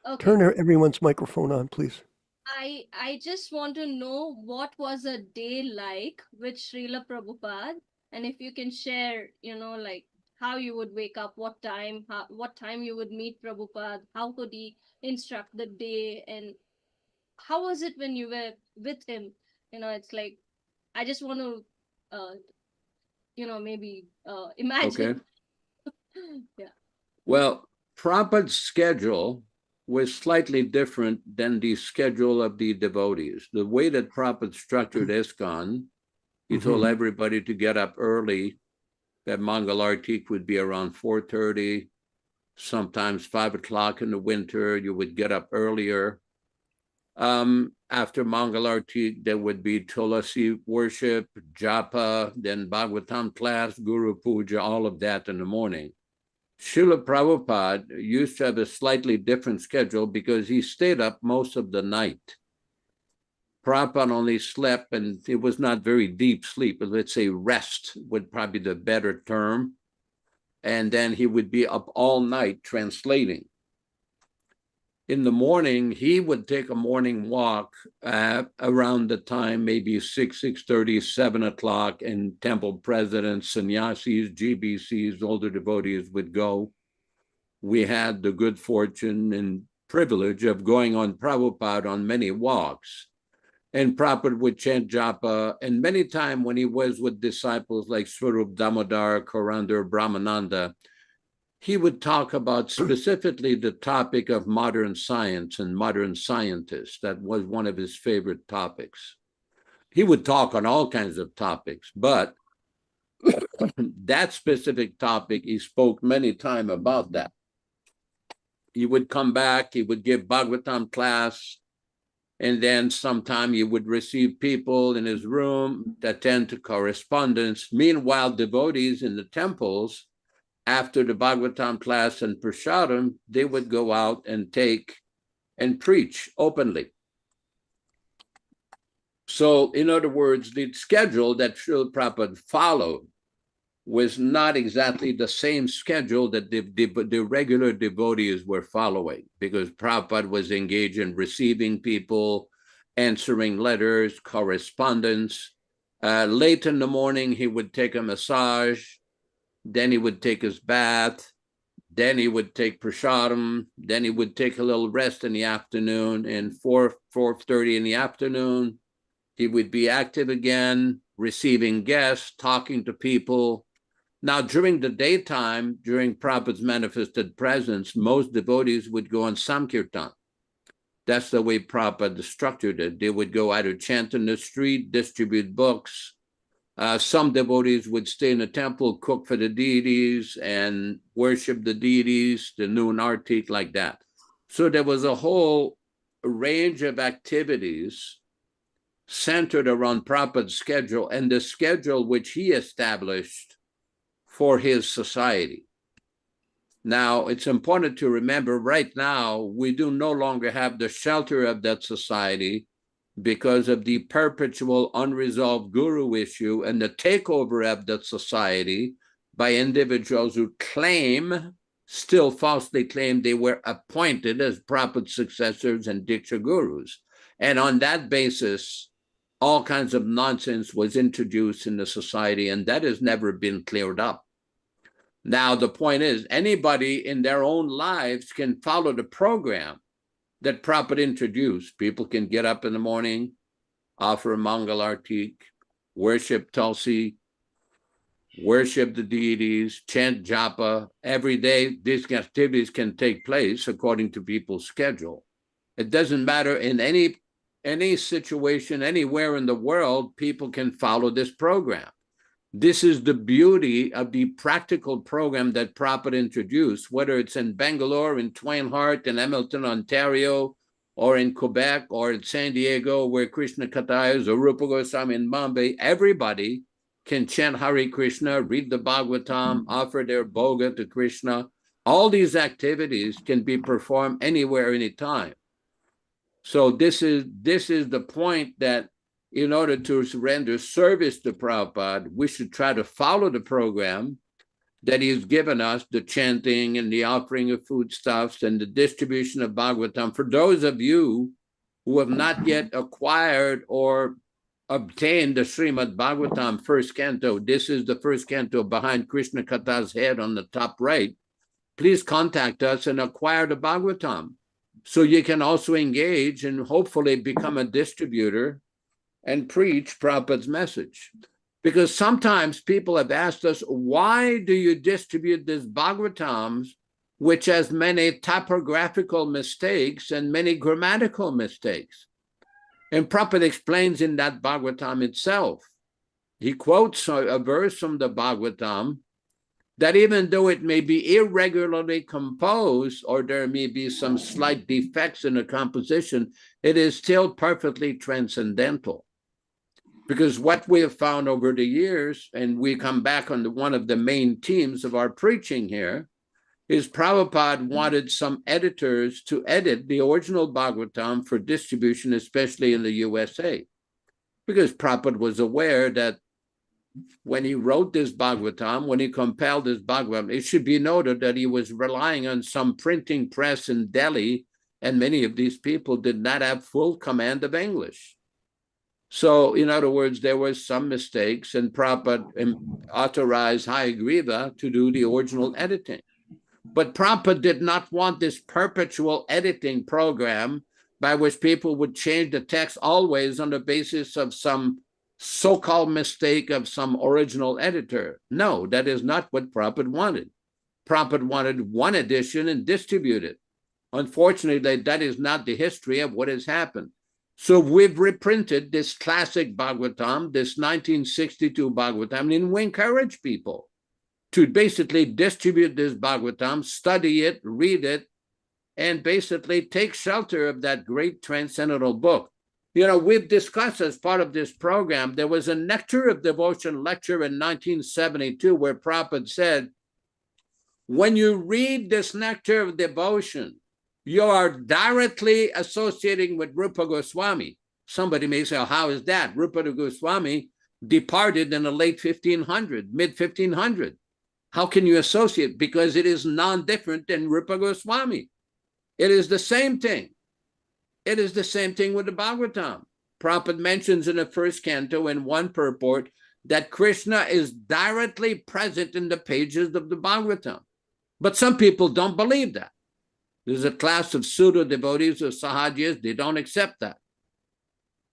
Okay. Turn everyone's microphone on, please. I just want to know what was a day like with Srila Prabhupada, and if you can share, like how you would wake up, what time you would meet Prabhupada, how could he instruct the day, and how was it when you were with him? It's like, I just want to, maybe imagine. Okay. Yeah. Well, Prabhupada's schedule was slightly different than the schedule of the devotees. The way that Prabhupada structured ISKCON, he told everybody to get up early, that Mangal Artik would be around 4:30, sometimes 5 o'clock in the winter, you would get up earlier. After Mangal Artik, there would be Tulasi worship, Japa, then Bhagavatam class, Guru Puja, all of that in the morning. Srila Prabhupada used to have a slightly different schedule because he stayed up most of the night. Prabhupada only slept, and it was not very deep sleep, but let's say rest would probably be the better term. And then he would be up all night translating. In the morning, he would take a morning walk around the time, maybe 6:30, 7 o'clock, and temple presidents, sannyasis, GBCs, older devotees would go. We had the good fortune and privilege of going on Prabhupada on many walks. And Prabhupada would chant japa, and many times when he was with disciples like Swarup Damodar, Korandar, Brahmananda, he would talk about specifically the topic of modern science and modern scientists. That was one of his favorite topics. He would talk on all kinds of topics, but that specific topic, he spoke many times about that. He would come back, he would give Bhagavatam class, and then sometime he would receive people in his room to attend to correspondence. Meanwhile, devotees in the temples, after the Bhagavatam class and Prasadam, they would go out and take and preach openly. So, in other words, the schedule that Srila Prabhupada followed was not exactly the same schedule that the regular devotees were following, because Prabhupada was engaged in receiving people, answering letters, correspondence. Late in the morning, he would take a massage. Then he would take his bath, then he would take prasadam, then he would take a little rest in the afternoon, and 4:30 in the afternoon, he would be active again, receiving guests, talking to people. Now, during the daytime, during Prabhupada's manifested presence, most devotees would go on Sankirtan. That's the way Prabhupada structured it. They would go either chant in the street, distribute books. Some devotees would stay in the temple, cook for the deities, and worship the deities, the noon artik, like that. So there was a whole range of activities centered around Prabhupada's schedule and the schedule which he established for his society. Now, it's important to remember right now, we do no longer have the shelter of that society because of the perpetual unresolved guru issue and the takeover of that society by individuals who still falsely claim they were appointed as Prabhupada's successors and Diksha gurus. And on that basis, all kinds of nonsense was introduced in the society, and that has never been cleared up. Now, the point is, anybody in their own lives can follow the program that Prabhupada introduced. People can get up in the morning, offer a Mangal Artik, worship Tulsi, worship the deities, chant japa. Every day, these activities can take place according to people's schedule. It doesn't matter in any situation, anywhere in the world, people can follow this program. This is the beauty of the practical program that Prabhupada introduced, whether it's in Bangalore, in Twain Harte, in Hamilton, Ontario, or in Quebec, or in San Diego, where Krishna Katha is, or Rupa Goswami in Bombay. Everybody can chant Hare Krishna, read the Bhagavatam, offer their bhoga to Krishna. All these activities can be performed anywhere, anytime. So this is the point, that in order to render service to Prabhupada, we should try to follow the program that he's given us, the chanting and the offering of foodstuffs and the distribution of Bhagavatam. For those of you who have not yet acquired or obtained the Srimad Bhagavatam first canto, this is the first canto behind Krishna Katha's head on the top right. Please contact us and acquire the Bhagavatam, so you can also engage and hopefully become a distributor and preach Prabhupada's message. Because sometimes people have asked us, why do you distribute these Bhagavatams which has many typographical mistakes and many grammatical mistakes. And Prabhupada explains in that Bhagavatam itself, he quotes a verse from the Bhagavatam that even though it may be irregularly composed or there may be some slight defects in the composition, it is still perfectly transcendental. Because what we have found over the years, and we come back on one of the main themes of our preaching here, is Prabhupada wanted some editors to edit the original Bhagavatam for distribution, especially in the USA. Because Prabhupada was aware that when he wrote this Bhagavatam, when he compiled this Bhagavatam, it should be noted that he was relying on some printing press in Delhi, and many of these people did not have full command of English. So, in other words, there were some mistakes, and Prabhupada authorized Hayagriva to do the original editing. But Prabhupada did not want this perpetual editing program by which people would change the text always on the basis of some so-called mistake of some original editor. No, that is not what Prabhupada wanted. Prabhupada wanted one edition and distribute it. Unfortunately, that is not the history of what has happened. So we've reprinted this classic Bhagavatam, this 1962 Bhagavatam, and we encourage people to basically distribute this Bhagavatam, study it, read it, and basically take shelter of that great transcendental book. You know, we've discussed as part of this program, there was a Nectar of Devotion lecture in 1972 where Prabhupada said, when you read this Nectar of Devotion, you are directly associating with Rupa Goswami. Somebody may say, oh, how is that? Rupa Goswami departed in the late 1500, mid 1500. How can you associate? Because it is non-different than Rupa Goswami. It is the same thing. It is the same thing with the Bhagavatam. Prabhupada mentions in the first canto in one purport that Krishna is directly present in the pages of the Bhagavatam. But some people don't believe that. There's a class of pseudo-devotees or sahajis, they don't accept that.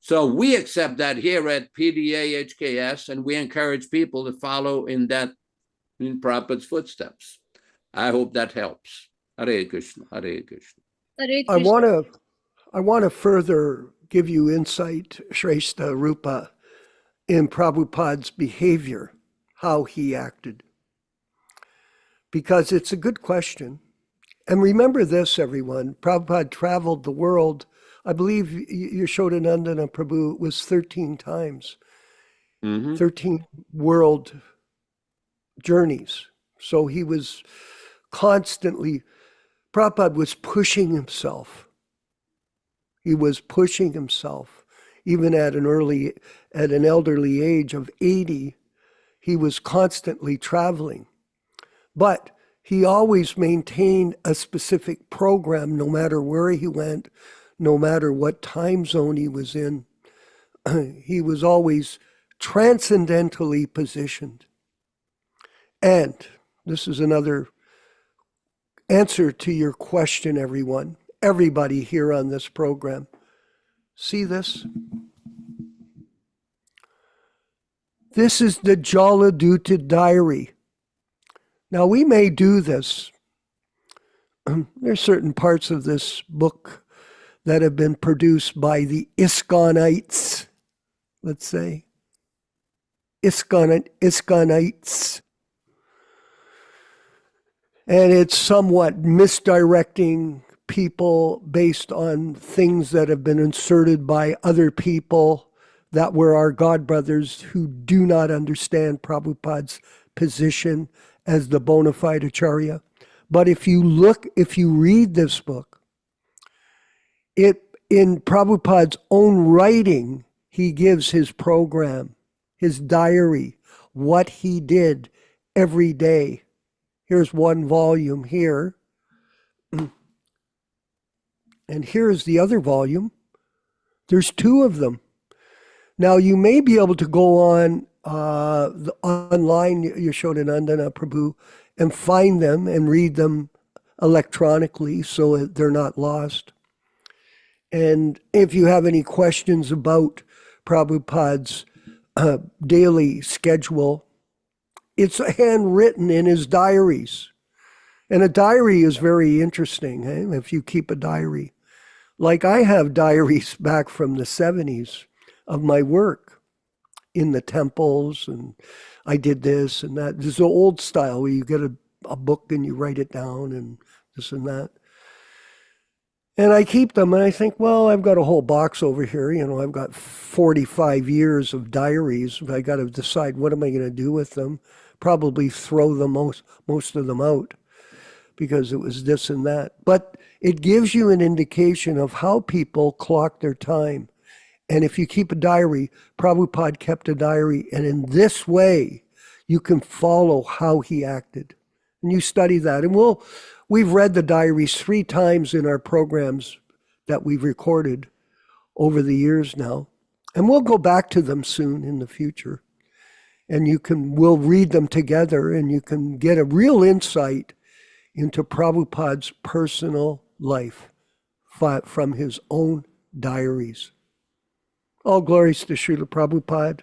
So we accept that here at PDA HKS, and we encourage people to follow in Prabhupada's footsteps. I hope that helps. Hare Krishna, Hare Krishna. Hare I Krishna. want to further give you insight, Shrestha Rupa, in Prabhupada's behavior, how he acted. Because it's a good question. And remember this, everyone, Prabhupada traveled the world, I believe Yashodanandana Prabhu was 13 times, 13 world journeys. So he was constantly, Prabhupada was pushing himself. He was pushing himself. Even at an elderly age of 80, he was constantly traveling. But he always maintained a specific program, no matter where he went, no matter what time zone he was in. He was always transcendentally positioned. And this is another answer to your question, everyone. Everybody here on this program. See this? This is the Jaladuta diary. Now, we may do this. There's certain parts of this book that have been produced by the ISKCONites, let's say. ISKCONites. And it's somewhat misdirecting people based on things that have been inserted by other people that were our godbrothers who do not understand Prabhupada's position as the bona fide Acharya. But if you read this book, in Prabhupada's own writing, he gives his program, his diary, what he did every day. Here's one volume here. And here's the other volume. There's two of them. Now, you may be able to go on online, Yashodanandana Prabhu, and find them and read them electronically so they're not lost. And if you have any questions about Prabhupada's daily schedule, it's handwritten in his diaries. And a diary is very interesting, if you keep a diary. Like I have diaries back from the 70s of my work in the temples, and I did this and that. This is the old style where you get a book and you write it down and this and that. And I keep them and I think, well, I've got a whole box over here. I've got 45 years of diaries. I got to decide what am I going to do with them. Probably throw them most of them out because it was this and that. But it gives you an indication of how people clock their time. And if you keep a diary, Prabhupada kept a diary, and in this way, you can follow how he acted. And you study that. And we've read the diaries 3 times in our programs that we've recorded over the years now. And we'll go back to them soon in the future. And we'll read them together, and you can get a real insight into Prabhupada's personal life from his own diaries. All glories to Srila Prabhupada,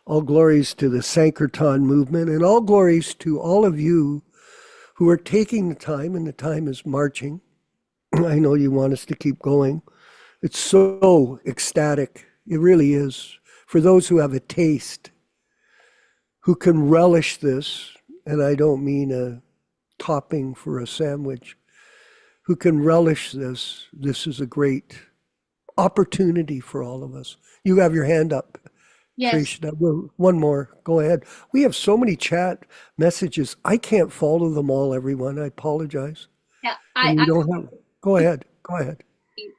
all glories to the Sankirtan movement, and all glories to all of you who are taking the time, and the time is marching. I know you want us to keep going. It's so ecstatic. It really is. For those who have a taste, who can relish this, and I don't mean a topping for a sandwich, who can relish this, this is a great opportunity for all of us. You have your hand up. Yes. Krishna. One more. Go ahead. We have so many chat messages. I can't follow them all, everyone. I apologize. Yeah, Go ahead. Go ahead.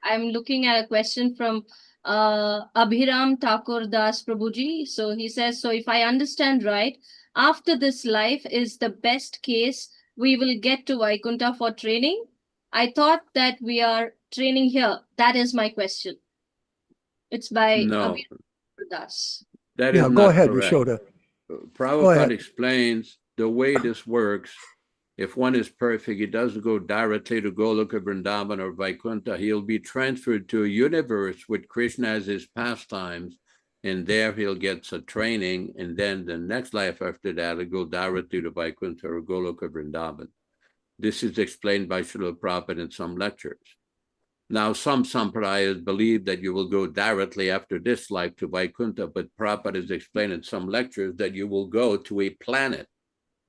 I'm looking at a question from Abhiram Thakur Das Prabhuji. So he says, so if I understand right, after this life is the best case, we will get to Vaikuntha for training. I thought that we are training here. That is my question. It's by No, Abhiram Das. that is Yeah, not go ahead, correct. Yashoda. Prabhupada explains the way this works. If one is perfect, he doesn't go directly to Goloka, Vrindavan, or Vaikuntha. He'll be transferred to a universe with Krishna as his pastimes, and there he'll get some training, and then the next life after that, he'll go directly to Vaikuntha or Goloka, Vrindavan. This is explained by Srila Prabhupada in some lectures. Now, some sampradayas believe that you will go directly after this life to Vaikuntha, but Prabhupada has explained in some lectures that you will go to a planet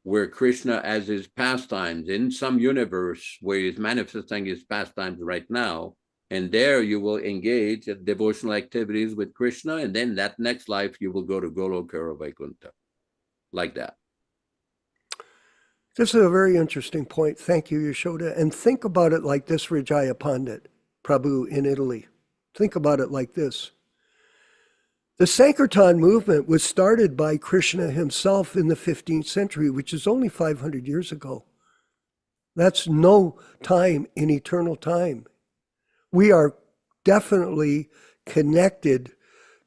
where Krishna, as his pastimes, in some universe where he's manifesting his pastimes right now, and there you will engage in devotional activities with Krishna, and then that next life you will go to Goloka or Vaikuntha, like that. This is a very interesting point. Thank you, Yashoda. And think about it like this, Vijaya Pandit, Prabhu in Italy. Think about it like this. The Sankirtan movement was started by Krishna himself in the 15th century, which is only 500 years ago. That's no time in eternal time. We are definitely connected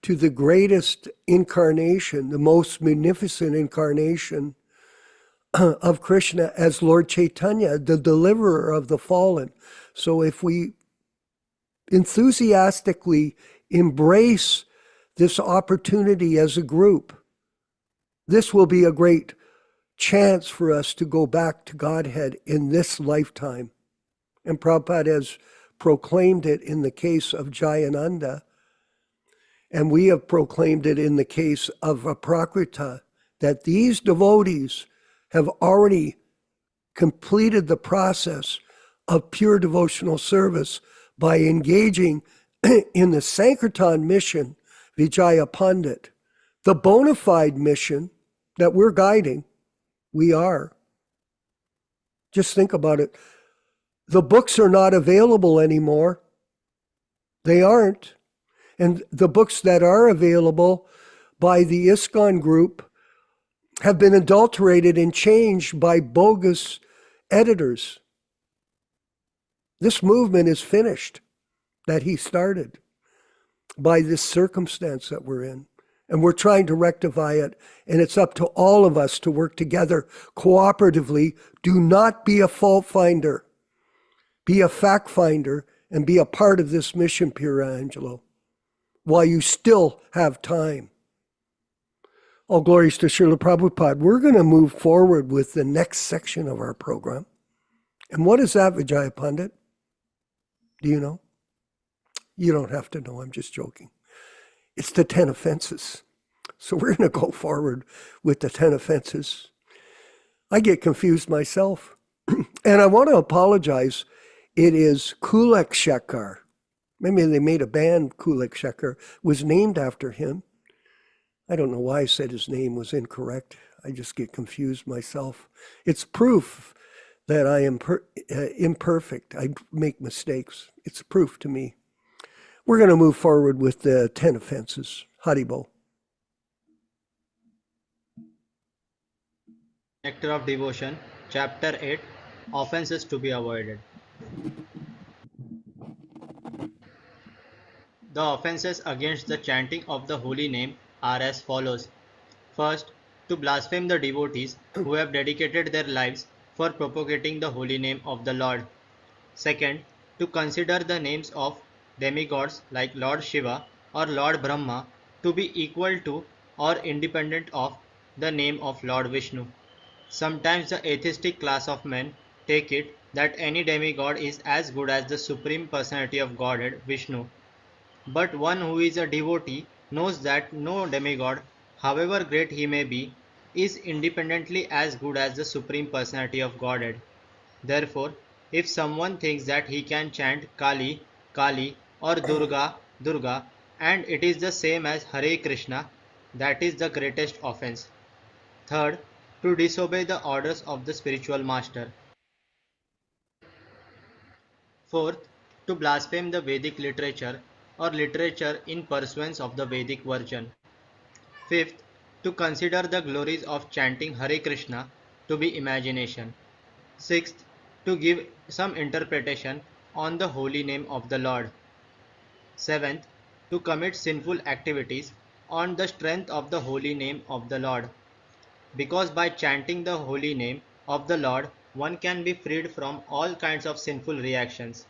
to the greatest incarnation, the most magnificent incarnation of Krishna as Lord Chaitanya, the deliverer of the fallen. So if we enthusiastically embrace this opportunity as a group, this will be a great chance for us to go back to Godhead in this lifetime. And Prabhupada has proclaimed it in the case of Jayananda, and we have proclaimed it in the case of Aprakrita, that these devotees have already completed the process of pure devotional service by engaging in the Sankirtan mission, Vijaya Pandit, the bona fide mission that we're guiding. We are. Just think about it. The books are not available anymore. They aren't. And the books that are available by the ISKCON group have been adulterated and changed by bogus editors. This movement is finished that he started by this circumstance that we're in. And we're trying to rectify it. And it's up to all of us to work together cooperatively. Do not be a fault finder. Be a fact finder and be a part of this mission, Pira Angelo, while you still have time. All glories to Srila Prabhupada. We're going to move forward with the next section of our program. And what is that, Vijaya Pandit? Do you know? You don't have to know. I'm just joking. It's the 10 offenses. So we're going to go forward with the 10 offenses. I get confused myself. And I want to apologize. It is Kulek Shekar. Maybe they made a band, Kulek Shekar, was named after him. I don't know why I said his name was incorrect. I just get confused myself. It's proof that I am imperfect. I make mistakes. It's proof to me. We're going to move forward with the 10 offenses. Haribo. Nectar of Devotion, Chapter 8, Offenses to be Avoided. The offenses against the chanting of the holy name are as follows. First, to blaspheme the devotees who have dedicated their lives for propagating the holy name of the Lord. Second, to consider the names of demigods like Lord Shiva or Lord Brahma to be equal to or independent of the name of Lord Vishnu. Sometimes the atheistic class of men take it that any demigod is as good as the Supreme Personality of Godhead, Vishnu. But one who is a devotee knows that no demigod, however great he may be, is independently as good as the Supreme Personality of Godhead. Therefore, if someone thinks that he can chant Kali, Kali or Durga, Durga, and it is the same as Hare Krishna, that is the greatest offense. Third, to disobey the orders of the spiritual master. Fourth, to blaspheme the Vedic literature or literature in pursuance of the Vedic version. Fifth, to consider the glories of chanting Hare Krishna to be imagination. Sixth, to give some interpretation on the holy name of the Lord. Seventh, to commit sinful activities on the strength of the holy name of the Lord. Because by chanting the holy name of the Lord, one can be freed from all kinds of sinful reactions.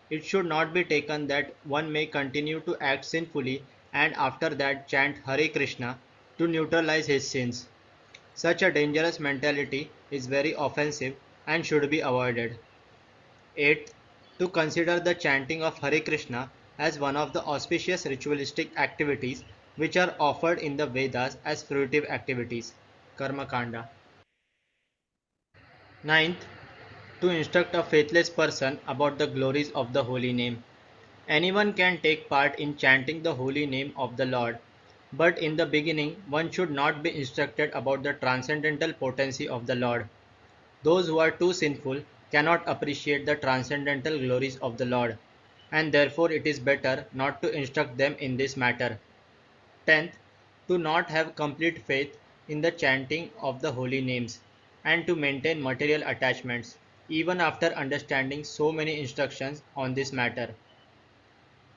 It should not be taken that one may continue to act sinfully and after that chant Hare Krishna to neutralize his sins. Such a dangerous mentality is very offensive and should be avoided. 8. To consider the chanting of Hare Krishna as one of the auspicious ritualistic activities which are offered in the Vedas as fruitive activities. Karma Kanda. 9th. To instruct a faithless person about the glories of the holy name. Anyone can take part in chanting the holy name of the Lord, but in the beginning one should not be instructed about the transcendental potency of the Lord. Those who are too sinful cannot appreciate the transcendental glories of the Lord, and therefore it is better not to instruct them in this matter. 10th. To not have complete faith in the chanting of the holy names, and to maintain material attachments, even after understanding so many instructions on this matter.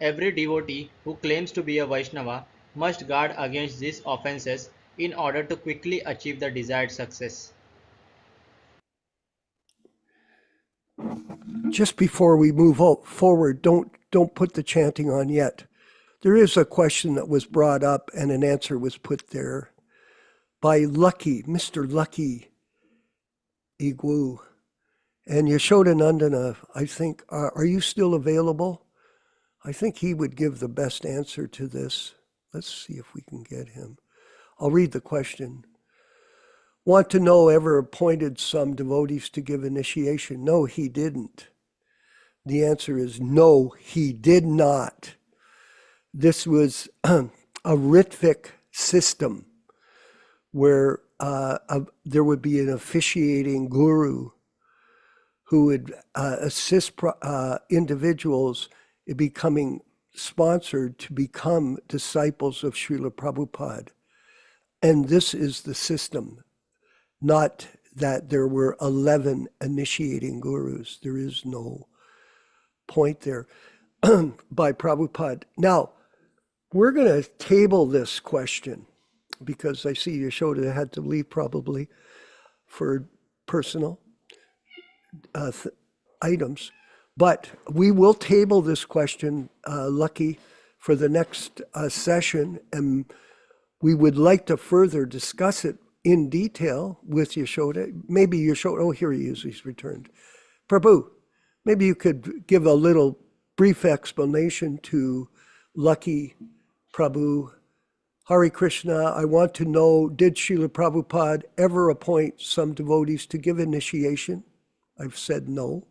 Every devotee who claims to be a Vaishnava must guard against these offenses in order to quickly achieve the desired success. Just before we move forward, don't put the chanting on yet. There is a question that was brought up and an answer was put there by Lucky, Mr. Lucky Igwu. And Yashoda Nandana, I think, are you still available? I think he would give the best answer to this. Let's see if we can get him. I'll read the question. Want to know ever appointed some devotees to give initiation? No, he didn't. The answer is no, he did not. This was a Ritvik system where there would be an officiating guru who would assist individuals in becoming sponsored to become disciples of Srila Prabhupada. And this is the system, not that there were 11 initiating gurus. There is no point there by Prabhupada. Now, we're going to table this question because I see Yashoda had to leave probably for personal items. But we will table this question, Lucky, for the next session, and we would like to further discuss it in detail with Yashoda. Maybe Yashoda, oh, here he is, he's returned. Prabhu, maybe you could give a little brief explanation to Lucky Prabhu. Hare Krishna, I want to know, did Srila Prabhupada ever appoint some devotees to give initiation? I've said no.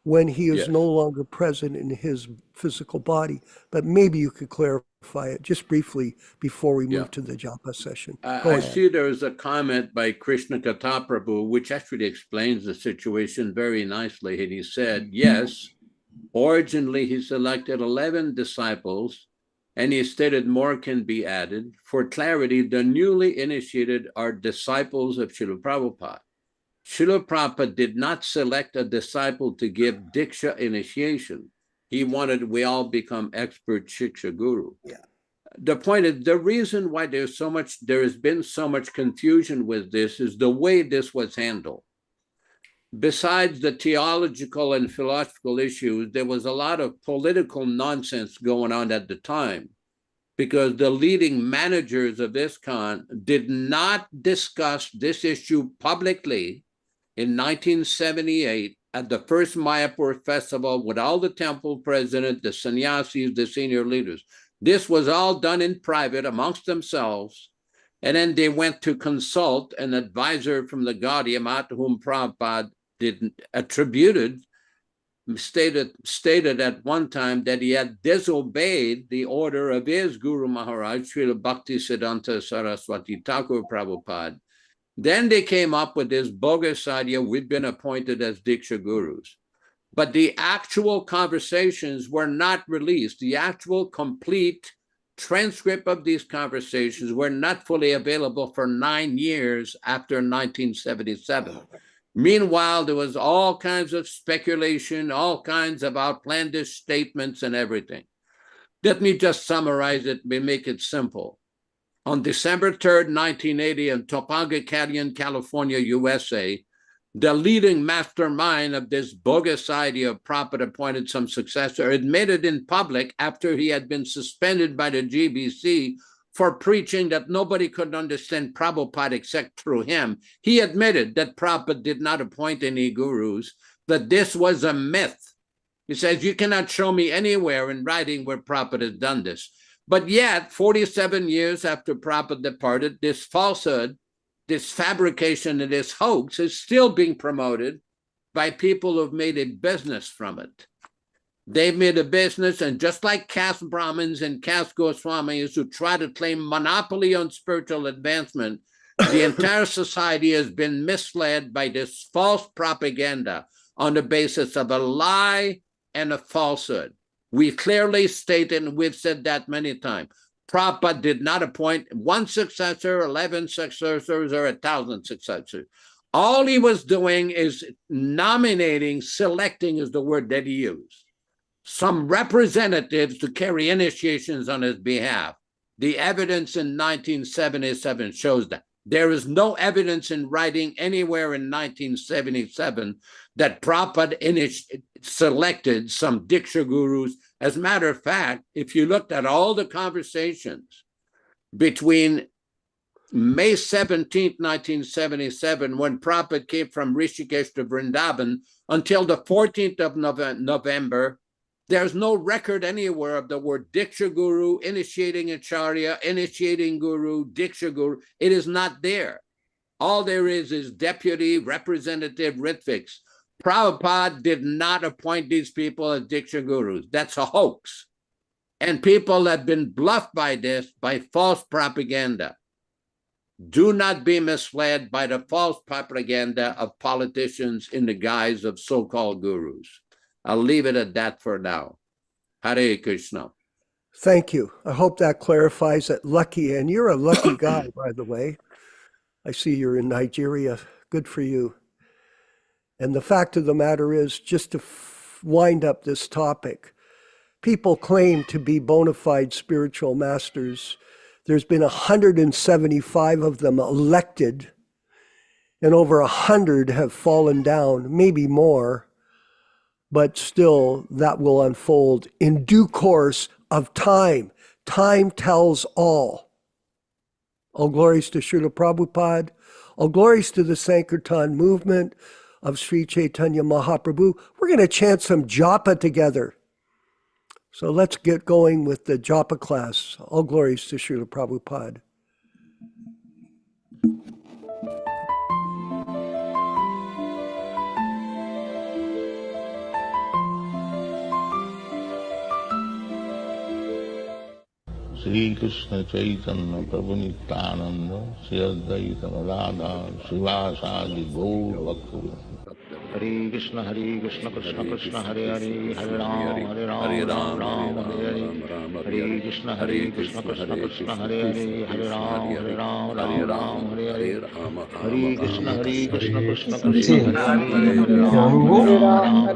When he is Yes. no longer present in his physical body, but maybe you could clarify it just briefly before we move Yeah. to the japa session. Go I ahead. see there is a comment by Krishna Katha Prabhu, which actually explains the situation very nicely. And he said, yes, originally he selected 11 disciples, and he stated more can be added. For clarity, the newly initiated are disciples of Srila Prabhupada. Srila Prabhupada did not select a disciple to give Diksha initiation. He wanted we all become expert Shiksha Guru. Yeah. The point is, the reason why there has been so much confusion with this is the way this was handled. Besides the theological and philosophical issues, there was a lot of political nonsense going on at the time, because the leading managers of ISKCON did not discuss this issue publicly in 1978 at the first Mayapur festival with all the temple presidents, the sannyasis, the senior leaders. This was all done in private amongst themselves. And then they went to consult an advisor from the Gaudiya Math, whom Prabhupada stated at one time that he had disobeyed the order of his Guru Maharaj, Srila Bhaktisiddhanta Saraswati Thakur Prabhupada. Then they came up with this bogus idea, we've been appointed as Diksha Gurus. But the actual conversations were not released. The actual complete transcript of these conversations were not fully available for 9 years after 1977. Meanwhile, there was all kinds of speculation, all kinds of outlandish statements and everything. Let me just summarize it and make it simple. On December 3rd, 1980, in Topanga Canyon, California, USA, the leading mastermind of this bogus idea of Prabhupada appointed some successor admitted in public, after he had been suspended by the GBC for preaching that nobody could understand Prabhupada except through him. He admitted that Prabhupada did not appoint any gurus, that this was a myth. He says, you cannot show me anywhere in writing where Prabhupada has done this. But yet, 47 years after Prabhupada departed, this falsehood, this fabrication, and this hoax is still being promoted by people who've made a business from it. They've made a business, and just like caste Brahmins and caste Goswamis who try to claim monopoly on spiritual advancement, the entire society has been misled by this false propaganda on the basis of a lie and a falsehood. We clearly stated, and we've said that many times, Prabhupada did not appoint one successor, 11 successors, or 1,000 successors. All he was doing is nominating, selecting is the word that he used, some representatives to carry initiations on his behalf. The evidence in 1977 shows that. There is no evidence in writing anywhere in 1977 that Prabhupada selected some Diksha gurus. As a matter of fact, if you looked at all the conversations between May 17th, 1977, when Prabhupada came from Rishikesh to Vrindavan, until the 14th of November, there's no record anywhere of the word Diksha Guru, initiating Acharya, initiating Guru, Diksha Guru. It is not there. All there is deputy, representative, Ritviks. Prabhupada did not appoint these people as Diksha Gurus. That's a hoax. And people have been bluffed by this, by false propaganda. Do not be misled by the false propaganda of politicians in the guise of so-called gurus. I'll leave it at that for now. Hare Krishna. Thank you. I hope that clarifies it. Lucky, and you're a lucky guy, by the way. I see you're in Nigeria. Good for you. And the fact of the matter is, just to wind up this topic, people claim to be bona fide spiritual masters. There's been 175 of them elected, and over 100 have fallen down, maybe more. But still, that will unfold in due course of time. Time tells all. All glories to Srila Prabhupada. All glories to the Sankirtan movement. of Sri Chaitanya Mahaprabhu. We're going to chant some japa together. So let's get going with the japa class. All glories to Srila Prabhupada. Sri Krishna Chaitanya Prabhu Nityananda Sri Advaita Radha Srivasadi Gaur Bhakta Hare Krishna Krishna Krishna Hare Hare Hare Ram Ram Hare Hare Hare Krishna Krishna Krishna Hare Hare Hare Ram Ram Hare Hare Hare Krishna Krishna Krishna Hare Hare Hare Ram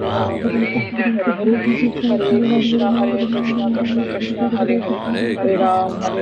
Ram Hare Hare Hare Krishna Krishna Hare Hare Hare Ram Hare Krishna Hare Ram Hare Ram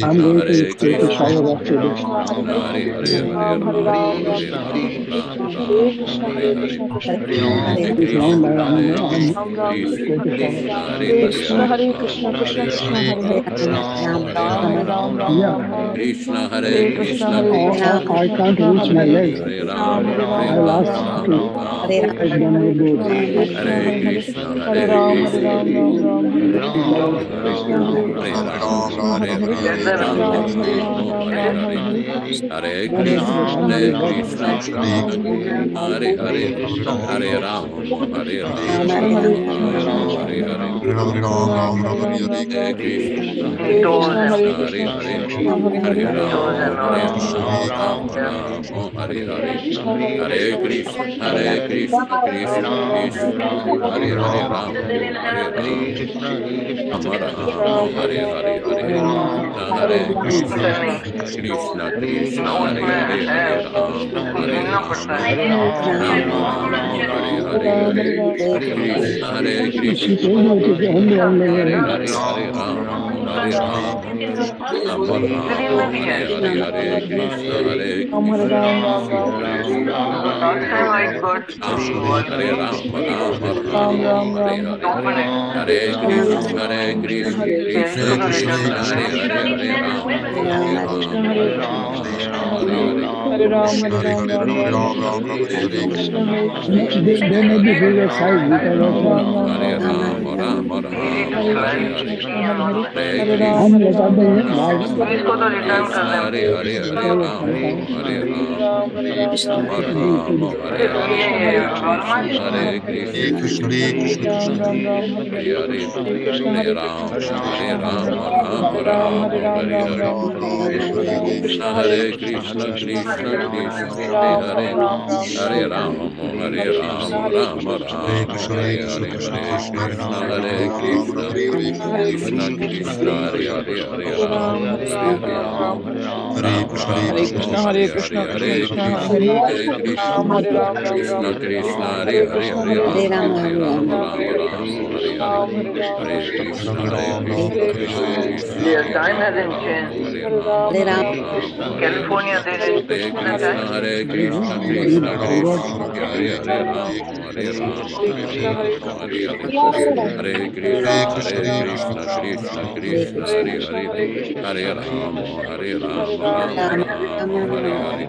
I'm going to take a shower after this. It's long, but I'm going to shower. Yeah, I can't reach my legs. I lost to as one of those. She told me it is only They may be bigger size, we cannot tell. हम लगा देंगे बाद Their time hasn't changed. California, they didn't Krishna, Hare Krishna, Krishna Krishna, Hare Hare Ram, Hare Ram, Hare Ram, Hare Hare. Hare Krishna, Krishna Krishna, Hare Hare, Hare Ram, Hare Ram, Ram Ram, Hare Hare.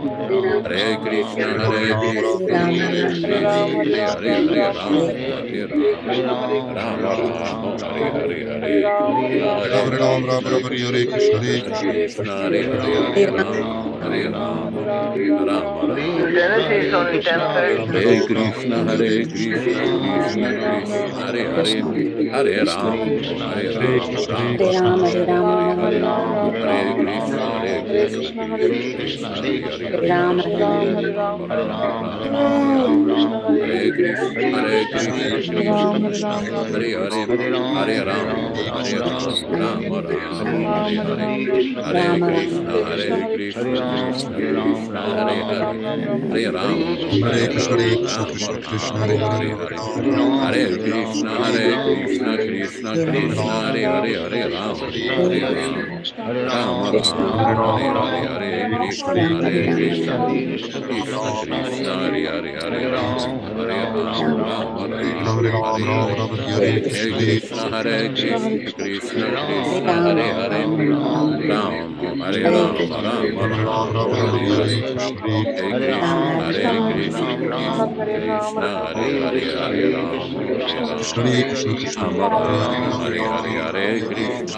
Hare Krishna, Krishna Krishna, Hare Hare, Hare Ram, Hare Ram, Ram Ram, Hare Hare, Hare Krishna, Hare Krishna, Krishna Krishna, Hare Hare, Hare Ram, Hare Ram, Ram Ram, Hare Hare. Hare Krishna, Krishna Krishna, Hare Hare, Hare Ram, Hare Ram, Ram Ram, Hare Hare. Hare Krishna, Krishna Krishna, Hare Hare, Hare Ram, Ram Ram, Hare Hare. Hare Krishna, Krishna Krishna, Hare Hare, Hare Ram, Ram Ram, Hare Hare. Hare Krishna, Krishna Krishna, Hare Hare, Hare Ram, Ram Ram, Hare Hare. Hare Krishna, Krishna Krishna, Hare Hare, Hare Ram, Ram Ram, Hare Hare. Hare Krishna, Krishna Krishna Krishna, Hare Hare, Hare Ram, Ram Ram, Hare Hare. Hare Krishna, Krishna Krishna, Hare Hare, Ram, Hare Ram, Ram Ram, Hare Hare. Hare Krishna, Krishna Hare Hare, Hare Ram, Hare Ram, Ram, Hare Hare.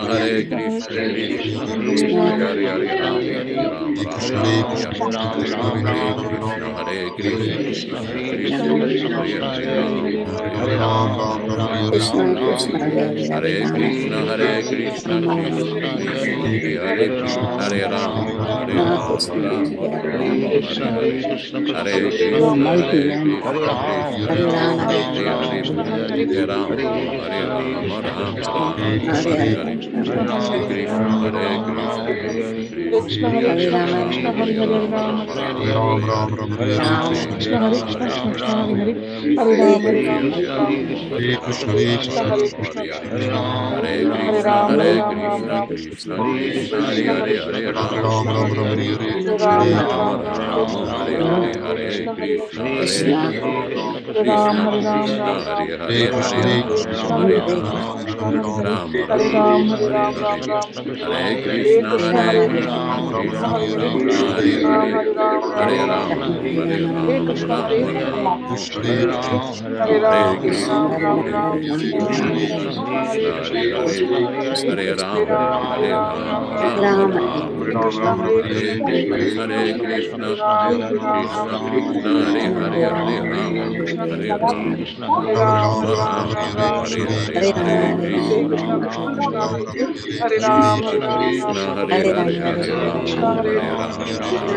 Hare Krishna, Krishna Krishna, Hare Hare, Hare Ram, Ram, Hare Krishna, Krishna Krishna, Hare Hare Ram, Hare Krishna, Krishna Krishna, Hare Hare, Hare Ram, Ram Hare Hare. Hare Krishna, Krishna Krishna, Hare Hare, Hare Ram, Ram Hare Hare. Hare Krishna, Krishna Krishna Krishna, Hare Ram, Hare Krishna, Krishna Hare Hare Krishna, Krishna Krishna, Hare Hare, Hare Ram, Ram, Hare Hare. Hare Krishna, Krishna Krishna, Hare Hare, Hare Ram, Hare Ram, Ram Ram, Hare Hare. Hare Krishna, Krishna Krishna, Hare Hare, Hare Ram, Ram Ram, Hare Hare. Hare Krishna, Krishna Krishna, Hare Hare, Hare Ram, Ram Ram, Hare Hare.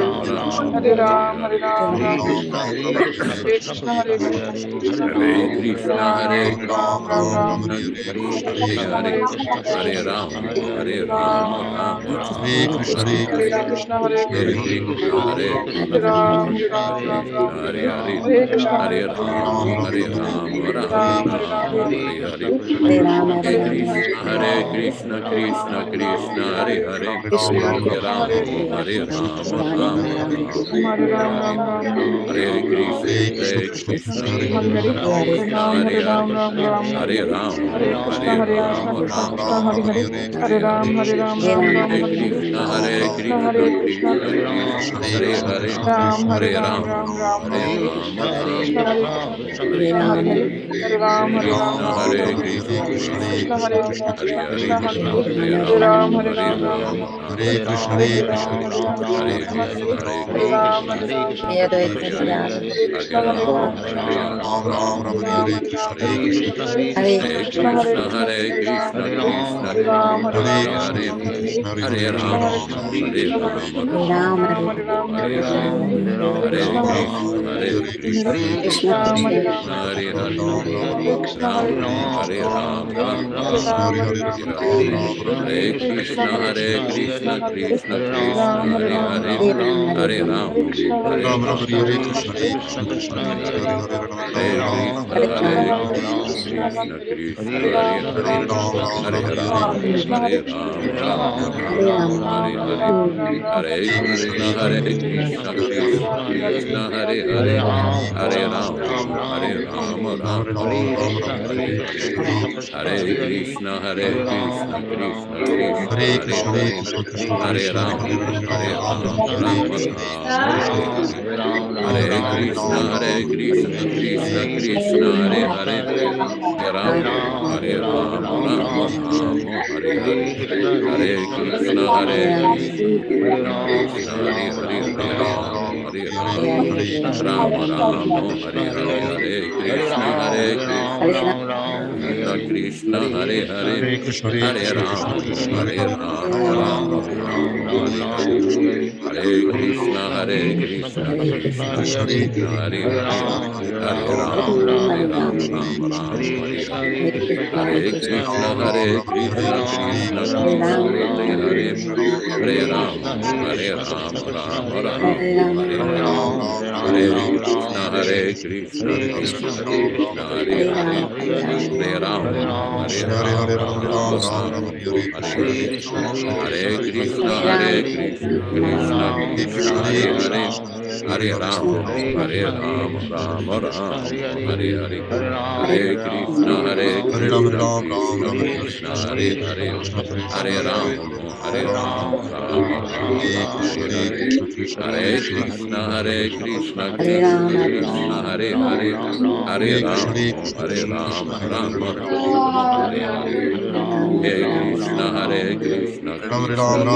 Krishna, Krishna Krishna, Hare Hare, Hare Ram, Ram Hare Hare. Hare Krishna, Krishna Krishna, Hare Hare, Hare Ram, Ram Hare Hare. Hare Krishna, Krishna Krishna, Hare Hare Ram, Ram Hare Hare. Hare Krishna, Krishna Krishna, Hare Hare, Hare Ram, Ram Hare Hare. Hare Krishna, Krishna Krishna, Hare Hare, Hare Ram, Ram Hare Hare. Hare Krishna, Krishna Krishna, Hare Hare, Hare Ram, Ram Hare Hare. Hare Krishna, Krishna Krishna, Hare Hare, Hare Ram, Ram Hare Hare. Hare Krishna, Krishna Krishna, Hare Hare, Hare Ram, Ram Hare Krishna, Krishna Hare Hare, Hare Ram, Hare Hare. Hare Krishna, Krishna Krishna, Hare Hare, Hare Ram, Ram Hare Hare. Hare Krishna, Krishna Krishna, Hare Hare, Ram, Hare Ram, Hare Hare. Hare Krishna, Krishna Krishna, Hare Hare, Hare Ram, Hare Hare. Hare Krishna, Krishna Krishna, Hare Hare, Hare Ram, Ram Hare Hare. Hare Krishna, Krishna Krishna, Hare Hare, Hare Rama, Hare Rama, Rama Rama, Hare Hare, Hare Krishna, Hare Krishna, Krishna Krishna, Hare Hare, Hare Rama, Hare Rama, Rama Rama, Hare Hare, Hare Krishna, Krishna Krishna, Hare Hare, Hare Rama, Hare Rama, Rama Rama, Hare Hare, Hare Krishna, Krishna Krishna, Hare Hare, Hare Rama, Hare Rama, Rama Rama, Hare Hare, Hare Krishna, Krishna Krishna, Hare Hare, Hare Rama, Hare Rama, Rama Rama, Hare Hare, Hare Krishna, Krishna Krishna, Hare Hare, Hare Rama, Rama Rama, Hare Hare, Hare Krishna, Krishna Krishna, Hare Hare, Hare Rama, Rama Rama, Hare Hare, Hare Krishna, Krishna Krishna Krishna, Hare Hare, Hare Rama, Rama Rama Rama, Hare Hare, Hare Krishna, Krishna Krishna Krishna, Hare Hare, Hare Rama, Rama Rama Rama, Hare Hare, Hare Krishna, Krishna Krishna Krishna, Hare Hare, Hare Rama, Rama Rama, Hare Hare, Hare Krishna, Krishna Krishna Krishna, Hare Hare, Hare Rama, Rama Rama Rama, Hare Hare, Hare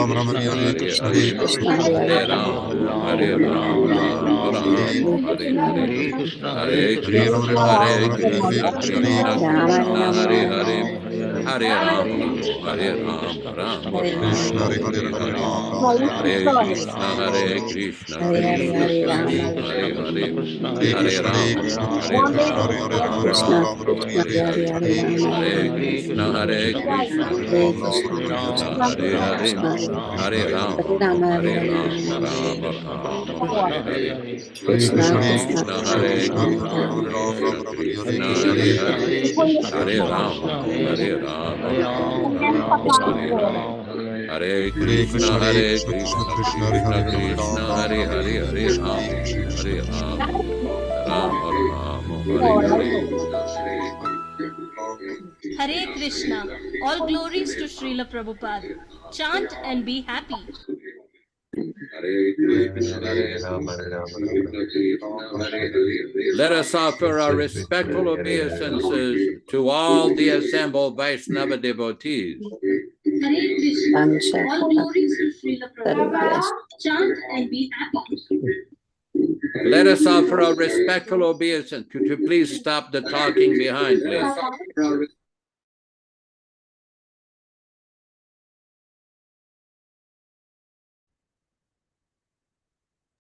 Krishna, Krishna Krishna Krishna, Hare Hare, Hare Rama, Rama Rama, Hare Hare, Hare Krishna, Krishna Krishna Krishna, Hare Hare, Hare Rama, Rama Rama, Hare Hare, Hare Krishna, Krishna Krishna Krishna, Hare Hare, Hare Rama, Rama Rama, Hare Hare, Hare Krishna, Krishna Krishna Krishna, Hare Hare, Hare Rama, Rama Rama, Hare Hare, Hare Krishna, Krishna Krishna Krishna, Hare Hare, Hare Rama, Rama Rama, Hare Hare, Hare Krishna, Krishna Krishna, Hare Hare, Hare Rama, Rama Rama, Hare Hare. Hare Krishna. All glories to Srila Prabhupada. Chant and be happy. Let us offer our respectful obeisances to all the assembled Vaishnava devotees. Hare Krishna. All glories to Srila Prabhupada. Chant and be happy. Let us offer our respectful obeisance. Could you please stop the talking behind, please?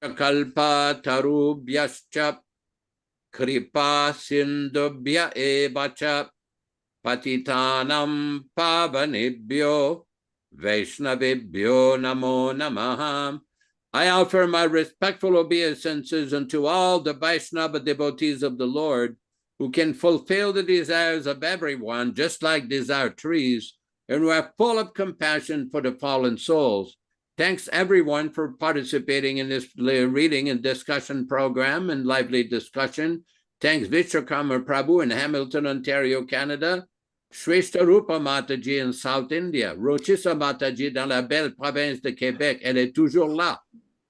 Kalpa tarubhyascha kripa sindubhya evacha patitanam pavanebhyo vaishnavebhyo namo namaha. I offer my respectful obeisances unto all the Vaishnava devotees of the Lord who can fulfill the desires of everyone, just like desire trees, and who are full of compassion for the fallen souls. Thanks everyone for participating in this reading and discussion program and lively discussion. Thanks Vishwakarma Prabhu in Hamilton, Ontario, Canada. Shrestha Rupa Mataji in South India. Rochisa Mataji dans la belle province de Québec. Elle est toujours là.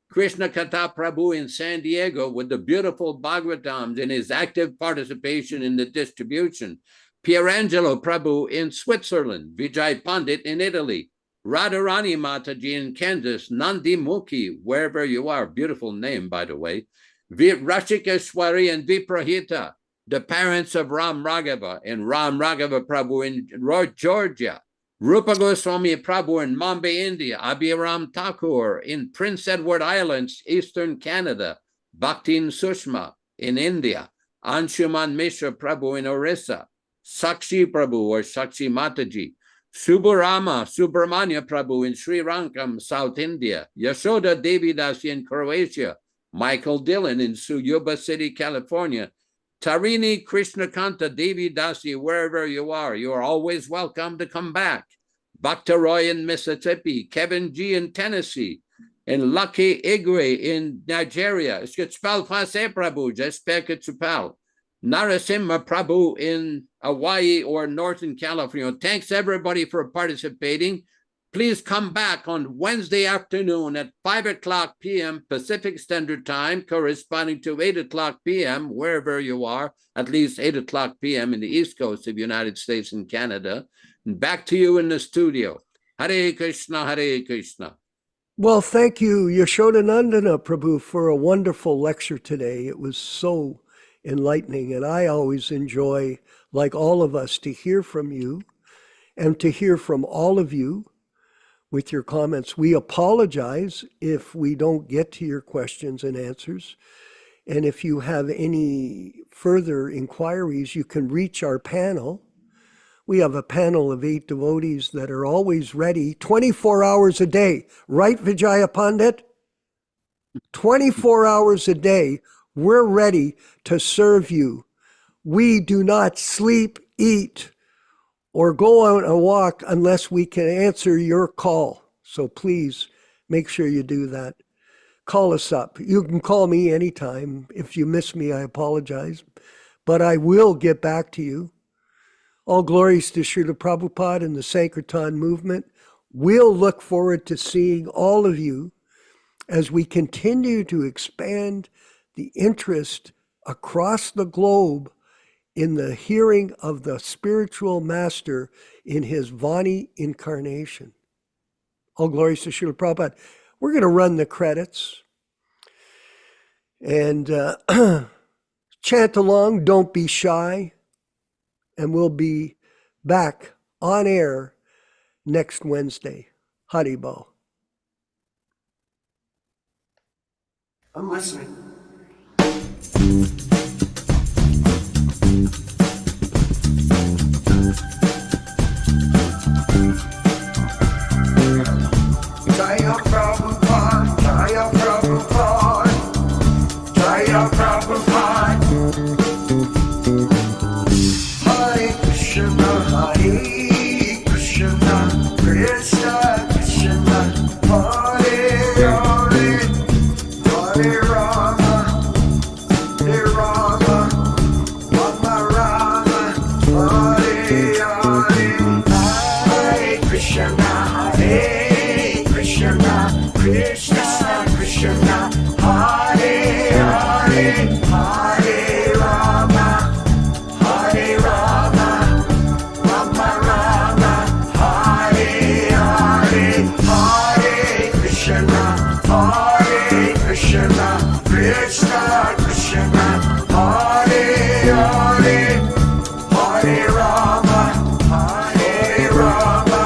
Krishna Katha Prabhu in San Diego with the beautiful Bhagavatams and his active participation in the distribution. Pierangelo Prabhu in Switzerland. Vijay Pandit in Italy. Radharani Mataji in Kansas. Nandi Mukhi, wherever you are. Beautiful name, by the way. Rashikeshwari and Viprahita, the parents of Ram Raghava and Ram Raghava Prabhu in Georgia. Rupa Goswami Prabhu in Mumbai, India. Abhiram Thakur in Prince Edward Islands, Eastern Canada. Bhaktin Sushma in India. Anshuman Mishra Prabhu in Orissa. Sakshi Prabhu or Sakshi Mataji. Subbarama Subramanya Prabhu in Sri Lanka, South India. Yashoda Devidasi in Croatia. Michael Dillon in Yuba City, California. Tarini Krishnakanta Devi Dasi, wherever you are always welcome to come back. Bhakta Roy in Mississippi, Kevin G in Tennessee, in Lucky Igwe in Nigeria. Est-ce que tu parles français, Prabhu? J'espère que tu parles. Narasimha Prabhu in Hawaii or Northern California. Thanks everybody for participating. Please come back on Wednesday afternoon at 5 o'clock p.m. Pacific Standard Time, corresponding to 8 o'clock p.m. wherever you are, at least 8 o'clock p.m. in the East Coast of the United States and Canada. And back to you in the studio. Hare Krishna, Hare Krishna. Well, thank you, Yashodanandana Prabhu, for a wonderful lecture today. It was so enlightening, and I always enjoy, like all of us, to hear from you and to hear from all of you with your comments. We apologize if we don't get to your questions and answers. And if you have any further inquiries, you can reach our panel. We have a panel of 8 devotees that are always ready 24 hours a day. Right, Vijaya Pandit? 24 hours a day, we're ready to serve you. We do not sleep, eat, or go on a walk unless we can answer your call. So please make sure you do that. Call us up. You can call me anytime. If you miss me, I apologize. But I will get back to you. All glories to Srila Prabhupada and the Sankirtan movement. We'll look forward to seeing all of you as we continue to expand the interest across the globe in the hearing of the spiritual master in his Vani incarnation. All glories to Srila Prabhupada. We're going to run the credits and chant along, don't be shy, and we'll be back on air next Wednesday. Haribo. I'm listening. Jaya Prabhupada, Jaya Prabhupada, Jaya Prabhupada. Hare Krishna, Hare Krishna, Krishna Krishna, Hare Hare, Hare Rama, Hare Rama, Rama Rama, Hare Hare, Hare Krishna, Hare Krishna, Krishna Krishna, Hare Hare, Hare Rama, Hare Rama, Rama Rama, Hare Hare, Hare Krishna, Hare Krishna, Krishna Krishna, Hare Hare, Hare Rama, Hare Rama,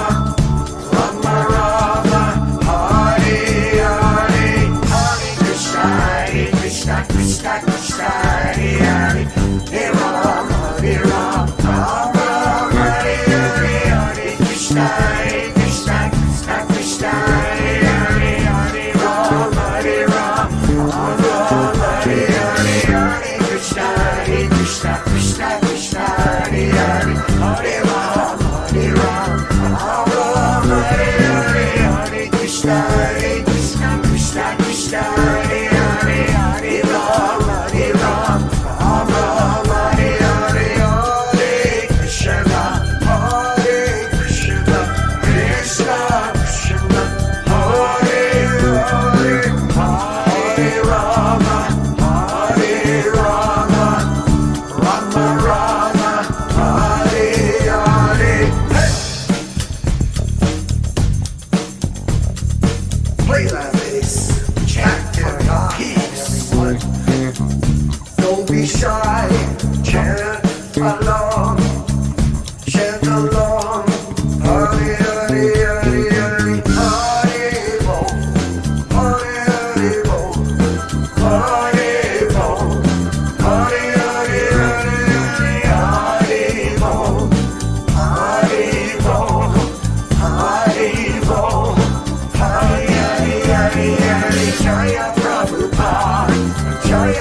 Rama Rama, Hare Hare, Hare Krishna, Krishna Krishna, Hare Hare, Hare Rama, Hare Rama, Rama Rama, Hare Krishna, Krishna Krishna, Hare Hare, Hare Rama, Hare Rama, Rama Hare Hare, Hare Krishna, Krishna Krishna, Hare Hare, Hare Rama, Hare Rama, Rama Hare Hare, Hare Krishna, Krishna Krishna, Hare Hare, Hare Rama, Hare Rama, Rama Hare Hare, Hare Krishna, Krishna Krishna, Hare Hare, Hare Rama, Hare Rama, Rama Rama, Hare Hare. Play that bass, chant and peace, everyone. Don't be shy, chant along, chant along. Hare Hare Hare Hare, Hare Bo, Hare Bo, Hare Bo, Hare Hare Hare Hare Bo, Hare Bo, Hare Bo, Hare Hare Hare Hare, Jaya Prabhupada, Jaya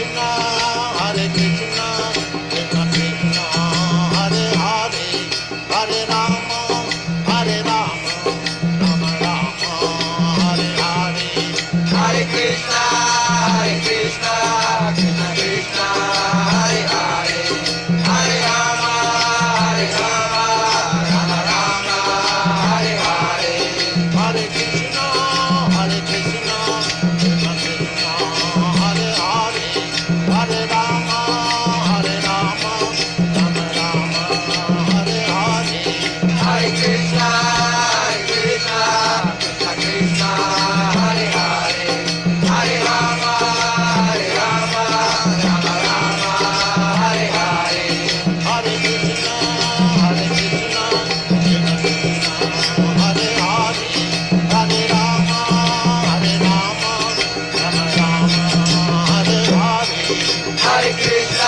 Krishna, Hare Krishna, Krishna Krishna, Hare Hare, Hare Rama, Hare Rama, Rama Rama, Hare Hare. Hare Krishna, Krishna Krishna, Hare Hare, Hare Rama, Rama Rama, Hare Hare. Hare Krishna, Hare Krishna, Krishna Krishna, Hare Hare, Hare Rama, Rama Rama, Hare Hare. Hare Krishna, Krishna Krishna, Hare Hare, Hare Rama, Rama Rama, Hare Hare. Hare Krishna, Hare Krishna, Krishna Krishna, Hare Hare, Hare Rama, Rama Rama, Hare Hare. Hare Krishna,